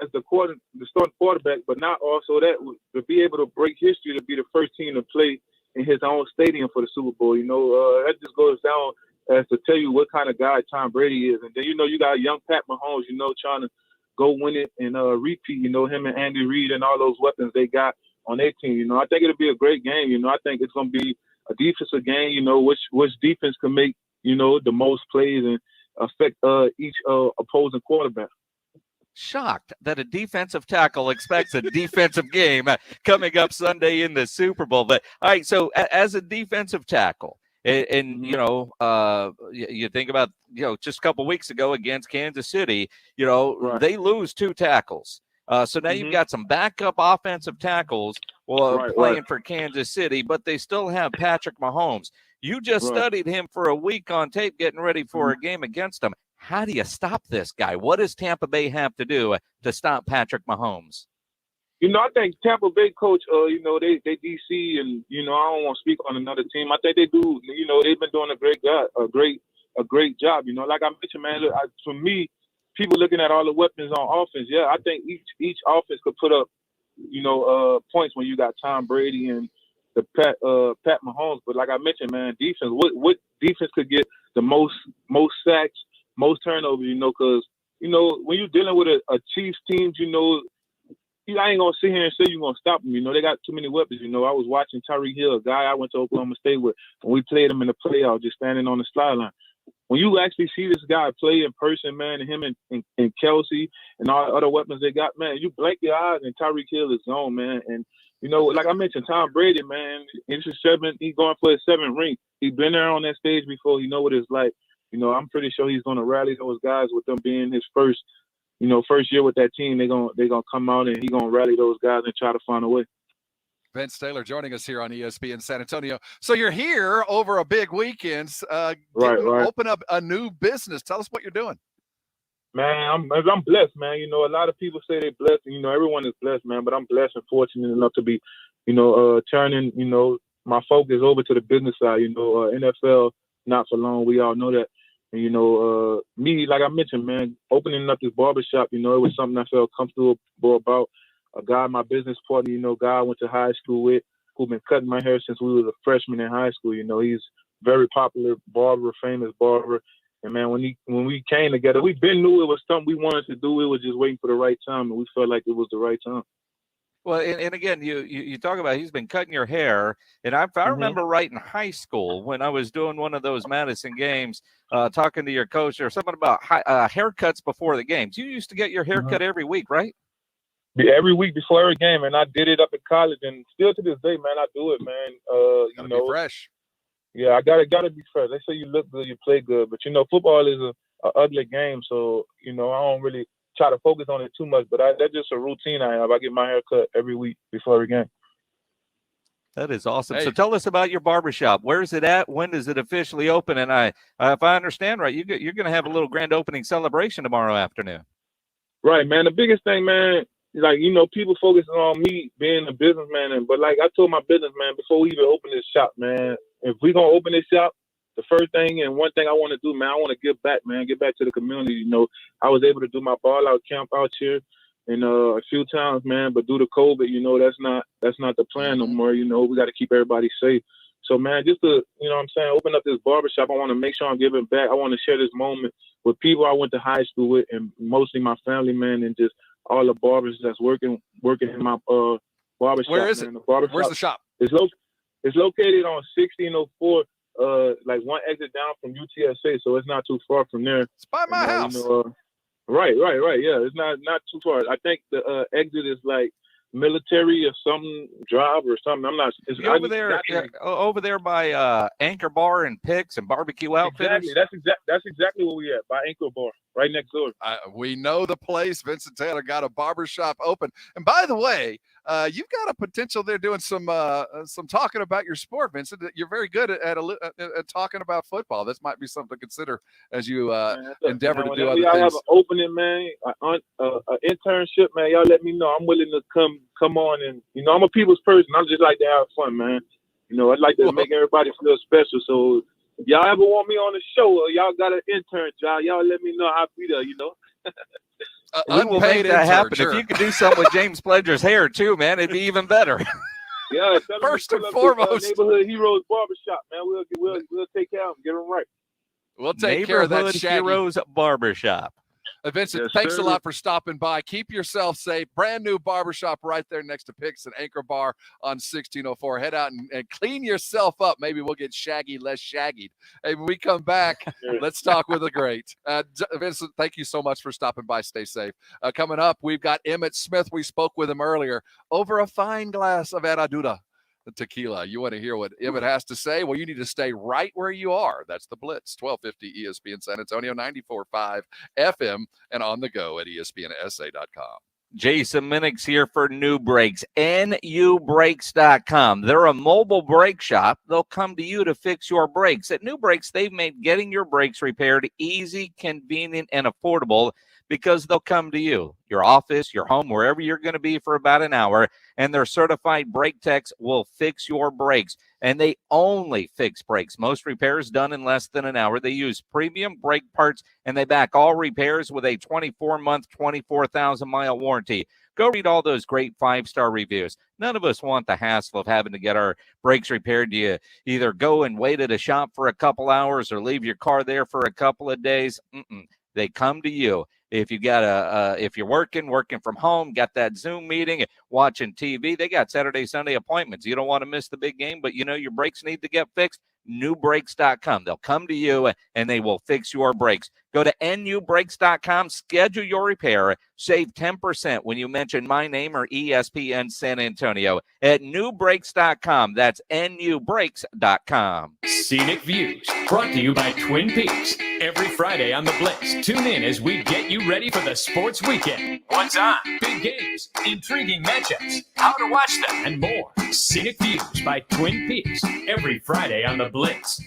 as the starting quarterback, but not also that, to be able to break history, to be the first team to play in his own stadium for the Super Bowl. You know, that just goes down as to tell you what kind of guy Tom Brady is. And then, you know, you got young Pat Mahomes, you know, trying to go win it and repeat, you know, him and Andy Reid and all those weapons they got on their team. You know, I think it'll be a great game. You know, I think it's going to be a defensive game, you know, which defense can make, you know, the most plays and affect each opposing quarterback. Shocked that a defensive tackle expects a defensive game coming up Sunday in the Super Bowl. But all right, so as a defensive tackle, and you know, you think about, you know, just a couple weeks ago against Kansas City, you know, they lose 2 tackles. So now you've got some backup offensive tackles playing for Kansas City, but they still have Patrick Mahomes. You just studied him for a week on tape, getting ready for a game against him. How do you stop this guy? What does Tampa Bay have to do to stop Patrick Mahomes? You know, I think Tampa Bay coach, you know, they DC, and, you know, I don't want to speak on another team. I think they do. You know, they've been doing a great job. You know, like I mentioned, man. Look, for me, people looking at all the weapons on offense, yeah, I think each offense could put up, you know, points when you got Tom Brady and the Pat Mahomes. But like I mentioned, man, defense. What defense could get the most sacks, most turnovers? You know, because, you know, when you're dealing with a Chiefs team, you know, I ain't gonna sit here and say you're gonna stop them. You know, they got too many weapons. You know, I was watching Tyreek Hill, a guy I went to Oklahoma State with, when we played him in the playoffs, just standing on the sideline. When you actually see this guy play in person, man, and him and Kelsey and all the other weapons they got, man, you blink your eyes and Tyreek Hill is gone, man. And, you know, like I mentioned, Tom Brady, man, he's going for his 7th ring. He's been there on that stage before. He know what it's like. You know, I'm pretty sure he's going to rally those guys with them being his first year with that team. They're gonna come out and he's going to rally those guys and try to find a way. Vince Taylor joining us here on ESPN San Antonio. So you're here over a big weekend. Open up a new business. Tell us what you're doing. Man, I'm blessed, man. You know, a lot of people say they're blessed. And, you know, everyone is blessed, man. But I'm blessed and fortunate enough to be, you know, turning, you know, my focus over to the business side. You know, NFL, not for long. We all know that. And, you know, me, like I mentioned, man, opening up this barbershop, you know, it was something I felt comfortable about. A guy, my business partner, you know, guy I went to high school with, who's been cutting my hair since we was a freshman in high school. You know, he's very popular barber, famous barber. And, man, when we came together, we knew it was something we wanted to do. It was just waiting for the right time, and we felt like it was the right time. Well, and again, you talk about he's been cutting your hair, and if I remember right in high school when I was doing one of those Madison games, talking to your coach or something about haircuts before the games. You used to get your hair cut every week, right? every week before every game, and I did it up in college, and still to this day, man, I do it, man. You know, be fresh. Yeah, I gotta be fresh. They say you look good, you play good, but you know, football is a ugly game, so you know, I don't really try to focus on it too much. But that's just a routine I have. I get my hair cut every week before every game. That is awesome. Hey. So tell us about your barbershop. Where is it at? When does it officially open? And if I understand right, you're going to have a little grand opening celebration tomorrow afternoon. Right, man. The biggest thing, man, like, you know, people focusing on me being a businessman, but like I told my businessman before we even open this shop, man, if we gonna open this shop, the first thing and one thing I want to do, man, I want to give back, man, give back to the community. You know, I was able to do my ball out camp out here and a few times, man, but due to COVID, you know, that's not the plan no more. You know, we got to keep everybody safe. So, man, just to, you know what I'm saying, open up this barbershop, I want to make sure I'm giving back. I want to share this moment with people I went to high school with, and mostly my family, man, and just all the barbers that's working in my barbershop. Where is it? Where's the shop? It's located on 1604, like one exit down from UTSA, so it's not too far from there. It's by my house. You know, right. Yeah, it's not too far. I think the exit is like Military or some drive or something. I'm not. It's over there by Anchor Bar and Picks and Barbecue Outfitters. Exactly. That's exactly where we at, by Anchor Bar, right next door. We know the place. Vincent Taylor got a barbershop open. And by the way, you've got a potential there doing some talking about your sport, Vincent. You're very good at talking about football. This might be something to consider as you endeavor to do other things. Y'all have an opening, man, an internship, man. Y'all let me know. I'm willing to come on, and you know, I'm a people's person. I just like to have fun, man. You know, I'd like to make everybody feel special. So if y'all ever want me on the show, or y'all got an intern job, y'all let me know. I'll be there, you know. We will make that happen. Sure. If you could do something with James Pledger's hair too, man, it'd be even better. Yeah, first and foremost, Neighborhood Heroes Barbershop, man. We'll take care of them, get them right. We'll take care of that Shaggy Heroes Barbershop. Vincent, Yes, thanks sir. a lot for stopping by. Keep yourself safe. Brand new barbershop right there next to Picks and Anchor Bar on 1604. Head out and clean yourself up. Maybe we'll get shaggy, less shaggied. Hey, when we come back, let's talk with the great. Vincent, thank you so much for stopping by. Stay safe. Coming up, we've got Emmitt Smith. We spoke with him earlier over a fine glass of Herradura tequila. You want to hear what Emmitt has to say? Well, you need to stay right where you are. That's the Blitz, 1250 ESPN San Antonio, 94.5 FM, and on the go at ESPNSA.com. Jason Minix here for New Brakes, nubrakes.com. They're a mobile brake shop. They'll come to you to fix your brakes. At New Brakes, they've made getting your brakes repaired easy, convenient, and affordable because they'll come to you, your office, your home, wherever you're going to be for about an hour, and their certified brake techs will fix your brakes. And they only fix brakes. Most repairs done in less than an hour. They use premium brake parts, and they back all repairs with a 24-month, 24,000-mile warranty. Go read all those great 5-star reviews. None of us want the hassle of having to get our brakes repaired. You either go and wait at a shop for a couple hours or leave your car there for a couple of days. They come to you. If you got if you're working from home, got that Zoom meeting, watching TV, they got Saturday, Sunday appointments. You don't want to miss the big game, but you know your brakes need to get fixed. Nubrakes.com. They'll come to you and they will fix your brakes. Go to nubrakes.com, schedule your repair, save 10% when you mention my name or ESPN San Antonio at nubrakes.com. That's nubrakes.com. Scenic Views, brought to you by Twin Peaks. Every Friday on the Blitz, tune in as we get you ready for the sports weekend. What's on? Big games, intriguing matchups, how to watch them, and more. Scenic Views by Twin Peaks, every Friday on the Blitz.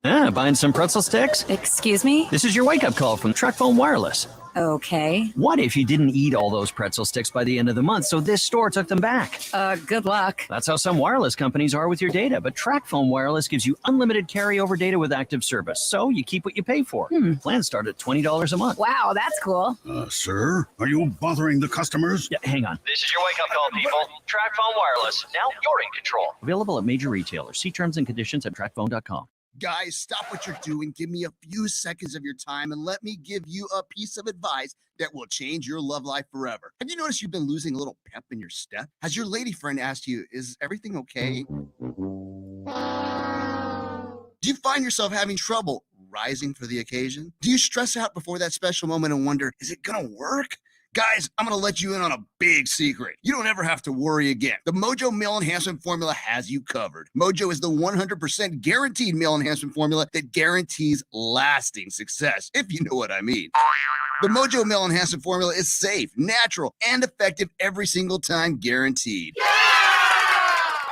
Buying some pretzel sticks? Excuse me? This is your wake-up call from TracFone Wireless. Okay. What if you didn't eat all those pretzel sticks by the end of the month, so this store took them back? Good luck. That's how some wireless companies are with your data, but TracFone Wireless gives you unlimited carryover data with active service, so you keep what you pay for. Plans start at $20 a month. Wow, that's cool. Sir, are you bothering the customers? Yeah, hang on. This is your wake-up call, people. TracFone Wireless. Now you're in control. Available at major retailers. See terms and conditions at TracFone.com. Guys, stop what you're doing. Give me a few seconds of your time and let me give you a piece of advice that will change your love life forever. Have you noticed you've been losing a little pep in your step? Has your lady friend asked you, is everything okay? Do you find yourself having trouble rising for the occasion? Do you stress out before that special moment and wonder, is it gonna work? Guys, I'm going to let you in on a big secret. You don't ever have to worry again. The Mojo Male Enhancement Formula has you covered. Mojo is the 100% guaranteed male enhancement formula that guarantees lasting success, if you know what I mean. The Mojo Male Enhancement Formula is safe, natural, and effective every single time, guaranteed.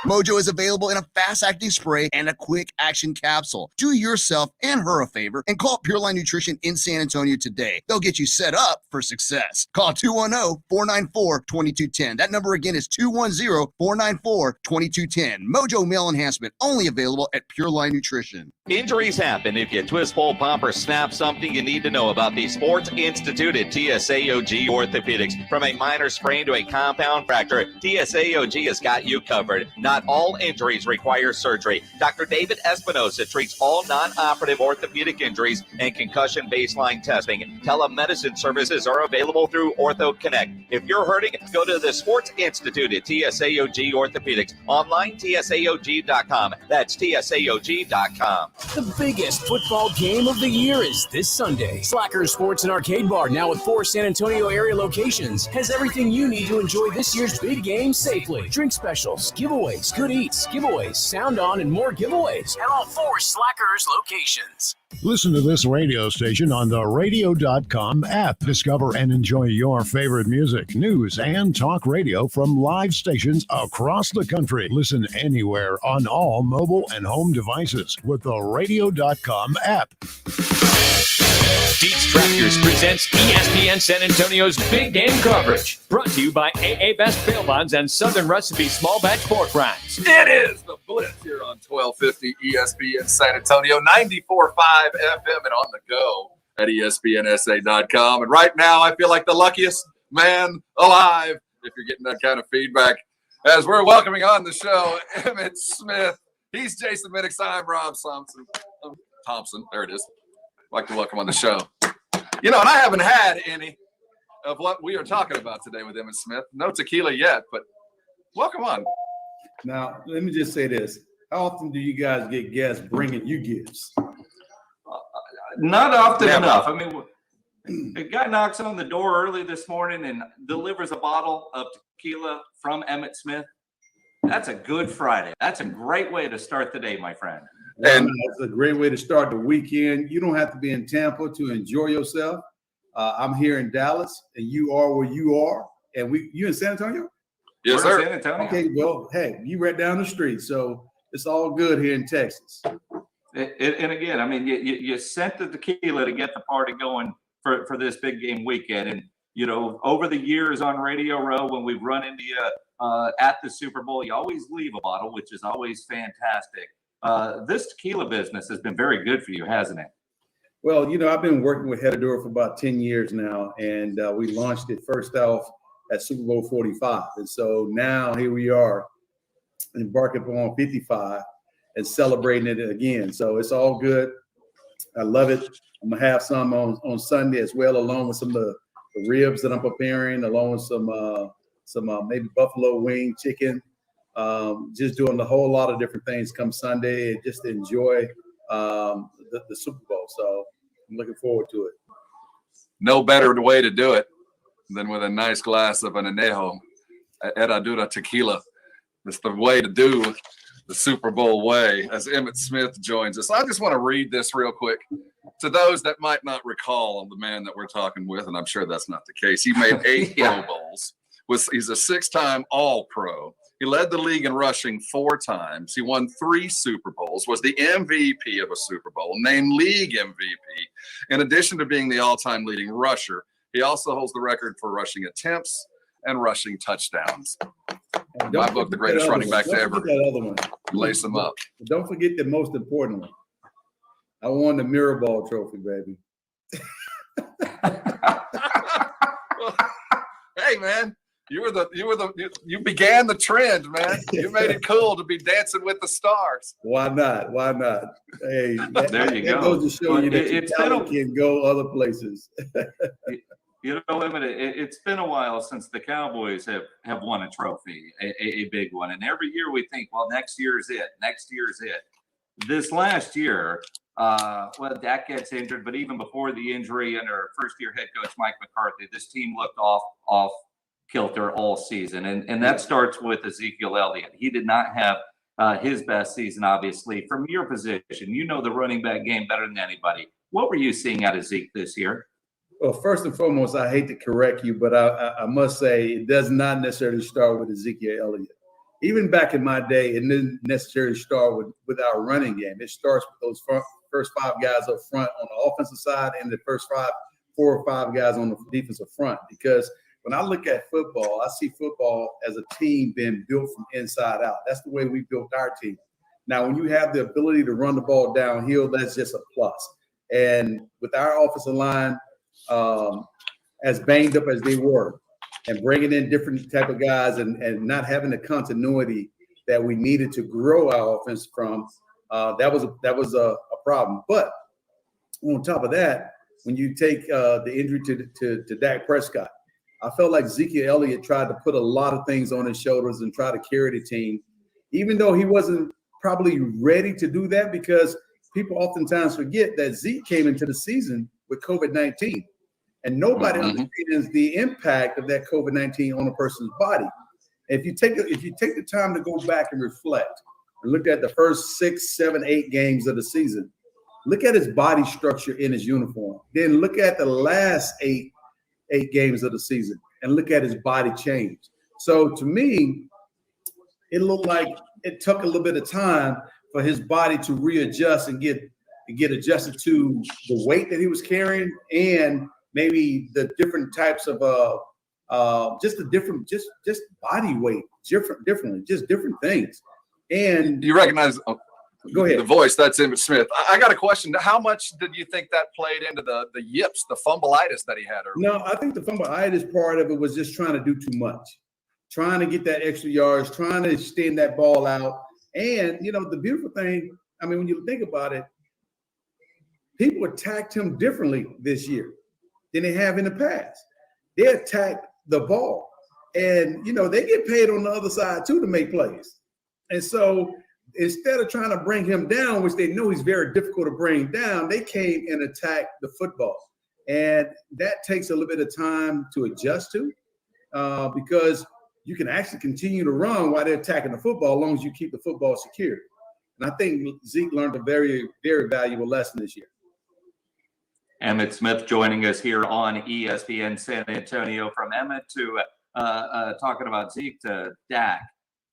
Mojo is available in a fast-acting spray and a quick-action capsule. Do yourself and her a favor and call Pure Line Nutrition in San Antonio today. They'll get you set up for success. Call 210-494-2210. That number again is 210-494-2210. Mojo Male Enhancement, only available at Pure Line Nutrition. Injuries happen. If you twist, pull, pump, or snap something, you need to know about the Sports Institute at TSAOG Orthopedics. From a minor sprain to a compound fracture, TSAOG has got you covered. Not all injuries require surgery. Dr. David Espinosa treats all non-operative orthopedic injuries and concussion baseline testing. Telemedicine services are available through Ortho Connect. If you're hurting, go to the Sports Institute at TSAOG Orthopedics. Online, TSAOG.com. That's TSAOG.com. The biggest football game of the year is this Sunday. Slacker Sports and Arcade Bar, now with 4 San Antonio area locations, has everything you need to enjoy this year's big game safely. Drink specials, giveaways, good eats, giveaways, sound on, and more giveaways at all 4 Slackers locations. Listen to this radio station on the radio.com app. Discover and enjoy your favorite music, news, and talk radio from live stations across the country. Listen anywhere on all mobile and home devices with the radio.com app. Dietz Tractors presents ESPN San Antonio's big game coverage. Brought to you by AA Best Bail Bonds and Southern Recipe Small Batch Pork Rinds. It is the Blitz here on 1250 ESPN San Antonio, 94.5 FM and on the go at ESPNSA.com. And right now, I feel like the luckiest man alive, if you're getting that kind of feedback, as we're welcoming on the show, Emmitt Smith. He's Jason Minix. I'm Rob Thompson. There it is. I'd like to welcome on the show. You know, and I haven't had any of what we are talking about today with Emmitt Smith. No tequila yet, but welcome on. Now, let me just say this. How often do you guys get guests bringing you gifts? Not often Never. enough. I mean, a guy knocks on the door early this morning and delivers a bottle of tequila from Emmitt Smith. That's a good Friday. That's a great way to start the day, my friend. And that's a great way to start the weekend. You don't have to be in Tampa to enjoy yourself. I'm here in Dallas, and you are where you are. And you in San Antonio? Yes, We're sir. in San Antonio. Okay, well, hey, you right down the street, so it's all good here in Texas. And again, I mean, you sent the tequila to get the party going for this big game weekend. And, you know, over the years on Radio Row, when we've run into you at the Super Bowl, you always leave a bottle, which is always fantastic. This tequila business has been very good for you, hasn't it? Well, you know, I've been working with Hedador for about 10 years now, and we launched it first off at Super Bowl 45. And so now here we are embarking upon 55 and celebrating it again. So it's all good. I love it. I'm going to have some on Sunday as well, along with some of the ribs that I'm preparing, along with some maybe buffalo wing chicken. Just doing a whole lot of different things come Sunday and just enjoy the Super Bowl. So I'm looking forward to it. No better way to do it than with a nice glass of an anejo, Herradura tequila. It's the way to do the Super Bowl way, as Emmitt Smith joins us. I just want to read this real quick to those that might not recall the man that we're talking with, and I'm sure that's not the case. He made 8 Pro Bowls. He's a 6-time All-Pro. He led the league in rushing 4 times. He won 3 Super Bowls, was the MVP of a Super Bowl, named league MVP. In addition to being the all-time leading rusher, he also holds the record for rushing attempts and rushing touchdowns. In my book, the greatest running back to ever lace them up. Don't forget the most important one. I won the Mirror Ball trophy, baby. Hey, man. You began the trend, man. You made it cool to be dancing with the stars. Why not? Why not? Hey, there you go. That goes to show you that your talent can go other places. You know, Emmitt, it's been a while since the Cowboys have won a trophy, a big one. And every year we think, well, next year's it. Next year's it. this last year, well, Dak gets injured, but even before the injury under first-year head coach Mike McCarthy, this team looked off kilter all season, and that starts with Ezekiel Elliott. He did not have his best season, obviously. From your position, you know the running back game better than anybody. What were you seeing out of Zeke this year? Well, first and foremost, I hate to correct you, but I must say it does not necessarily start with Ezekiel Elliott. Even back in my day, it didn't necessarily start with our running game. It starts with those first 5 guys up front on the offensive side and the first 4 or 5 guys on the defensive front. Because when I look at football, I see football as a team being built from inside out. That's the way we built our team. Now, when you have the ability to run the ball downhill, that's just a plus. And with our offensive line, as banged up as they were, and bringing in different type of guys and not having the continuity that we needed to grow our offense from, that was a problem. But on top of that, when you take the injury to Dak Prescott, I felt like Ezekiel Elliott tried to put a lot of things on his shoulders and try to carry the team, even though he wasn't probably ready to do that, because people oftentimes forget that Zeke came into the season with COVID-19. And nobody understands the impact of that COVID-19 on a person's body. If you take the time to go back and reflect and look at the first 6, 7, 8 games of the season, look at his body structure in his uniform. Then look at the last eight games of the season and look at his body change. So to me, it looked like it took a little bit of time for his body to readjust and get adjusted to the weight that he was carrying and maybe the different types of just body weight, differently, just different things. And you recognize go ahead. The voice, that's Emmitt Smith. I got a question. How much did you think that played into the yips, the fumbleitis that he had earlier? No, I think the fumbleitis part of it was just trying to do too much, trying to get that extra yards, trying to extend that ball out. And, the beautiful thing, I mean, when you think about it, people attacked him differently this year than they have in the past. They attack the ball. And, they get paid on the other side, too, to make plays. And so instead of trying to bring him down, which they know he's very difficult to bring down, they came and attacked the football. And that takes a little bit of time to adjust to because you can actually continue to run while they're attacking the football as long as you keep the football secure. And I think Zeke learned a very, very valuable lesson this year. Emmitt Smith joining us here on ESPN San Antonio. From Emmitt to talking about Zeke to Dak.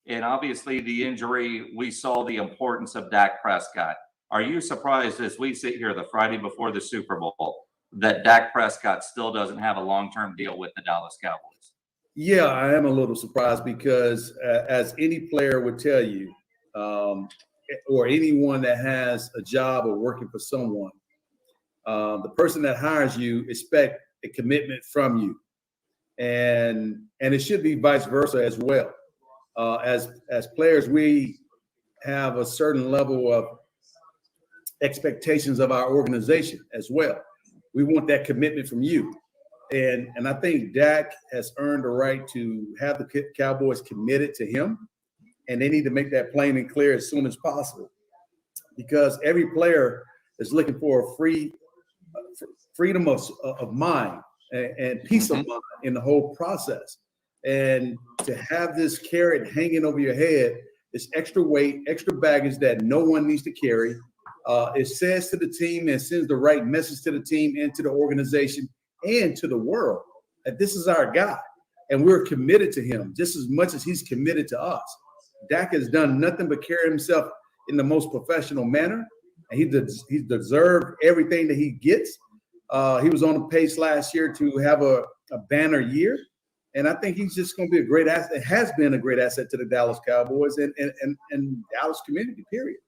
And obviously the injury, we saw the importance of Dak Prescott. Are you surprised as we sit here the Friday before the Super Bowl that Dak Prescott still doesn't have a long-term deal with the Dallas Cowboys? Yeah, I am a little surprised because as any player would tell you, or anyone that has a job or working for someone, the person that hires you expect a commitment from you. And it should be vice versa as well. As players, we have a certain level of expectations of our organization as well. We want that commitment from you. And I think Dak has earned the right to have the Cowboys committed to him, and they need to make that plain and clear as soon as possible, because every player is looking for a freedom of mind and peace of mind in the whole process. And to have this carrot hanging over your head, this extra weight, extra baggage that no one needs to carry, it says to the team and sends the right message to the team and to the organization and to the world that this is our guy and we're committed to him just as much as he's committed to us. Dak has done nothing but carry himself in the most professional manner, and he's deserved everything that he gets. He was on the pace last year to have a banner year, and I think he's just going to be a great asset. It has been a great asset to the Dallas Cowboys and Dallas community, period.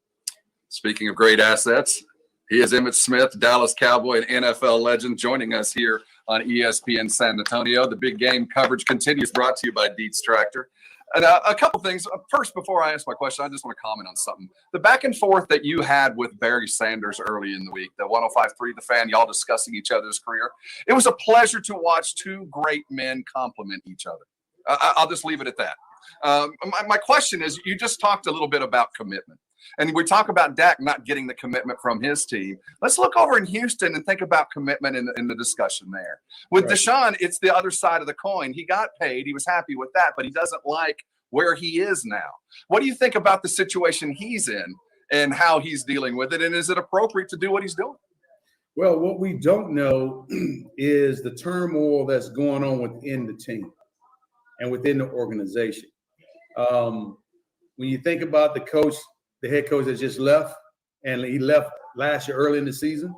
Speaking of great assets, he is Emmitt Smith, Dallas Cowboy and NFL legend, joining us here on ESPN San Antonio. The big game coverage continues, brought to you by Dietz Tractor. And a couple things. First, before I ask my question, I just want to comment on something. The back and forth that you had with Barry Sanders early in the week, the 105.3 The Fan, y'all discussing each other's career. It was a pleasure to watch two great men compliment each other. I'll just leave it at that. My question is, you just talked a little bit about commitment. And we talk about Dak not getting the commitment from his team. Let's look over in Houston and think about commitment in the discussion there. With Deshaun, it's the other side of the coin. He got paid. He was happy with that, but he doesn't like where he is now. What do you think about the situation he's in and how he's dealing with it? And is it appropriate to do what he's doing? Well, what we don't know is the turmoil that's going on within the team and within the organization. When you think about the head coach that just left, and he left last year early in the season,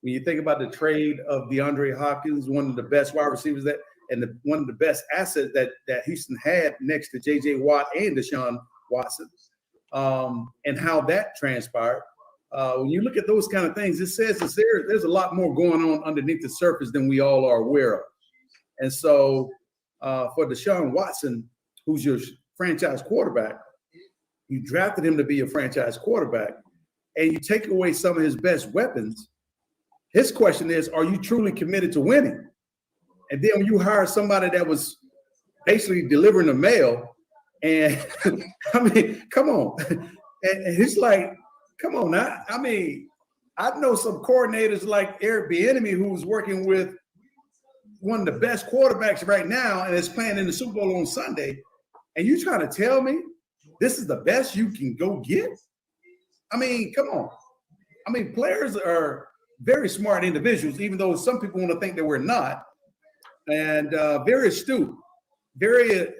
when you think about the trade of DeAndre Hopkins, one of the best wide receivers one of the best assets that Houston had next to J.J. Watt and Deshaun Watson, and how that transpired. When you look at those kind of things, it says that there's a lot more going on underneath the surface than we all are aware of. And so for Deshaun Watson, who's your franchise quarterback, you drafted him to be a franchise quarterback, and you take away some of his best weapons. His question is, are you truly committed to winning? And then when you hire somebody that was basically delivering the mail, and I mean, come on. And it's like, come on now. I mean, I know some coordinators like Eric Bieniemy, who's working with one of the best quarterbacks right now and is playing in the Super Bowl on Sunday. And you trying to tell me this is the best you can go get? I mean, come on. I mean, players are very smart individuals, even though some people want to think that we're not. And very astute, very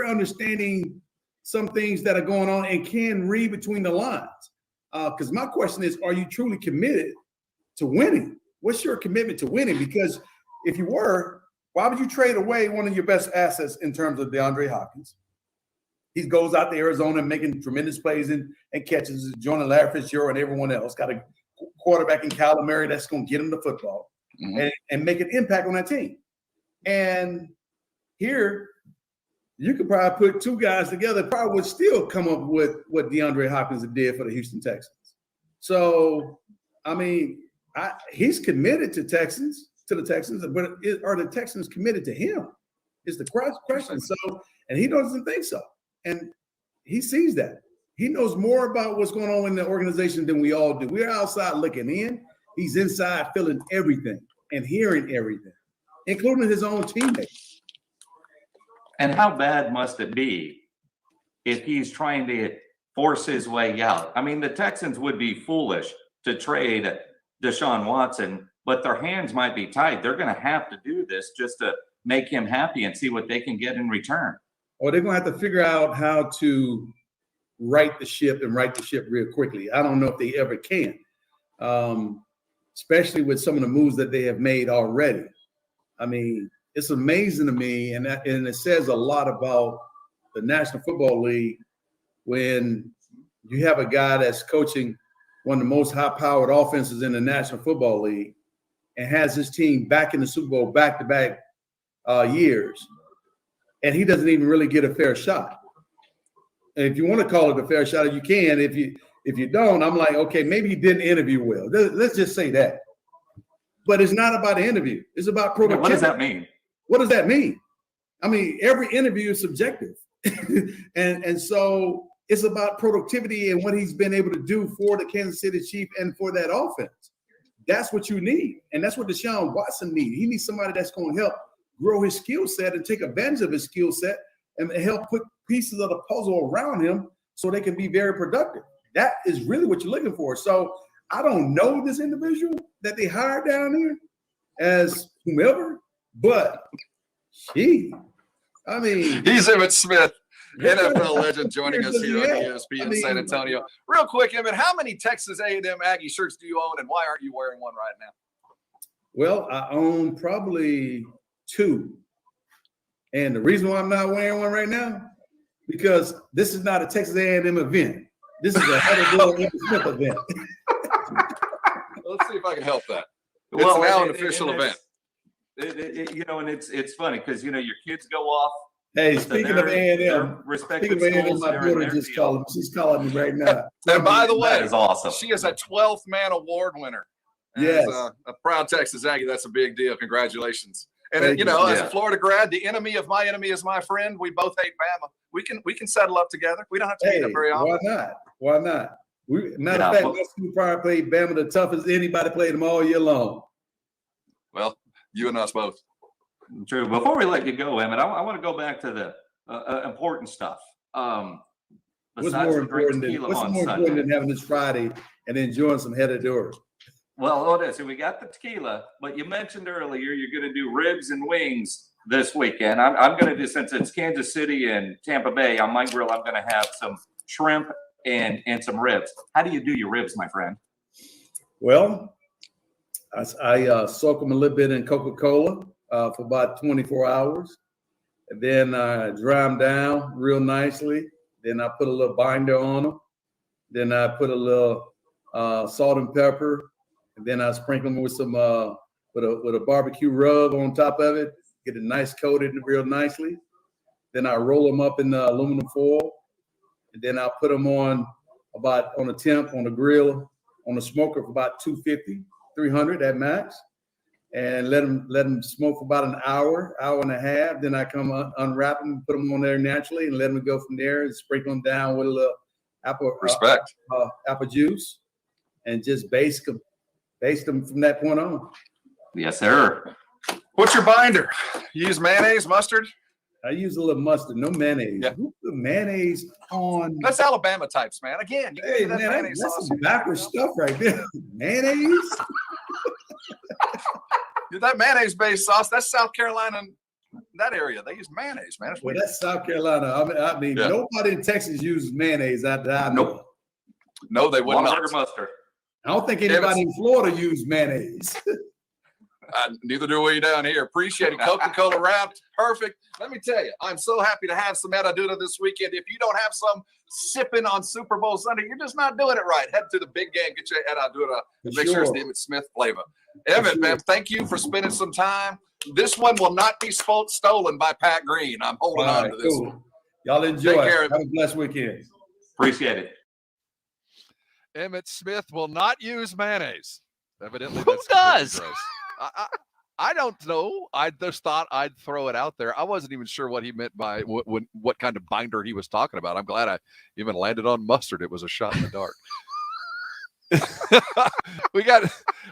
understanding some things that are going on and can read between the lines. Because my question is, are you truly committed to winning? What's your commitment to winning? Because if you were, why would you trade away one of your best assets in terms of DeAndre Hopkins? He goes out to Arizona making tremendous plays and catches, joining Larry Fitzgerald and everyone else. Got a quarterback in Kyler Murray that's going to get him the football and make an impact on that team. And here, you could probably put two guys together, probably would still come up with what DeAndre Hopkins did for the Houston Texans. So, I mean, he's committed to the Texans, but are the Texans committed to him? Is the question. So, and he doesn't think so. And he sees that. He knows more about what's going on in the organization than we all do. We're outside looking in. He's inside feeling everything and hearing everything, including his own teammates. And how bad must it be if he's trying to force his way out? I mean, the Texans would be foolish to trade Deshaun Watson, but their hands might be tied. They're going to have to do this just to make him happy and see what they can get in return. Or they're going to have to figure out how to right the ship real quickly. I don't know if they ever can, especially with some of the moves that they have made already. I mean, it's amazing to me, and it says a lot about the National Football League when you have a guy that's coaching one of the most high-powered offenses in the National Football League and has his team back in the Super Bowl back-to-back years, and he doesn't even really get a fair shot. And if you want to call it a fair shot, you can. If you don't, I'm like, okay, maybe he didn't interview well. Let's just say that. But it's not about the interview. It's about productivity. What does that mean? What does that mean? I mean, every interview is subjective. and so it's about productivity and what he's been able to do for the Kansas City Chiefs and for that offense. That's what you need. And that's what Deshaun Watson needs. He needs somebody that's going to help grow his skill set and take advantage of his skill set and help put pieces of the puzzle around him so they can be very productive. That is really what you're looking for. So I don't know this individual that they hired down there as whomever, but I mean. He's Emmitt Smith, NFL legend, joining us here on ESPN San Antonio. Real quick, Emmitt, how many Texas A&M Aggie shirts do you own, and why aren't you wearing one right now? Well, I own probably 2. And the reason why I'm not wearing one right now, because this is not a Texas A&M event. This is a Emmitt Smith event. Let's see if I can help that. It's now an official event. And it's funny because, your kids go off. Hey, speaking of A&M, my daughter just called me. She's calling me right now. And by the way, that is awesome. She is a 12th Man Award winner. Yes. As a proud Texas Aggie, that's a big deal. Congratulations. And as a Florida grad, the enemy of my enemy is my friend. We both hate Bama. We can settle up together. We don't have to meet up very often. Why not? Matter of fact, my school probably played Bama the toughest anybody played them all year long. Well, you and us both. True. Before we let you go, Emmitt, I want to go back to the important stuff. What's more important than having this Friday and enjoying some head of doors? Well, it is. So we got the tequila, but you mentioned earlier you're going to do ribs and wings this weekend. I'm going to do, since it's Kansas City and Tampa Bay, on my grill, I'm going to have some shrimp and some ribs. How do you do your ribs, my friend? Well, I soak them a little bit in Coca-Cola for about 24 hours. And then I dry them down real nicely. Then I put a little binder on them. Then I put a little salt and pepper. And then I sprinkle them with some with a barbecue rub on top of it. Get it nice coated real nicely. Then I roll them up in the aluminum foil. And then I'll put them on a temp on the grill on the smoker for about 250, 300 at max. And let them smoke for about an hour and a half. Then I come unwrap them, put them on there naturally, and let them go from there. And sprinkle them down with a little apple juice, and just baste them from that point on. Yes, sir. What's your binder? You use mayonnaise, mustard? I use a little mustard, no mayonnaise. Yeah. Who put mayonnaise on? That's Alabama types, man. Again, you that mayonnaise that's some backwards stuff right there. Mayonnaise? That mayonnaise-based sauce, that's South Carolina, that area. They use mayonnaise, man. Well, that's South Carolina. I mean, nobody in Texas uses mayonnaise. Nope. No, they would not. Mustard. I don't think anybody in Florida uses mayonnaise. Neither do we down here. Appreciate it. Coca-Cola wrapped. Perfect. Let me tell you, I'm so happy to have some Herradura this weekend. If you don't have some sipping on Super Bowl Sunday, you're just not doing it right. Head to the big game, get your Herradura, and make sure it's the Emmitt Smith flavor. Emmitt, man, thank you for spending some time. This one will not be stolen by Pat Green. I'm holding on to this one. Y'all enjoy. Take care. Have a blessed weekend. Appreciate it. Emmitt Smith will not use mayonnaise. Evidently, who does? I don't know. I just thought I'd throw it out there. I wasn't even sure what he meant by what kind of binder he was talking about. I'm glad I even landed on mustard. It was a shot in the dark.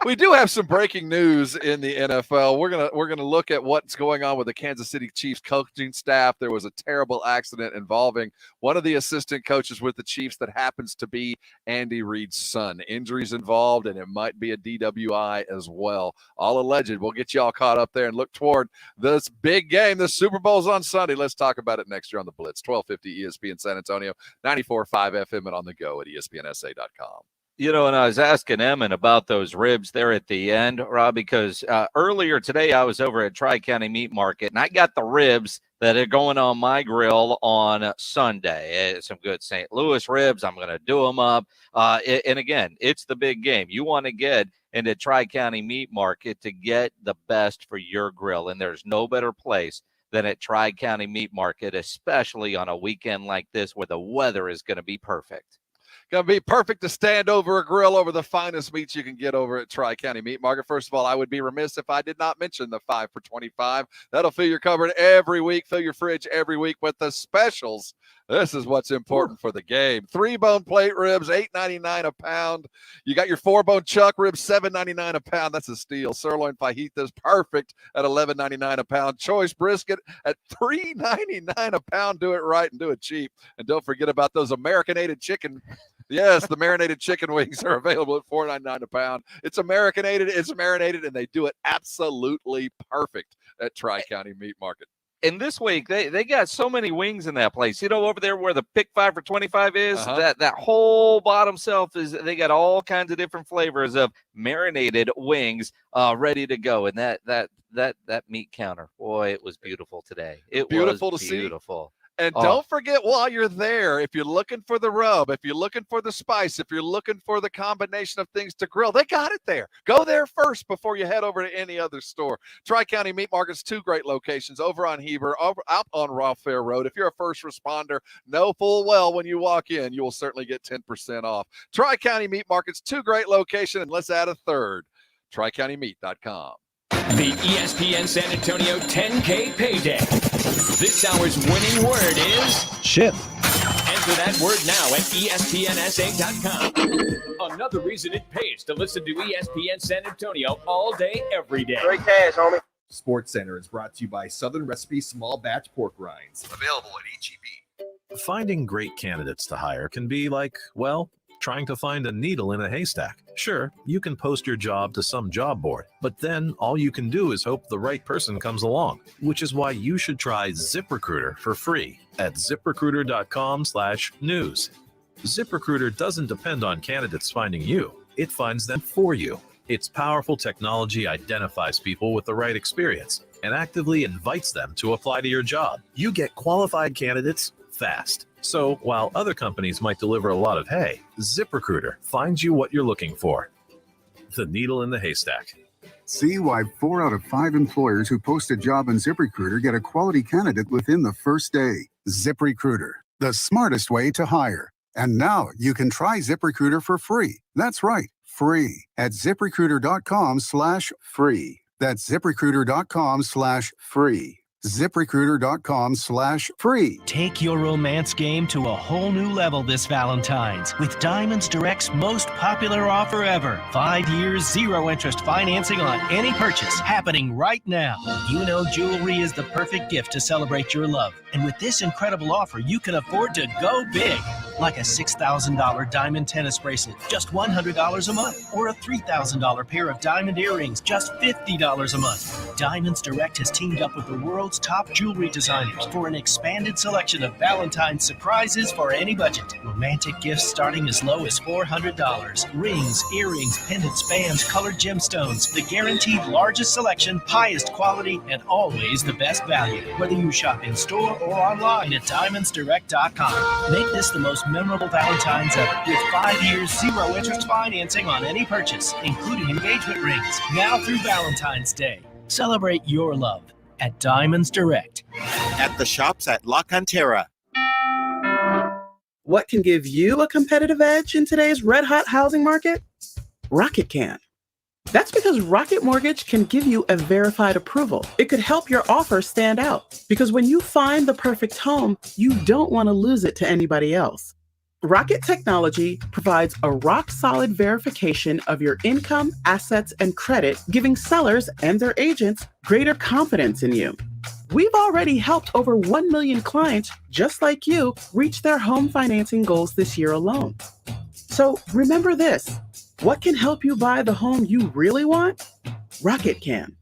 We do have some breaking news in the NFL. We're gonna look at what's going on with the Kansas City Chiefs coaching staff. There was a terrible accident involving one of the assistant coaches with the Chiefs that happens to be Andy Reid's son. Injuries involved, and it might be a DWI as well. All alleged. We'll get you all caught up there and look toward this big game. The Super Bowl's on Sunday. Let's talk about it next year on the Blitz. 1250 ESPN San Antonio, 94.5 FM, and on the go at ESPNSA.com. You know, and I was asking Emmitt about those ribs there at the end, Rob, because earlier today I was over at Tri-County Meat Market, and I got the ribs that are going on my grill on Sunday. Some good St. Louis ribs. I'm going to do them up. And again, it's the big game. You want to get into Tri-County Meat Market to get the best for your grill, and there's no better place than at Tri-County Meat Market, especially on a weekend like this where the weather is going to be perfect. Going to be perfect to stand over a grill over the finest meats you can get over at Tri-County Meat Market. First of all, I would be remiss if I did not mention the 5 for $25. That'll fill your cupboard every week, fill your fridge every week with the specials. This is what's important for the game. 3-bone plate ribs, $8.99 a pound. You got your 4-bone chuck ribs, $7.99 a pound. That's a steal. Sirloin fajitas, perfect at $11.99 a pound. Choice brisket at $3.99 a pound. Do it right and do it cheap. And don't forget about those Americanated chicken. Yes, the marinated chicken wings are available at $4.99 a pound. It's Americanated, it's marinated, and they do it absolutely perfect at Tri-County Meat Market. And this week, they got so many wings in that place. You know, over there where the pick 5 for $25 is, that whole bottom shelf is, they got all kinds of different flavors of marinated wings ready to go. And that meat counter, boy, it was beautiful today. It beautiful was to beautiful. See. And don't forget, while you're there, if you're looking for the rub, if you're looking for the spice, if you're looking for the combination of things to grill, they got it there. Go there first before you head over to any other store. Tri-County Meat Market's 2 great locations, over on Heber, out on Rawfair Road. If you're a first responder, know full well when you walk in, you will certainly get 10% off. Tri-County Meat Market's 2 great locations, and let's add a third, TriCountyMeat.com. The ESPN San Antonio 10K Payday. This hour's winning word is ship. Enter that word now at ESPNSA.com. Another reason it pays to listen to ESPN San Antonio all day, every day. Great cash, homie. Sports Center is brought to you by Southern Recipe Small Batch Pork Rinds. Available at HEB. Finding great candidates to hire can be like, well, trying to find a needle in a haystack. Sure, you can post your job to some job board, but then all you can do is hope the right person comes along, which is why you should try ZipRecruiter for free at ziprecruiter.com/news. ZipRecruiter doesn't depend on candidates finding you. It finds them for you. Its powerful technology identifies people with the right experience and actively invites them to apply to your job. You get qualified candidates fast. So while other companies might deliver a lot of hay, ZipRecruiter finds you what you're looking for. The needle in the haystack. See why 4 out of 5 employers who post a job on ZipRecruiter get a quality candidate within the first day. ZipRecruiter, the smartest way to hire. And now you can try ZipRecruiter for free. That's right, free at ZipRecruiter.com/free. That's ZipRecruiter.com/free. ZipRecruiter.com/free. Take your romance game to a whole new level this Valentine's with Diamonds Direct's most popular offer ever. 5 years, 0 interest financing on any purchase happening right now. You know jewelry is the perfect gift to celebrate your love. And with this incredible offer, you can afford to go big. Like a $6,000 diamond tennis bracelet, just $100 a month. Or a $3,000 pair of diamond earrings, just $50 a month. Diamonds Direct has teamed up with the world's top jewelry designers for an expanded selection of Valentine's surprises for any budget. Romantic gifts starting as low as $400. Rings, earrings, pendants, bands, colored gemstones. The guaranteed largest selection, highest quality, and always the best value. Whether you shop in store or online at DiamondsDirect.com. Make this the most memorable Valentine's ever with 5 years, 0 interest financing on any purchase, including engagement rings. Now through Valentine's Day. Celebrate your love at Diamonds Direct. At the shops at La Cantera. What can give you a competitive edge in today's red-hot housing market? Rocket can. That's because Rocket Mortgage can give you a verified approval. It could help your offer stand out. Because when you find the perfect home, you don't want to lose it to anybody else. Rocket Technology provides a rock-solid verification of your income, assets, and credit, giving sellers and their agents greater confidence in you. We've already helped over 1 million clients just like you reach their home financing goals this year alone. So remember this, what can help you buy the home you really want? Rocket can.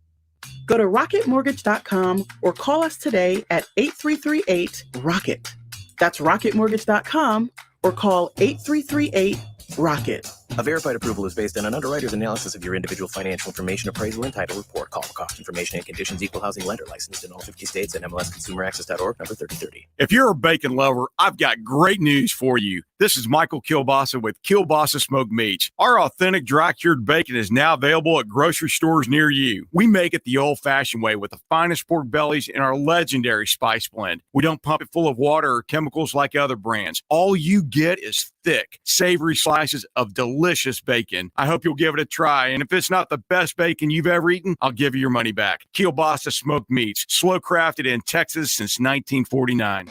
Go to rocketmortgage.com or call us today at 8338-ROCKET. That's rocketmortgage.com or call 8338-ROCKET. A verified approval is based on an underwriter's analysis of your individual financial information, appraisal, and title report. Call for cost information and conditions. Equal housing lender licensed in all 50 states and MLSConsumerAccess.org, number 3030. If you're a bacon lover, I've got great news for you. This is Michael Kielbasa with Kielbasa Smoked Meats. Our authentic dry-cured bacon is now available at grocery stores near you. We make it the old-fashioned way with the finest pork bellies in our legendary spice blend. We don't pump it full of water or chemicals like other brands. All you get is thick, savory slices of delicious bacon. I hope you'll give it a try, and if it's not the best bacon you've ever eaten, I'll give you your money back. Kielbasa Smoked Meats, slow crafted in Texas since 1949.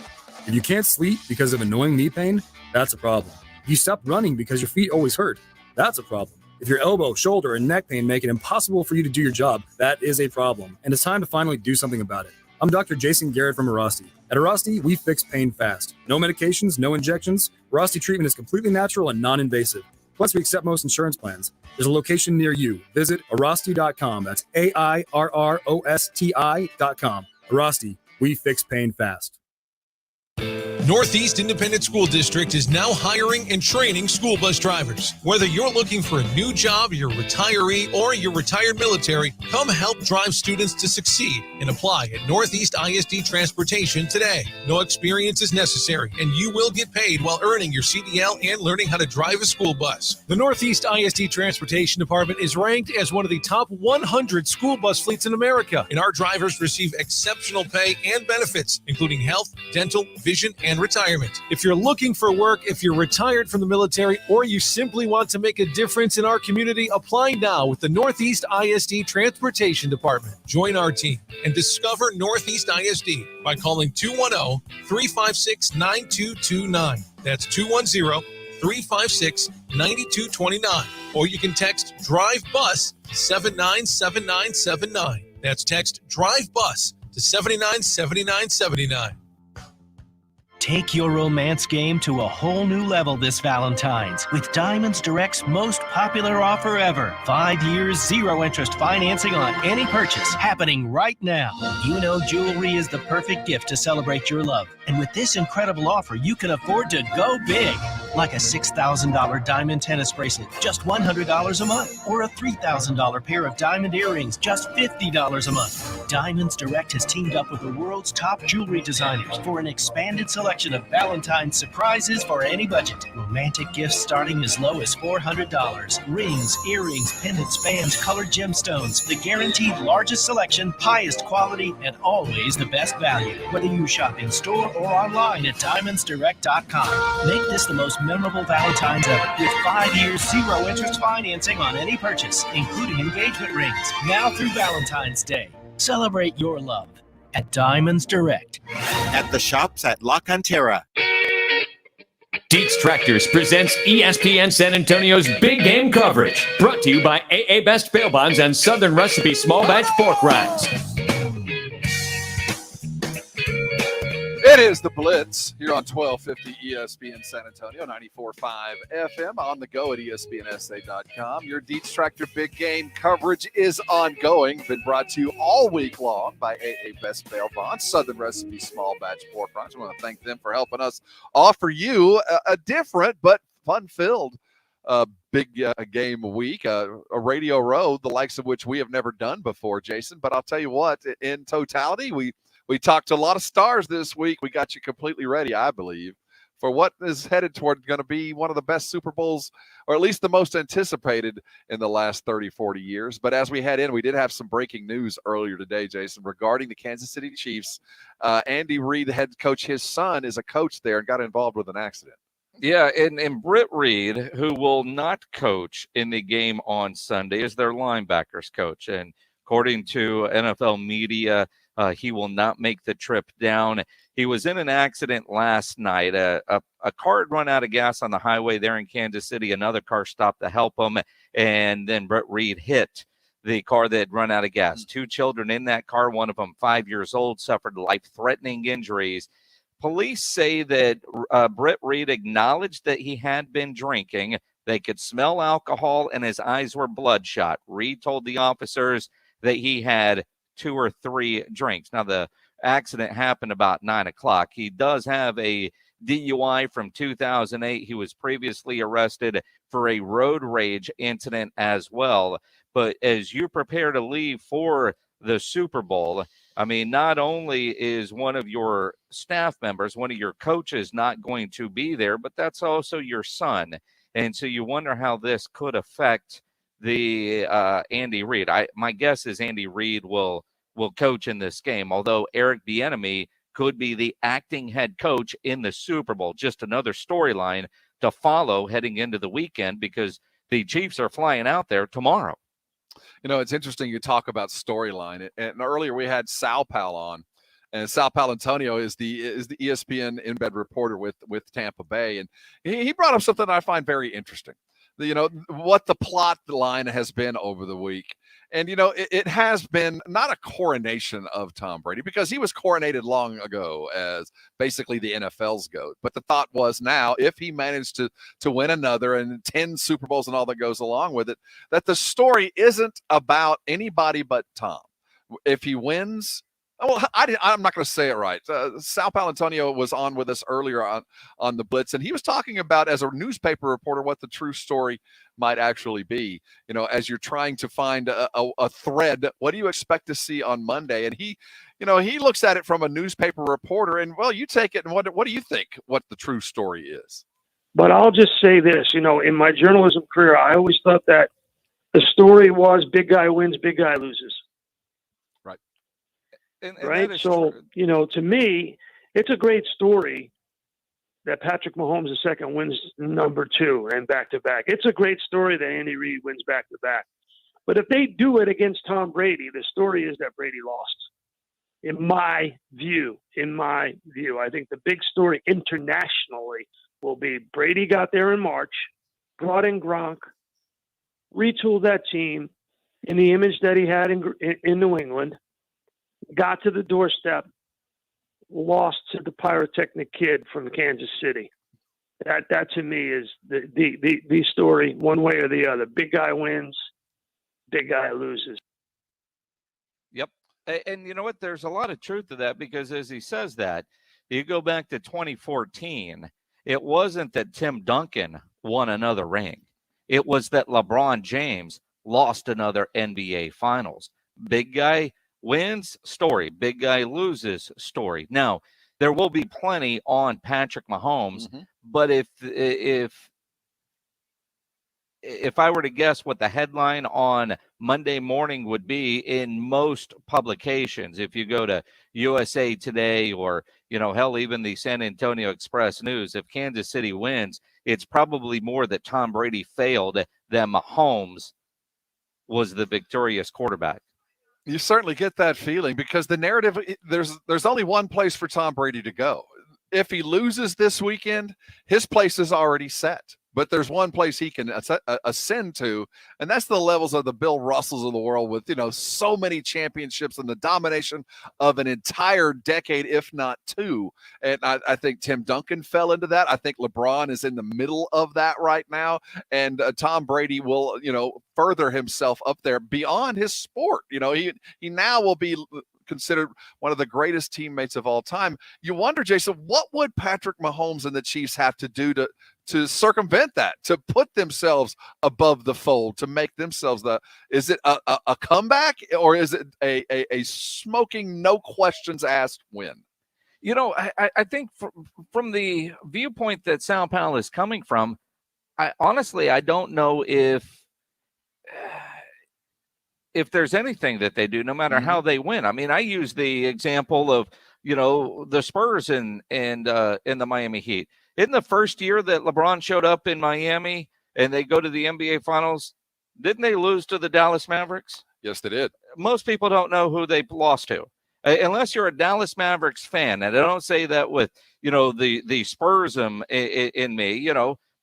If you can't sleep because of annoying knee pain, that's a problem. If you stop running because your feet always hurt, that's a problem. If your elbow, shoulder, and neck pain make it impossible for you to do your job, that is a problem, and it's time to finally do something about it. I'm Dr. Jason Garrett from Arasti. At Arasti, we fix pain fast. No medications, no injections. Arasti treatment is completely natural and non-invasive. Plus, we accept most insurance plans. There's a location near you. Visit Arasti.com. That's AIRROSTI.com. Arasti, we fix pain fast. Northeast Independent School District is now hiring and training school bus drivers. Whether you're looking for a new job, you're a retiree, or you're retired military, come help drive students to succeed and apply at Northeast ISD Transportation today. No experience is necessary, and you will get paid while earning your CDL and learning how to drive a school bus. The Northeast ISD Transportation Department is ranked as one of the top 100 school bus fleets in America, and our drivers receive exceptional pay and benefits, including health, dental, vision, and and retirement. If you're looking for work, if you're retired from the military, or you simply want to make a difference in our community, apply now with the Northeast ISD Transportation Department. Join our team and discover Northeast ISD by calling 210-356-9229. That's 210-356-9229. Or you can text Drive Bus to 797979. That's text Drive Bus to 797979. Take your romance game to a whole new level this Valentine's with Diamonds Direct's most popular offer ever. 5 years, 0 interest financing on any purchase happening right now. You know jewelry is the perfect gift to celebrate your love. And with this incredible offer, you can afford to go big. Like a $6,000 diamond tennis bracelet, just $100 a month. Or a $3,000 pair of diamond earrings, just $50 a month. Diamonds Direct has teamed up with the world's top jewelry designers for an expanded selection of Valentine's surprises for any budget. Romantic gifts starting as low as $400. Rings, earrings, pendants, bands, colored gemstones. The guaranteed largest selection, highest quality, and always the best value. Whether you shop in store or online at DiamondsDirect.com. Make this the most memorable Valentine's ever with 5 years, 0 interest financing on any purchase, including engagement rings. Now through Valentine's Day. Celebrate your love at Diamonds Direct. At the shops at La Cantera. Dietz Tractors presents ESPN San Antonio's Big Game coverage. Brought to you by AA Best Bail Bonds and Southern Recipe Small Batch Pork Rinds. It is the Blitz here on 1250 ESPN San Antonio, 94.5 FM, on the go at ESPNSA.com. Your Dietz Tractor Big Game coverage is ongoing. Been brought to you all week long by AA Best Bail Bonds, Southern Recipe Small Batch Pork Rinds. I want to thank them for helping us offer you a different but fun-filled big game week, a radio road, the likes of which we have never done before, Jason. But I'll tell you what, in totality, we talked to a lot of stars this week. We got you completely ready, I believe, for what is headed toward going to be one of the best Super Bowls, or at least the most anticipated in the last 30, 40 years. But as we head in, we did have some breaking news earlier today, Jason, regarding the Kansas City Chiefs. Andy Reid, the head coach, his son is a coach there and got involved with an accident. Yeah, and Britt Reid, who will not coach in the game on Sunday, is their linebackers coach. And according to NFL media, he will not make the trip down. He was in an accident last night. A car had run out of gas on the highway there in Kansas City. Another car stopped to help him, and then Britt Reid hit the car that had run out of gas. 2 children in that car, one of them 5 years old, suffered life-threatening injuries. Police say that Britt Reid acknowledged that he had been drinking. They could smell alcohol, and his eyes were bloodshot. Reid told the officers that he had 2 or 3 drinks. Now, the accident happened about 9 o'clock. He does have a DUI from 2008. He was previously arrested for a road rage incident as well. But as you prepare to leave for the Super Bowl, I mean, not only is one of your staff members, one of your coaches not going to be there, but that's also your son. And so you wonder how this could affect the Andy Reid. My guess is Andy Reid will coach in this game, although Eric Bieniemy could be the acting head coach in the Super Bowl. Just another storyline to follow heading into the weekend because the Chiefs are flying out there tomorrow. You know, it's interesting you talk about storyline. And earlier we had Sal Pal on, and Sal Paolantonio is the ESPN in-bed reporter with Tampa Bay, and he brought up something I find very interesting. You know, what the plot line has been over the week. And, you know, it has been not a coronation of Tom Brady, because he was coronated long ago as basically the NFL's GOAT. But the thought was now, if he managed to win another and 10 Super Bowls and all that goes along with it, that the story isn't about anybody but Tom. If he wins, well, I'm not going to say it right. Sal Paolantonio was on with us earlier on the Blitz, and he was talking about, as a newspaper reporter, what the true story might actually be. You know, as you're trying to find a thread, what do you expect to see on Monday? And he looks at it from a newspaper reporter, and, well, you take it, and what do you think what the true story is? But I'll just say this, you know, in my journalism career, I always thought that the story was big guy wins, big guy loses. And right. So, you know, to me, it's a great story that Patrick Mahomes II wins number 2 and back-to-back. It's a great story that Andy Reid wins back-to-back. But if they do it against Tom Brady, the story is that Brady lost. In my view, I think the big story internationally will be Brady got there in March, brought in Gronk, retooled that team in the image that he had in New England, got to the doorstep, lost to the pyrotechnic kid from Kansas City. That to me is the story, one way or the other. Big guy wins, big guy loses. Yep. And you know what? There's a lot of truth to that, because as he says that, you go back to 2014, it wasn't that Tim Duncan won another ring. It was that LeBron James lost another NBA Finals. Big guy wins, story. Big guy loses, story. Now, there will be plenty on Patrick Mahomes, but if I were to guess what the headline on Monday morning would be in most publications, if you go to USA Today or, hell, even the San Antonio Express News, if Kansas City wins, it's probably more that Tom Brady failed than Mahomes was the victorious quarterback. You certainly get that feeling, because the narrative, there's only one place for Tom Brady to go. If he loses this weekend, his place is already set. But there's one place he can ascend to, and that's the levels of the Bill Russells of the world with, so many championships and the domination of an entire decade, if not 2. And I think Tim Duncan fell into that. I think LeBron is in the middle of that right now. And Tom Brady will, further himself up there beyond his sport. He now will be considered one of the greatest teammates of all time. You wonder, Jason, what would Patrick Mahomes and the Chiefs have to do to circumvent that, to put themselves above the fold, to make themselves is it a comeback, or is it a smoking, no questions asked win? I think from the viewpoint that Sao Paulo is coming from, I don't know if there's anything that they do, no matter how they win. I mean, I use the example of, the Spurs and the Miami Heat. In the first year that LeBron showed up in Miami and they go to the NBA Finals, didn't they lose to the Dallas Mavericks? Yes, they did. Most people don't know who they lost to, unless you're a Dallas Mavericks fan. And I don't say that with, the Spursism in me,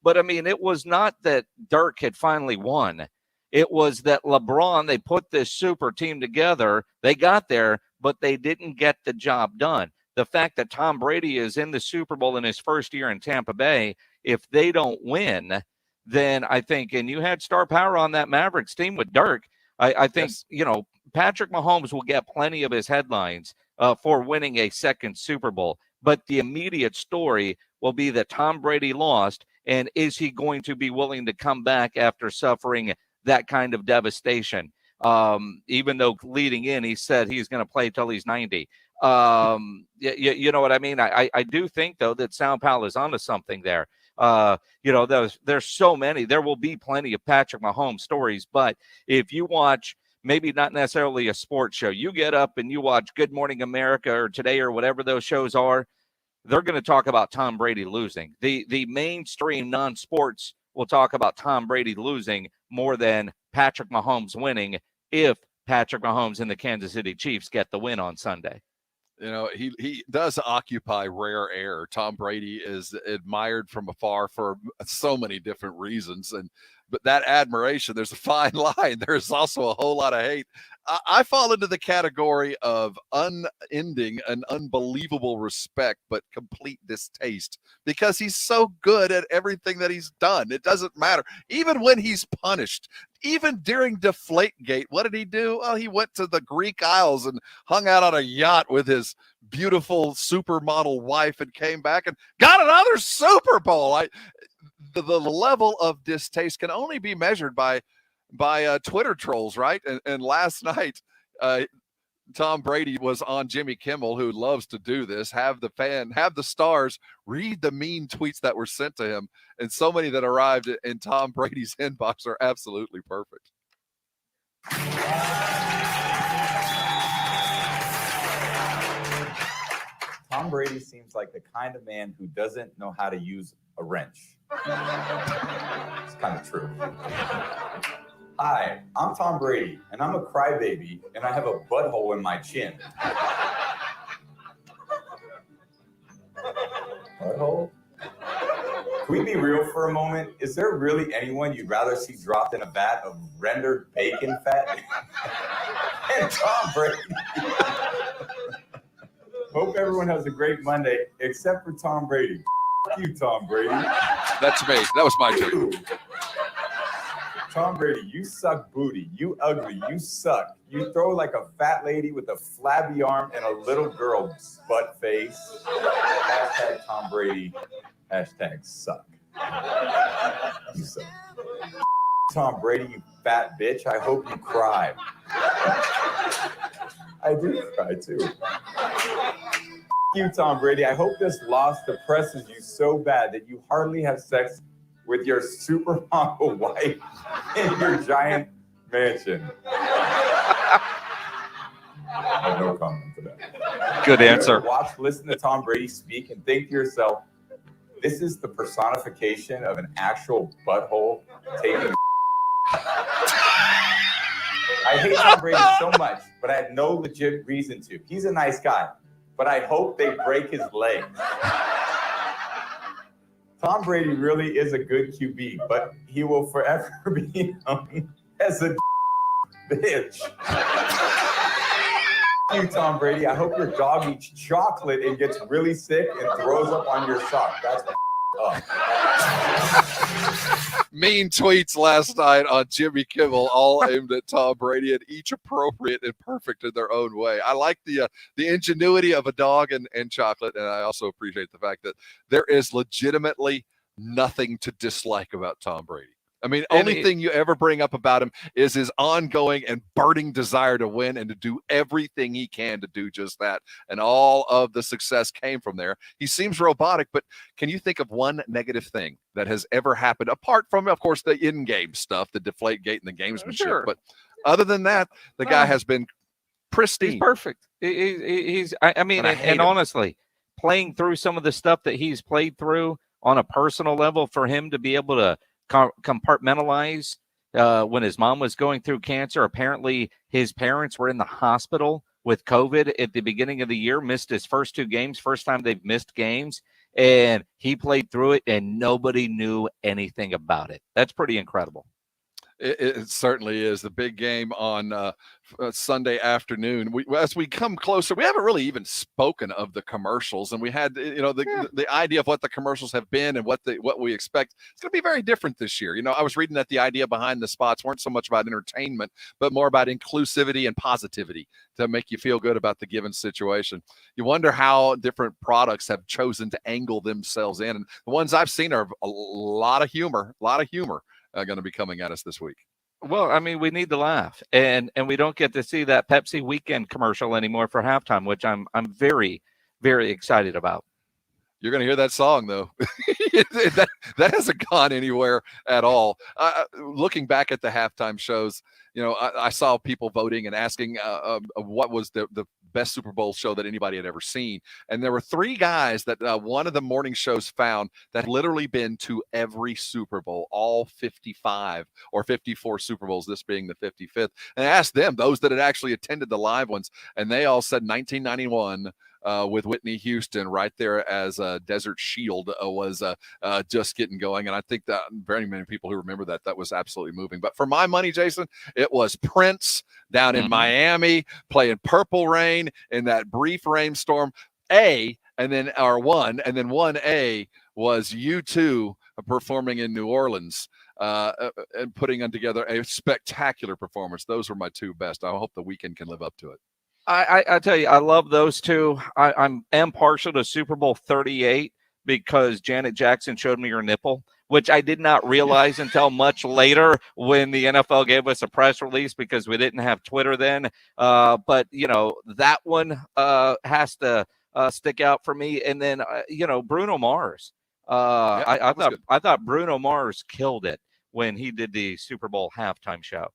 but I mean, it was not that Dirk had finally won. It was that LeBron, they put this super team together. They got there, but they didn't get the job done. The fact that Tom Brady is in the Super Bowl in his first year in Tampa Bay, if they don't win, then I think, and you had star power on that Mavericks team with Dirk, I think, yes, Patrick Mahomes will get plenty of his headlines for winning a second Super Bowl. But the immediate story will be that Tom Brady lost, and is he going to be willing to come back after suffering that kind of devastation? Even though leading in, he said he's going to play till he's 90. You know what I mean? I do think, though, that Sao Paulo is onto something there. There's so many. There will be plenty of Patrick Mahomes stories, but if you watch, maybe not necessarily a sports show, you get up and you watch Good Morning America or Today or whatever those shows are, they're going to talk about Tom Brady losing. The mainstream non-sports will talk about Tom Brady losing more than Patrick Mahomes winning, if Patrick Mahomes and the Kansas City Chiefs get the win on Sunday. He does occupy rare air. Tom Brady is admired from afar for so many different reasons. But that admiration, there's a fine line. There's also a whole lot of hate. I fall into the category of unending and unbelievable respect, but complete distaste, because he's so good at everything that he's done. It doesn't matter. Even when he's punished, even during Deflategate, what did he do? Well, he went to the Greek Isles and hung out on a yacht with his beautiful supermodel wife and came back and got another Super Bowl. The level of distaste can only be measured by Twitter trolls, right? And last night, Tom Brady was on Jimmy Kimmel, who loves to do this, have the stars read the mean tweets that were sent to him. And so many that arrived in Tom Brady's inbox are absolutely perfect. Tom Brady seems like the kind of man who doesn't know how to use a wrench. It's kind of true. Hi, I'm Tom Brady, and I'm a crybaby, and I have a butthole in my chin. Butthole? Can we be real for a moment? Is there really anyone you'd rather see dropped in a vat of rendered bacon fat than Tom Brady? Hope everyone has a great Monday, except for Tom Brady. F you, Tom Brady. That's me. That was my turn. Tom Brady, you suck booty. You ugly. You suck. You throw like a fat lady with a flabby arm and a little girl's butt face. Hashtag Tom Brady. Hashtag suck. You suck. Tom Brady, you fat bitch. I hope you cry. I do cry too. You, Tom Brady. I hope this loss depresses you so bad that you hardly have sex with your supermodel wife in your giant mansion. I have no comment to that. Good answer. Watch, listen to Tom Brady speak and think to yourself, this is the personification of an actual butthole taking. I hate Tom Brady so much, but I had no legit reason to. He's a nice guy, but I hope they break his legs. Tom Brady really is a good QB, but he will forever be known as a bitch. You, Tom Brady. I hope your dog eats chocolate and gets really sick and throws up on your sock. That's up. Mean tweets last night on Jimmy Kimmel, all aimed at Tom Brady, and each appropriate and perfect in their own way. I like the ingenuity of a dog and chocolate, and I also appreciate the fact that there is legitimately nothing to dislike about Tom Brady. I mean, only thing you ever bring up about him is his ongoing and burning desire to win and to do everything he can to do just that. And all of the success came from there. He seems robotic, but can you think of one negative thing that has ever happened, apart from, of course, the in-game stuff, the Deflategate and the gamesmanship? Sure. But other than that, the guy has been pristine. He's perfect. I mean, and honestly, playing through some of the stuff that he's played through on a personal level, for him to be able to compartmentalize when his mom was going through cancer. Apparently his parents were in the hospital with COVID at the beginning of the year, missed his first 2 games, first time they've missed games, and he played through it and nobody knew anything about it. That's pretty incredible. It certainly is. The big game on Sunday afternoon. As we come closer, we haven't really even spoken of the commercials, and we had, the idea of what the commercials have been and what we expect. It's going to be very different this year. I was reading that the idea behind the spots weren't so much about entertainment, but more about inclusivity and positivity to make you feel good about the given situation. You wonder how different products have chosen to angle themselves in, and the ones I've seen are a lot of humor. Going to be coming at us this week. Well, I mean, we need to laugh, and we don't get to see that Pepsi weekend commercial anymore for halftime, which I'm very, very excited about. You're going to hear that song, though. that hasn't gone anywhere at all. Looking back at the halftime shows, I saw people voting and asking what was the best Super Bowl show that anybody had ever seen. And there were 3 guys that one of the morning shows found that had literally been to every Super Bowl, all 55 or 54 Super Bowls, this being the 55th. And I asked them, those that had actually attended the live ones, and they all said 1991 with Whitney Houston right there as Desert Shield was just getting going. And I think that very many people who remember that was absolutely moving. But for my money, Jason, it was Prince down in Miami playing Purple Rain in that brief rainstorm. And then 1A was U2 performing in New Orleans and putting together a spectacular performance. Those were my 2 best. I hope the weekend can live up to it. I tell you, I love those 2. I am partial to Super Bowl 38 because Janet Jackson showed me her nipple, which I did not realize until much later when the NFL gave us a press release because we didn't have Twitter then. But, that one has to stick out for me. And then, Bruno Mars. I thought Bruno Mars killed it when he did the Super Bowl halftime show.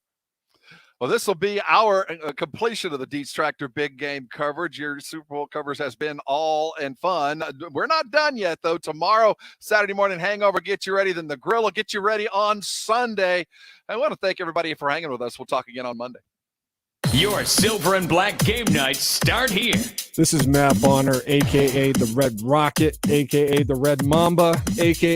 Well, this will be our completion of the Dietz Tractor Big Game coverage. Your Super Bowl coverage has been all and fun. We're not done yet, though. Tomorrow, Saturday morning hangover, get you ready. Then the grill will get you ready on Sunday. I want to thank everybody for hanging with us. We'll talk again on Monday. Your silver and black game nights start here. This is Matt Bonner, a.k.a. the Red Rocket, a.k.a. the Red Mamba, a.k.a.